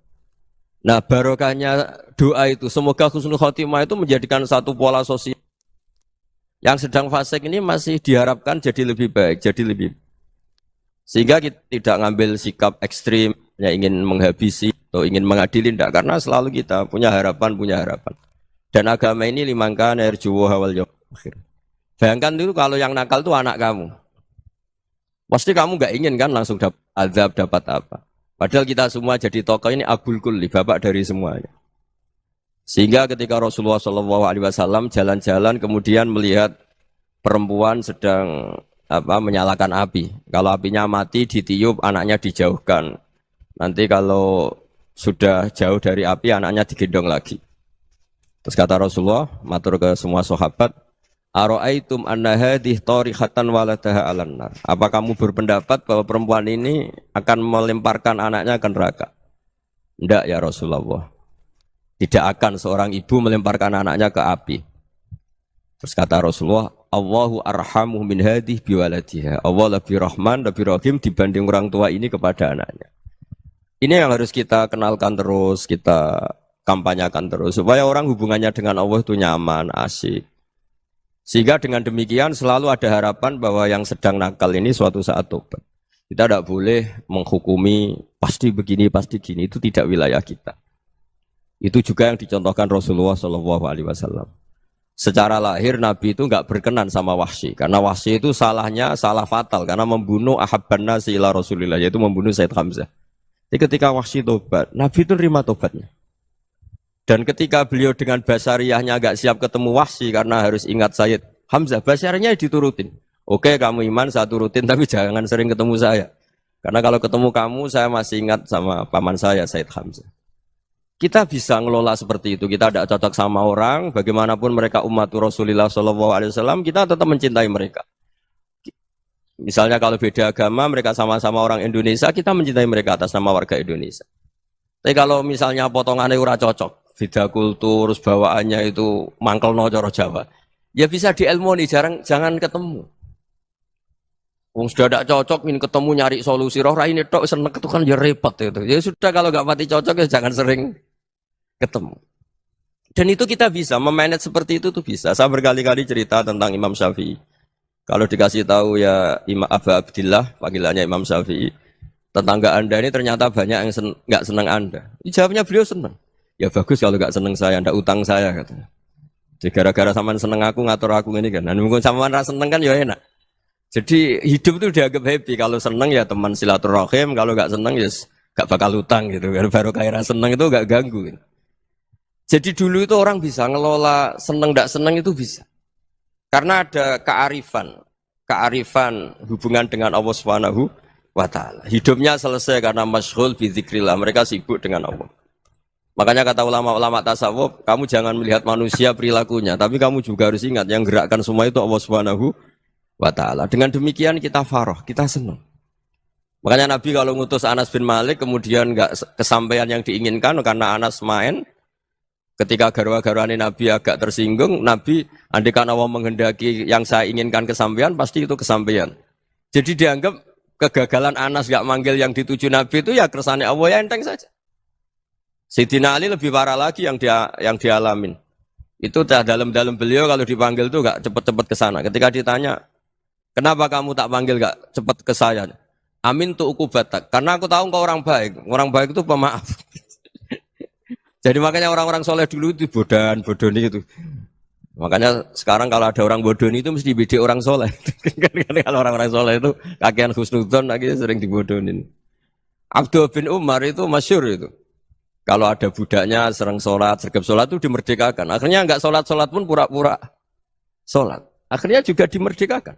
Nah barokahnya doa itu, semoga husnul khotimah itu menjadikan satu pola sosial. Yang sedang fasik ini masih diharapkan jadi lebih baik, jadi lebih. Sehingga kita tidak ngambil sikap ekstrim, yang ingin menghabisi atau ingin mengadili, tidak. Karena selalu kita punya harapan. Dan agama ini limangka nerjuwo hawal yawmal akhir. Bayangkan itu kalau yang nakal itu anak kamu. Pasti kamu nggak ingin kan langsung dapat azab, dapat apa. Padahal kita semua jadi tokoh ini abul kulli, bapak dari semuanya. Sehingga ketika Rasulullah SAW jalan-jalan kemudian melihat perempuan sedang menyalakan api. Kalau apinya mati ditiup, anaknya dijauhkan. Nanti kalau sudah jauh dari api, anaknya digendong lagi. Terus kata Rasulullah, matur ke semua sahabat, Aro'aitum anna hadih tarihatan waladaha alan nar. Apa kamu berpendapat bahwa perempuan ini akan melemparkan anaknya ke neraka? Tidak ya Rasulullah. Tidak akan seorang ibu melemparkan anaknya ke api. Terus kata Rasulullah, Allahu arhamu min hadih biwaladiha. Allah lebih rahman, lebih rahim dibanding orang tua ini kepada anaknya. Ini yang harus kita kenalkan terus, kita kampanyakan terus. Supaya orang hubungannya dengan Allah itu nyaman, asik. Sehingga dengan demikian selalu ada harapan bahwa yang sedang nakal ini suatu saat tobat. Kita tidak boleh menghukumi pasti begini, pasti gini. Itu tidak wilayah kita. Itu juga yang dicontohkan Rasulullah SAW. Secara lahir Nabi itu nggak berkenan sama Wahsy, karena Wahsy itu salahnya salah fatal karena membunuh ahabban nasi ila Rasulillah, yaitu membunuh Said Hamzah. Jadi ketika Wahsy tobat, Nabi itu terima tobatnya. Dan ketika beliau dengan basariyahnya nggak siap ketemu Wahsy karena harus ingat Said Hamzah, basariyahnya diturutin. Oke, kamu iman saya turutin, tapi jangan sering ketemu saya. Karena kalau ketemu kamu, saya masih ingat sama paman saya Said Hamzah. Kita bisa ngelola seperti itu. Kita tidak cocok sama orang, bagaimanapun mereka umat Rasulullah SAW, kita tetap mencintai mereka. Misalnya kalau beda agama, mereka sama-sama orang Indonesia, kita mencintai mereka atas nama warga Indonesia. Tapi kalau misalnya potongannya ura cocok, beda kultur, bawaannya itu mangkel no coro Jawa, ya bisa diilmoni, jangan ketemu. Wong sudah tidak cocok, ini ketemu nyari solusi. Roh ini tok seneng itu kan ya repot itu. Ya sudah kalau nggak pati cocok ya jangan sering ketemu. Dan itu kita bisa memanage seperti itu tuh bisa. Saya berkali-kali cerita tentang Imam Syafi'i. Kalau dikasih tahu ya Imam Aba Abdillah, panggilannya Imam Syafi'i, tetangga Anda ini ternyata banyak yang nggak senang Anda. Jawabnya beliau senang. Ya bagus kalau nggak senang saya, Anda utang saya katanya. Jadi gara-gara saman seneng aku ngatur aku ini kan. Dan mungkin saman rasa seneng kan ya enak. Jadi hidup itu dianggap happy. Kalau seneng ya teman silaturahim, kalau nggak seneng ya nggak bakal utang gitu. Baru kayak seneng itu nggak ganggu. Gitu. Jadi dulu itu orang bisa ngelola seneng tidak seneng itu bisa. Karena ada kearifan hubungan dengan Allah Subhanahu wa ta'ala. Hidupnya selesai karena masyghul bi dzikrillah, mereka sibuk dengan Allah. Makanya kata ulama-ulama tasawuf, kamu jangan melihat manusia perilakunya, tapi kamu juga harus ingat yang gerakkan semua itu Allah Subhanahu wa ta'ala. Dengan demikian kita farah, kita senang. Makanya Nabi kalau ngutus Anas bin Malik kemudian enggak kesampaian yang diinginkan karena Anas main, ketika garwa-garwane Nabi agak tersinggung, Nabi andaikan Allah menghendaki yang saya inginkan kesampaian, pasti itu kesampaian. Jadi dianggap kegagalan Anas enggak manggil yang dituju Nabi itu ya kersane Allah, ya enteng saja. Sayyidina Ali lebih parah lagi yang dialamin. Itu dalam beliau kalau dipanggil itu enggak cepat-cepat ke sana. Ketika ditanya, "Kenapa kamu tak panggil enggak cepat ke saya?" "Amin tu ukubatak." Karena aku tahu engkau orang baik. Orang baik itu pemaaf. Jadi makanya orang-orang soleh dulu itu bodoni itu. Makanya sekarang kalau ada orang bodoni itu mesti bidik orang soleh. Kalau orang-orang soleh itu kakean husnudzon lagi sering dibodonin. Abdul bin Umar itu masyhur itu. Kalau ada budaknya sering sholat, sergap sholat itu dimerdekakan. Akhirnya enggak sholat pun pura-pura sholat. Akhirnya juga dimerdekakan.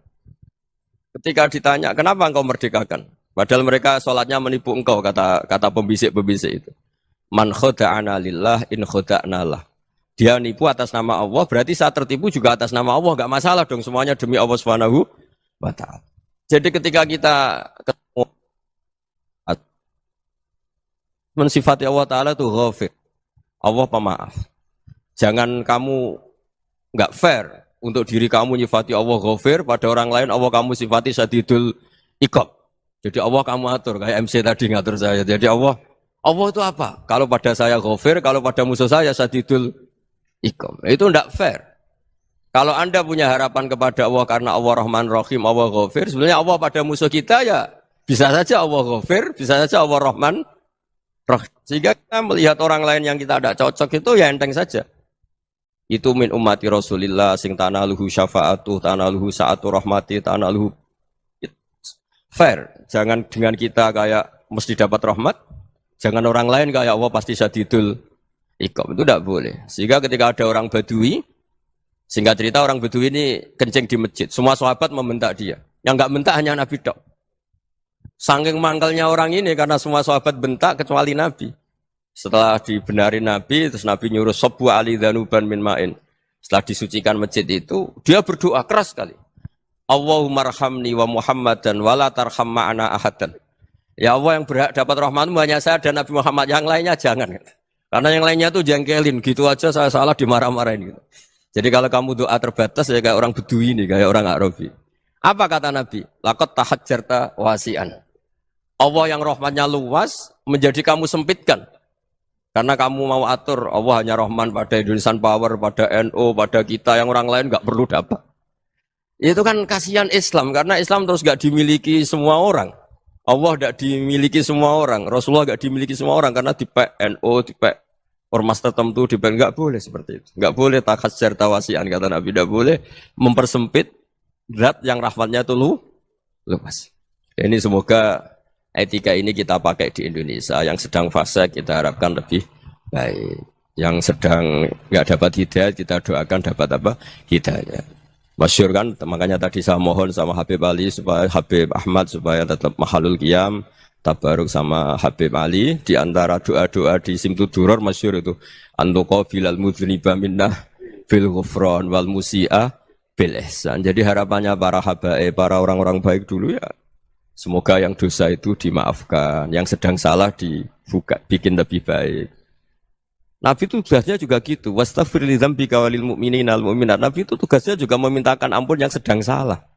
Ketika ditanya, kenapa engkau merdekakan? Padahal mereka sholatnya menipu engkau, kata pembisik-pembisik itu. Man khoda'ana lillah in khoda'na lah. Dia nipu atas nama Allah, berarti saat tertipu juga atas nama Allah. Enggak masalah dong, semuanya demi Allah Subhanahu wa ta'ala. Jadi ketika kita ketemu mensifati Allah Ta'ala itu ghafir. Allah pemaaf. Jangan kamu enggak fair untuk diri kamu nyifati Allah ghafir, pada orang lain Allah kamu sifati syadidul iqab. Jadi Allah kamu atur, kayak MC tadi ngatur saya. Jadi Allah itu apa? Kalau pada saya ghafir, kalau pada musuh saya syadidul iqab. Itu enggak fair. Kalau Anda punya harapan kepada Allah karena Allah Rahman Rahim, Allah ghafir, sebenarnya Allah pada musuh kita ya bisa saja Allah ghafir, bisa saja Allah Rahman Rahim. Sehingga kita melihat orang lain yang kita tidak cocok itu ya enteng saja. Itu min ummati Rasulillah sing tanaluhu syafa'atuh, tanaluhu sa'atu rahmati, tanaluhu fair. Jangan dengan kita kayak mesti dapat rahmat, jangan orang lain kayak Allah pasti syadidul iqab. Itu tidak boleh. Sehingga ketika ada orang Badui, singkat cerita orang Badui ini kencing di masjid, semua sahabat membentak dia. Yang enggak bentak hanya Nabi tok. Saking mangkelnya orang ini karena semua sahabat bentak kecuali Nabi. Setelah dibenarin Nabi, terus Nabi nyuruh sobu ali dhanuban min ma'in. Setelah disucikan masjid itu, dia berdoa keras sekali. Allahumma arhamni wa Muhammadan wa la tarham ma'ana ahadan. Ya Allah, yang berhak dapat rahmatmu hanya saya dan Nabi Muhammad, yang lainnya jangan. Karena yang lainnya tuh jengkelin, gitu aja saya salah dimarah-marahin gitu. Jadi kalau kamu doa terbatas ya kayak orang Bedui ini, kayak orang Arabi. Apa kata Nabi? Laqad tahajjarta wasi'an. Allah yang rahmatnya luas menjadi kamu sempitkan. Karena kamu mau atur Allah hanya rahman pada Indonesian Power, pada NU, pada kita, yang orang lain nggak perlu dapat. Itu kan kasihan Islam, karena Islam terus nggak dimiliki semua orang. Allah nggak dimiliki semua orang, Rasulullah nggak dimiliki semua orang karena di NU, di ormas tertentu, di nggak boleh seperti itu. Nggak boleh takhasyar tawasian, kata Nabi, nggak boleh mempersempit zat yang rahmatnya itu luas. Ini semoga etika ini kita pakai di Indonesia. Yang sedang fase kita harapkan lebih baik. Yang sedang nggak dapat hidayah kita doakan dapat apa? Hidayah. Masyhur kan, makanya tadi saya mohon sama Habib Ali supaya Habib Ahmad supaya tetap mahalul qiyam, tabaruk sama Habib Ali. Di antara doa-doa di Simtud Duror masyhur itu antuqabilal mudhniba minnah bil ghufran wal musi'a bil ihsan. Jadi harapannya para habaib, para orang-orang baik dulu ya, semoga yang dosa itu dimaafkan, yang sedang salah dibuka, bikin lebih baik. Nabi itu tugasnya juga gitu. Wastaghfir li dzambika walil mu'minina wal mu'minat. Nabi itu tugasnya juga memintakan ampun yang sedang salah.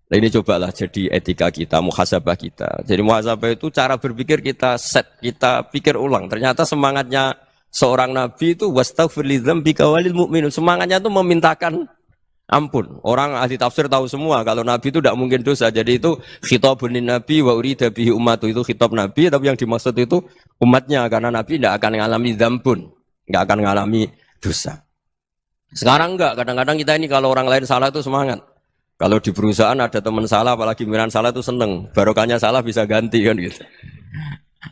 Nah ini cobalah jadi etika kita, muhasabah kita. Jadi muhasabah itu cara berpikir kita set, kita pikir ulang. Ternyata semangatnya seorang nabi itu wastaghfir li dzambika walil mu'minun. Semangatnya itu memintakan ampun. Orang ahli tafsir tahu semua kalau Nabi itu tidak mungkin dosa. Jadi itu khitabun nabi wa urida bihi ummatu, itu khitab Nabi, tapi yang dimaksud itu umatnya, karena Nabi tidak akan mengalami dzambun, tidak akan mengalami dosa. Sekarang enggak, kadang-kadang kita ini kalau orang lain salah itu semangat. Kalau di perusahaan ada teman salah, apalagi pimpinan salah itu seneng. Barokahnya salah bisa ganti kan gitu.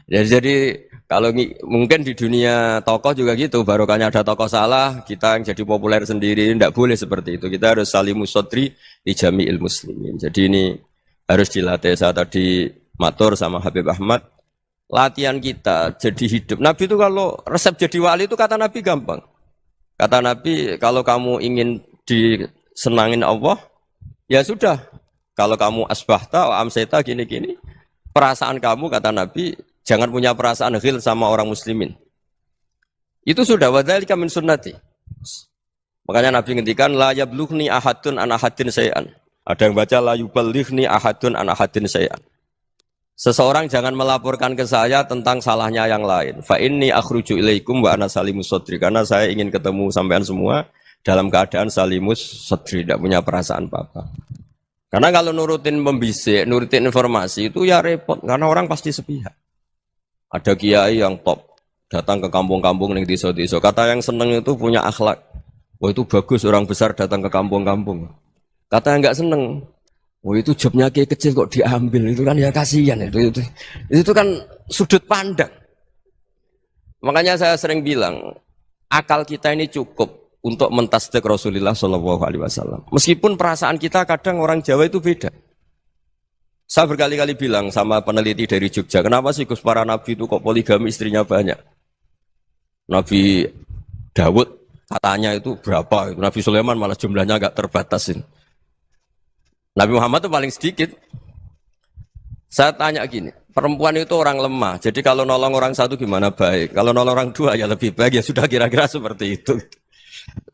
Jadi kalau mungkin di dunia tokoh juga gitu, barokahnya ada tokoh salah, kita yang jadi populer sendiri, tidak boleh seperti itu. Kita harus salimus sodri di jami'il muslimin. Jadi ini harus dilatih. Saya tadi matur sama Habib Ahmad, latihan kita jadi hidup. Nabi itu kalau resep jadi wali itu kata Nabi gampang. Kata Nabi, kalau kamu ingin disenangin Allah, ya sudah. Kalau kamu asbahta, amseta, gini-gini, perasaan kamu, kata Nabi, jangan punya perasaan ghil sama orang muslimin. Itu sudah, wadzalika min sunnati. Makanya Nabi ngendikan, la yablughni ahadun an ahadin syai'an. Ada yang baca, la yuballighni ahadun an ahadin syai'an. Seseorang jangan melaporkan ke saya tentang salahnya yang lain. Fa inni akhruju ilaikum wa ana salimus sadri. Karena saya ingin ketemu sampean semua dalam keadaan salimus sadri, tidak punya perasaan apa-apa. Karena kalau nurutin membisik, nurutin informasi itu ya repot. Karena orang pasti sepihak. Ada kiai yang top, datang ke kampung-kampung ning desa-desa. Kata yang seneng itu punya akhlak. Wah itu bagus orang besar datang ke kampung-kampung. Kata yang enggak seneng, oh itu jobnya kiai kecil kok diambil, itu kan ya kasihan itu kan sudut pandang. Makanya saya sering bilang, akal kita ini cukup untuk mentasdik Rasulullah Shallallahu Alaihi Wasallam. Meskipun perasaan kita kadang orang Jawa itu beda. Saya berkali-kali bilang sama peneliti dari Jogja, kenapa sih Gus para nabi itu kok poligami istrinya banyak? Nabi Dawud katanya itu berapa? Nabi Sulaiman malah jumlahnya agak terbatasin. Nabi Muhammad itu paling sedikit. Saya tanya gini, perempuan itu orang lemah, jadi kalau nolong orang satu gimana baik, kalau nolong orang dua ya lebih baik, ya sudah kira-kira seperti itu.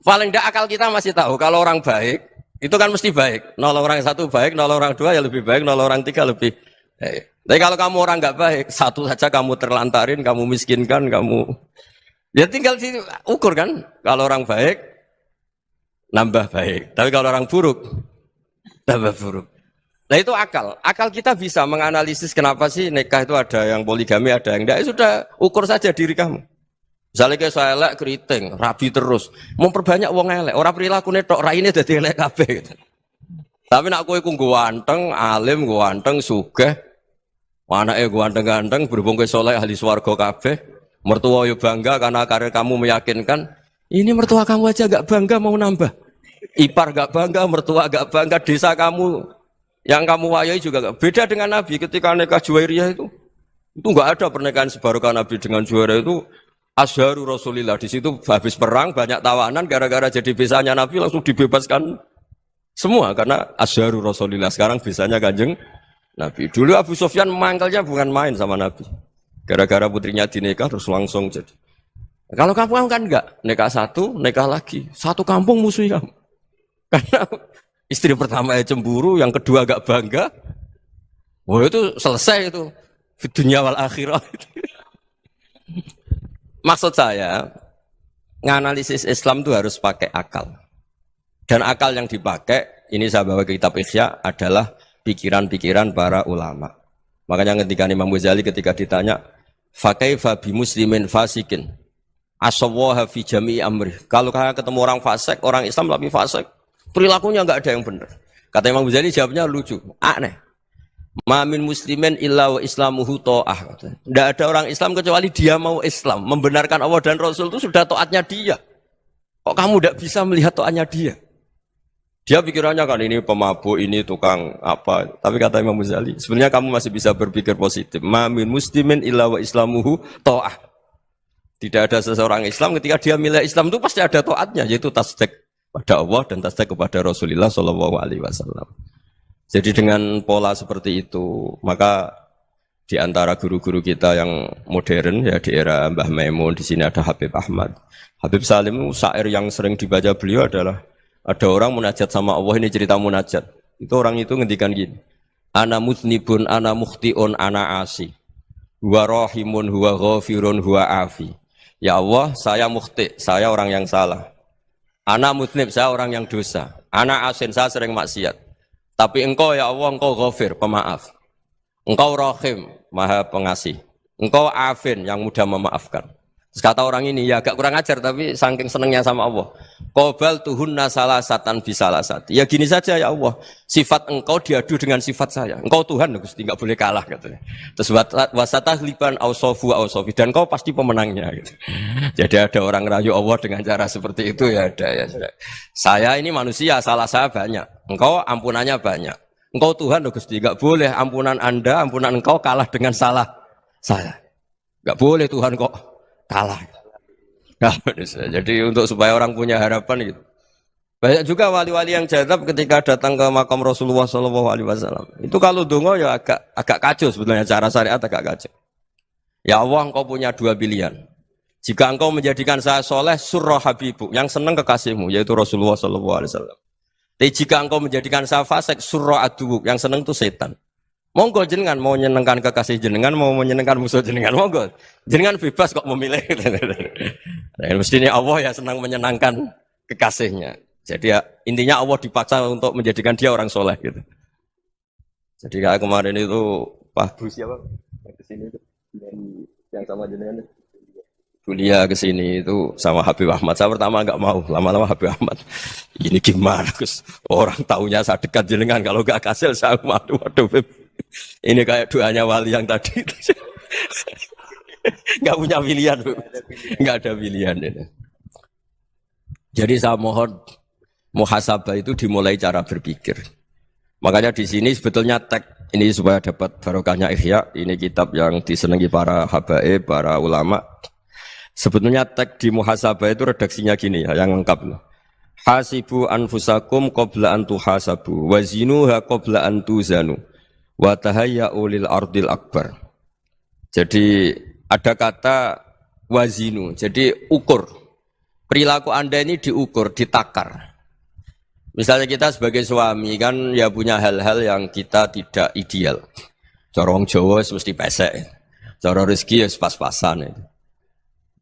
Paling tidak akal kita masih tahu, kalau orang baik, itu kan mesti baik. Nolong orang satu baik, nolong orang dua ya lebih baik, nolong orang tiga lebih baik. Tapi kalau kamu orang nggak baik, satu saja kamu terlantarin, kamu miskinkan, kamu... Ya tinggal diukur kan, kalau orang baik, nambah baik. Tapi kalau orang buruk, tambah buruk. Nah itu akal. Akal kita bisa menganalisis kenapa sih nikah itu ada yang poligami, ada yang enggak. Ya sudah, ukur saja diri kamu. Misalnya kayak saya elek keriting, rabi terus. Memperbanyak wong elek. Orang perilaku netok, raine dadi elek kabeh gitu. Tapi nak kowe ku ganteng, alim, ganteng, sugih. Anake ganteng-ganteng, berhubung kowe saleh ahli swarga kabeh. Mertua yo bangga karena karir kamu meyakinkan. Ini mertua kamu aja enggak bangga mau nambah. Ipar gak bangga, mertua gak bangga, desa kamu yang kamu wayai juga gak. Beda dengan Nabi ketika nikah Juwairiyah itu gak ada pernikahan sebarokah Nabi dengan Juwairiyah itu asharu Rasulillah. Di situ habis perang banyak tawanan gara-gara jadi besanya Nabi langsung dibebaskan semua karena asharu Rasulillah. Sekarang besanya Kanjeng Nabi. Dulu Abu Sufyan mangkalnya bukan main sama Nabi. Gara-gara putrinya dinikah terus langsung jadi. Kalau kamu kan enggak, nikah satu, nikah lagi, satu kampung musuh kamu. Karena istri pertama ya cemburu, yang kedua agak bangga. Wah itu selesai itu. Dunia wal akhirah. Maksud saya, nganalisis Islam itu harus pakai akal. Dan akal yang dipakai, ini saya bawa ke kitab Ihya, adalah pikiran-pikiran para ulama. Makanya ketika Imam Ghazali ketika ditanya, fakaifa bi muslimin fasikin asawaha fi jami'i amri. Kalau kalian ketemu orang fasik, orang Islam tapi fasik, perilakunya enggak ada yang benar. Kata Imam Ghazali jawabnya lucu, aneh. Ma min muslimin illa wa islamuhu ta'ah. Tidak ada orang Islam kecuali dia mau Islam, membenarkan Allah dan Rasul itu sudah taatnya dia. Kok kamu tidak bisa melihat taatnya dia? Dia pikirannya kan ini pemabuk, ini tukang apa. Tapi kata Imam Ghazali, sebenarnya kamu masih bisa berpikir positif. Ma min muslimin illa wa islamuhu ta'ah. Tidak ada seseorang Islam ketika dia milih Islam itu pasti ada taatnya, yaitu tasdik pada Allah dan tasdik kepada Rasulullah Shallallahu Alaihi Wasallam. Jadi dengan pola seperti itu, maka di antara guru-guru kita yang modern ya di era Mbah Maimun, di sini ada Habib Ahmad, Habib Salim, syair yang sering dibaca beliau adalah ada orang munajat sama Allah, ini cerita munajat. Itu orang itu ngendikan gini, ana mutnibun, ana mukhtiun, ana asi, huwa rahimun, huwa ghafirun, huwa afi. Ya Allah, saya mukhti, saya orang yang salah. Ana mutnib, saya orang yang dosa. Ana asin, saya sering maksiat. Tapi engkau ya Allah, engkau ghafir, pemaaf. Engkau rahim, maha pengasih. Engkau afin, yang mudah memaafkan. Terus kata orang ini, ya agak kurang ajar, tapi saking senengnya sama Allah. Qobal tuhunna salasatan bisalasati. Ya gini saja ya Allah, sifat engkau diadu dengan sifat saya. Engkau Tuhan, Gusti, enggak boleh kalah katanya. Terus wasatahliban ausofu ausofi, dan engkau pasti pemenangnya gitu. Jadi ada orang rayu Allah dengan cara seperti itu ya ada ya. Saya ini manusia, salah saya banyak. Engkau ampunannya banyak. Engkau Tuhan loh Gusti, enggak boleh ampunan Anda, ampunan engkau kalah dengan salah saya. Enggak boleh Tuhan kok kalah. Nah, jadi untuk supaya orang punya harapan gitu. Banyak juga wali-wali yang jadab ketika datang ke makam Rasulullah SAW. Itu kalau dongo ya agak kacau sebetulnya, cara syariat agak kacau. Ya Allah, engkau punya dua pilihan. Jika engkau menjadikan saya soleh, surah habibu, yang senang kekasihmu, yaitu Rasulullah SAW. Tapi jika engkau menjadikan saya fasik, surah aduwuk, yang senang itu setan. Monggo jenengan mau menyenangkan kekasih jenengan, mau menyenangkan musuh jenengan, monggo. Jenengan bebas kok memilih. Nah, mestinya Allah ya senang menyenangkan kekasihnya. Jadi ya, intinya Allah dipaksa untuk menjadikan dia orang soleh gitu. Jadi kayak kemarin itu Pak Bus siapa? Yang kesini itu yang sama jenengan. Kuliah ke sini itu sama Habib Ahmad. Saya pertama enggak mau, lama-lama Habib Ahmad. Ini gimana, Gus? Orang taunya saya dekat jenengan, kalau enggak kasil saya waduh. Ini kayak doanya wali yang tadi. Enggak punya pilihan, Bu. Enggak ada pilihan ini. Jadi saya mohon muhasabah itu dimulai cara berpikir. Makanya di sini sebetulnya tag ini supaya dapat barokahnya Ihya. Ini kitab yang disenangi para habaib, para ulama. Sebetulnya tag di muhasabah itu redaksinya gini ya, yang lengkap. Hasibu anfusakum qabla an tuhasabu wa zinuha qabla an tuzanu wa tahayya'u lil ardil akbar. Jadi ada kata wazinu, jadi ukur. Perilaku Anda ini diukur, ditakar. Misalnya kita sebagai suami kan ya punya hal-hal yang kita tidak ideal. Cara wong Jawa mesti pesek. Cara rezeki ya pas-pasan itu.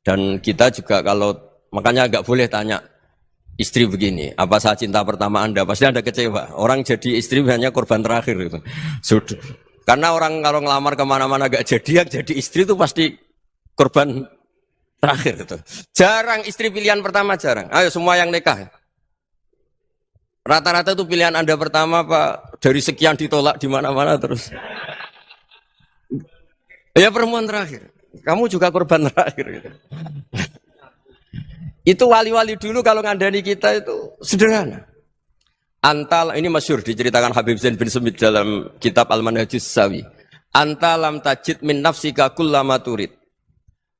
Dan kita juga kalau, makanya nggak boleh tanya istri begini, apa saya cinta pertama Anda? Pasti Anda kecewa. Orang jadi istri hanya korban terakhir gitu. Sudah. Karena orang kalau ngelamar kemana-mana nggak jadi, yang jadi istri itu pasti korban terakhir gitu. Jarang istri pilihan pertama, jarang. Ayo semua yang nikah. Rata-rata itu pilihan Anda pertama Pak, dari sekian ditolak di mana-mana terus. Ya perempuan terakhir. Kamu juga korban terakhir gitu. Itu wali-wali dulu kalau ngandani kita itu sederhana. Antal, ini masyhur diceritakan Habib Zain bin Semit dalam kitab Al-Manhajus Sawi. Anta lam tajid min nafsika kullama turid.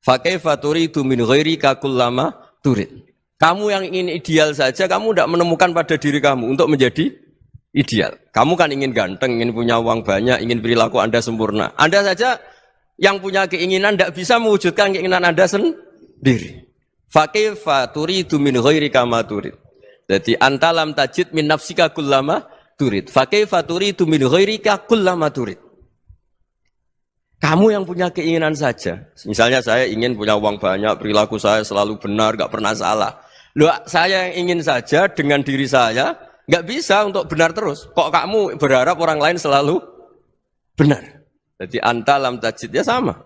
Fa kaifa turidu min ghairika kullama turid. Kamu yang ingin ideal saja, kamu tidak menemukan pada diri kamu untuk menjadi ideal. Kamu kan ingin ganteng, ingin punya uang banyak, ingin perilaku Anda sempurna. Anda saja yang punya keinginan tidak bisa mewujudkan keinginan Anda sendiri. Fa kaifa turidu min ghairika ma turid. Jadi anta lam tajid min nafsika kullama turid. Fa kaifa turidu min ghairika kullama turid. Kamu yang punya keinginan saja. Misalnya saya ingin punya uang banyak, perilaku saya selalu benar, enggak pernah salah. Loh, saya yang ingin saja dengan diri saya enggak bisa untuk benar terus. Kok kamu berharap orang lain selalu benar? Jadi anta lam tajid ya sama.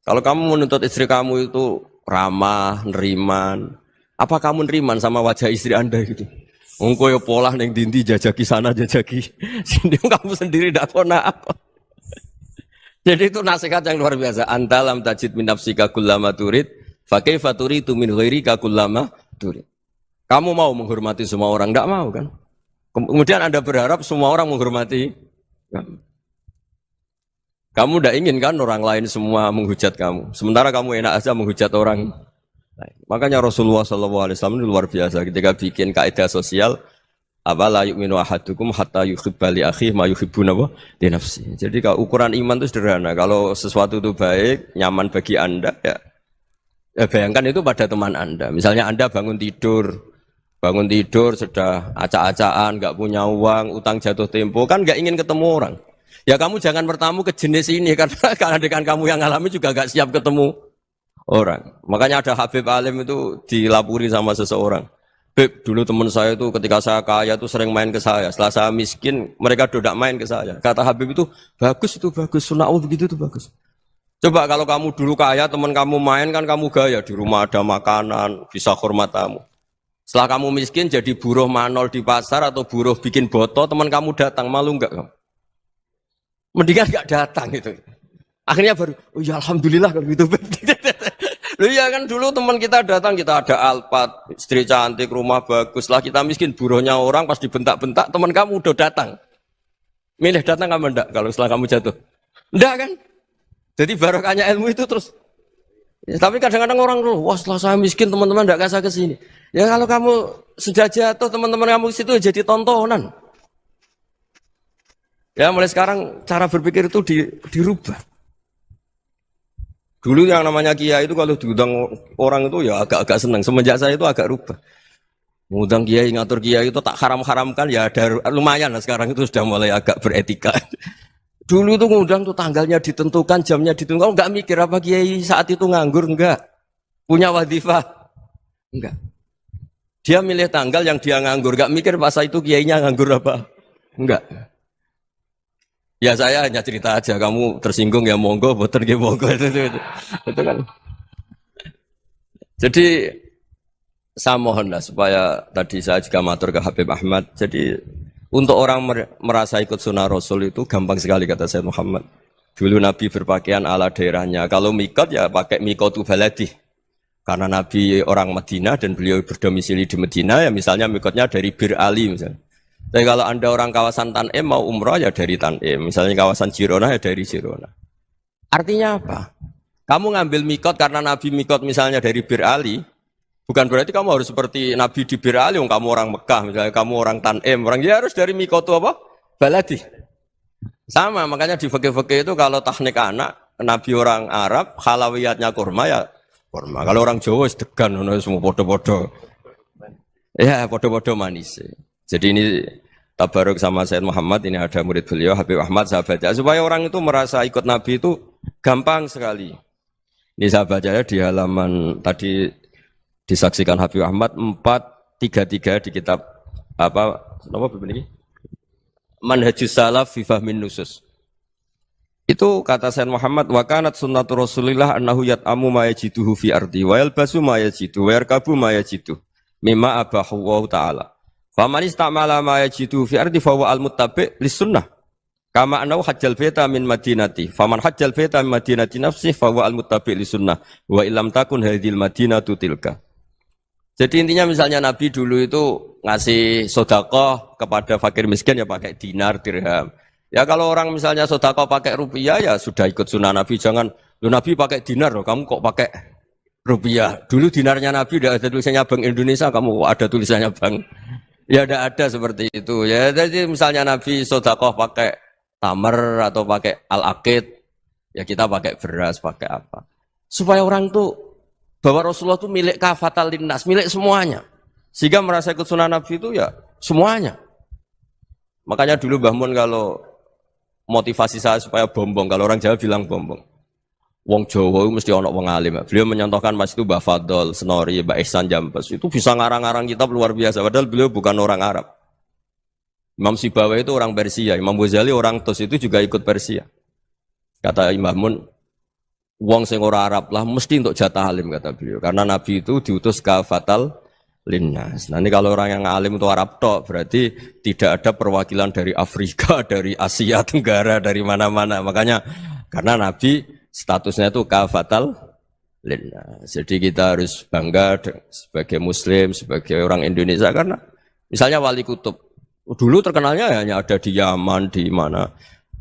Kalau kamu menuntut istri kamu itu ramah, neriman, apa kamu neriman sama wajah istri Anda gitu? Engko yo pola ning dindi jajaki sana jajaki sini, kamu sendiri ndak kona apa. Jadi itu nasihat yang luar biasa. Anta lam tajid min nafsika kullama turid, fa kaifa turidu min ghairika kullama turid. Kamu mau menghormati semua orang, ndak mau kan? Kemudian Anda berharap semua orang menghormati kamu. Kamu tidak ingin kan orang lain semua menghujat kamu. Sementara kamu enak aja menghujat orang lain. Makanya Rasulullah SAW itu luar biasa ketika bikin kaidah sosial. Apa la yu'minu ahadukum hatta yuhibba li akhihi ma yuhibbu li nafsihi. Jadi kalau ukuran iman itu sederhana. Kalau sesuatu itu baik, nyaman bagi Anda, ya bayangkan itu pada teman Anda. Misalnya Anda bangun tidur sudah acak-acakan, nggak punya uang, utang jatuh tempo, kan nggak ingin ketemu orang. Ya kamu jangan bertamu ke jenis ini, karena dengan kamu yang alami juga gak siap ketemu orang. Makanya ada Habib Alim itu dilapuri sama seseorang. Beb, dulu teman saya itu ketika saya kaya itu sering main ke saya. Setelah saya miskin, mereka tidak main ke saya. Kata Habib itu bagus, suna'u begitu itu bagus. Coba kalau kamu dulu kaya, teman kamu main kan kamu gaya. Di rumah ada makanan, bisa hormat tamu. Setelah kamu miskin jadi buruh manol di pasar atau buruh bikin boto, teman kamu datang, malu enggak kamu? Mendingan gak datang gitu. Akhirnya baru, oh ya alhamdulillah kalau gitu. Loh iya kan dulu teman kita datang, kita ada Alphard, istri cantik, rumah bagus. Lah kita miskin, buruhnya orang pas dibentak-bentak, teman kamu udah datang. Milih datang kamu enggak kalau setelah kamu jatuh? Enggak kan? Jadi barokahnya ilmu itu terus. Ya, tapi kadang-kadang orang tuh, wah setelah saya miskin teman-teman enggak kasih ke sini. Ya kalau kamu sudah jatuh teman-teman kamu di situ jadi tontonan. Ya mulai sekarang cara berpikir itu dirubah. Dulu yang namanya kiai itu kalau diundang orang itu ya agak-agak senang. Semenjak saya itu agak rubah. Mengundang kiai, ngatur kiai itu tak haram-haramkan ya ada lumayan lah sekarang itu sudah mulai agak beretika. Dulu tuh ngundang tuh tanggalnya ditentukan, jamnya ditentukan, enggak mikir apa kiai saat itu nganggur enggak. Punya wadifah enggak. Dia milih tanggal yang dia nganggur, enggak mikir masa itu kiainya nganggur apa. Enggak. Ya saya hanya cerita aja, kamu tersinggung ya monggo, boten nggih monggo itu kan. Jadi saya mohonlah supaya tadi saya juga matur ke Habib Ahmad. Jadi untuk orang merasa ikut sunnah Rasul itu gampang sekali kata Sayyid Muhammad. Dulu Nabi berpakaian ala daerahnya. Kalau mikot ya pakai mikotu baladi. Karena Nabi orang Madinah dan beliau berdomisili di Madinah ya misalnya mikotnya dari Bir Ali misalnya. Tapi kalau Anda orang kawasan Tanim mau umrah ya dari Tanim. Misalnya kawasan Jirona ya dari Jirona. Artinya apa? Kamu ngambil mikot karena Nabi mikot misalnya dari Bir Ali. Bukan berarti kamu harus seperti Nabi di Bir Ali, kamu orang Mekah, misalnya kamu orang Tanim, orang dia harus dari mikotu apa? Baladi. Sama, makanya di fikih-fikih itu kalau teknik anak, Nabi orang Arab, halawiyatnya kurma ya kurma. Kalau orang Jawa sedegan, semua podo-podo. Ya, podo-podo manis. Jadi ini tabaruk sama Sayyid Muhammad, ini ada murid beliau, Habib Ahmad, sahabatnya. Supaya orang itu merasa ikut Nabi itu gampang sekali. Ini sahabatnya di halaman tadi, disaksikan Habib Ahmad 433 di kitab apa ini? Manhajus Salaf fi Fahmin Nusus. Itu kata Sayyid Muhammad wa kanat sunnatu Rasulillah annahu yat'amu ma yajiduhu fi ardi wa yalbasu ma yajidu wa yarkabu ma yajidu mimma abahu wa ta'ala. Faman istamala ma yajiduhu fi ardi fa huwa al-muttabi' lis sunnah. Kama annahu hajjal baita min madinati. Faman hajjal baita min madinati nafsi fa huwa al-muttabi' lis sunnah wa illam takun hadhil madinatu tilka. Jadi intinya misalnya Nabi dulu itu ngasih sodakoh kepada fakir miskin ya pakai dinar, dirham. Ya kalau orang misalnya sodakoh pakai rupiah ya sudah ikut sunnah Nabi. Jangan, Nabi pakai dinar loh, kamu kok pakai rupiah. Dulu dinarnya Nabi udah ada tulisannya Bank Indonesia, kamu kok ada tulisannya Bank. Ya tidak ada seperti itu. Ya jadi misalnya Nabi sodakoh pakai tamar atau pakai al-aqid, ya kita pakai beras, pakai apa. Supaya orang tuh bahwa Rasulullah itu milik kafatal linnas, milik semuanya. Sehingga merasa ikut sunnah Nabi itu ya semuanya. Makanya dulu Mbah Mun kalau motivasi saya supaya bombong, kalau orang Jawa bilang bombong. Wong Jawa itu mesti ono wong alim. Beliau menyontohkan mas itu Mbah Fadol, Senori, Mbah Ihsan Jambes. Itu bisa ngarang-ngarang kitab luar biasa. Padahal beliau bukan orang Arab. Imam Sibawai itu orang Persia. Imam Ghazali orang Tos itu juga ikut Persia. Kata Imam Mun, wong sing ora Arab lah mesti untuk jatah alim kata beliau. Karena Nabi itu diutus kafatal linnas. Nah ini kalau orang yang alim itu Arab tok berarti tidak ada perwakilan dari Afrika, dari Asia Tenggara, dari mana-mana. Makanya karena Nabi statusnya itu kafatal linnas. Jadi kita harus bangga sebagai Muslim, sebagai orang Indonesia karena misalnya Wali Kutub dulu terkenalnya hanya ada di Yaman, di mana.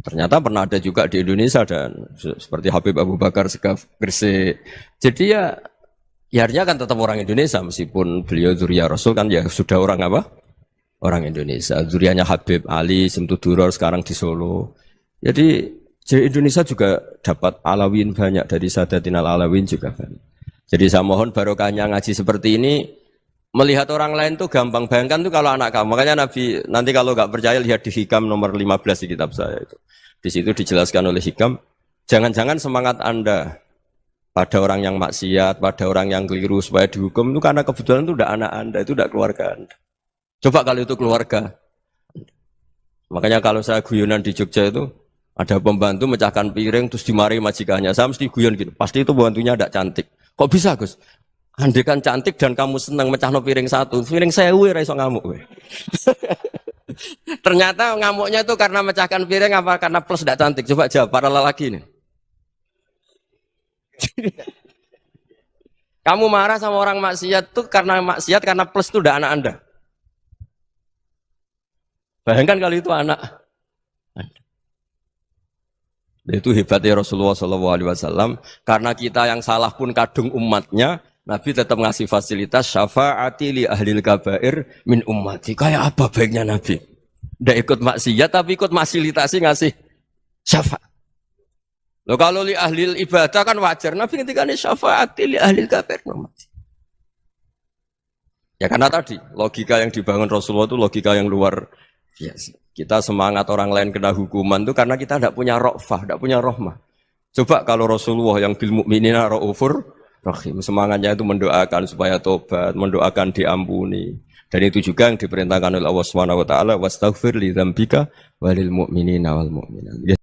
Ternyata pernah ada juga di Indonesia dan seperti Habib Abu Bakar Segaf Gresik. Jadi ya artinya kan tetap orang Indonesia meskipun beliau zuriyah Rasul kan ya sudah orang apa? Orang Indonesia. Zuriyahnya Habib Ali Simtuduror sekarang di Solo. Jadi Indonesia juga dapat alawin banyak dari Sadatin al-Alawin juga banyak. Jadi saya mohon barokahnya ngaji seperti ini melihat orang lain tuh gampang. Bayangkan tuh kalau anak kamu. Makanya Nabi nanti kalau nggak percaya lihat di Hikam nomor 15 di kitab saya itu. Di situ dijelaskan oleh Hikam, jangan-jangan semangat Anda pada orang yang maksiat, pada orang yang keliru supaya dihukum itu karena kebetulan itu udah anak Anda, itu udah keluarga Anda. Coba kalau itu keluarga. Makanya kalau saya guyonan di Jogja itu ada pembantu mecahkan piring terus dimarahi majikannya. Saya mesti guyon gitu. Pasti itu pembantunya tidak cantik. Kok bisa, Gus? Andekan cantik dan kamu senang mecahno piring satu, piring 1000 ora iso ngamuk kowe. Ternyata ngamuknya itu karena mecahkan piring apa karena plus tidak cantik? Coba jawab para lelaki ini. Kamu marah sama orang maksiat tuh karena maksiat karena plus itu udah anak Anda. Bayangkan kalau itu anak Anda. Itu hebatnya Rasulullah SAW. Karena kita yang salah pun kadung umatnya, Nabi tetap ngasih fasilitas syafaati li ahlil kabair min ummati. Kayak apa baiknya Nabi? Tidak ikut maksiat tapi ikut fasilitasi ngasih syafaat. Loh kalau li ahlil ibadah kan wajar. Nabi ketika ini syafaati li ahlil kabair min ummati. Ya karena tadi logika yang dibangun Rasulullah itu logika yang luar biasa. Kita semangat orang lain kena hukuman itu karena kita tidak punya ra'fah, tidak punya rahmah. Coba kalau Rasulullah yang bil mukminina raufur rahim, semangatnya itu mendoakan supaya tobat, mendoakan diampuni. Dan itu juga yang diperintahkan oleh Allah Subhanahu wa taala, wastaghfir li dzambika walil mu'minina wal mu'minat.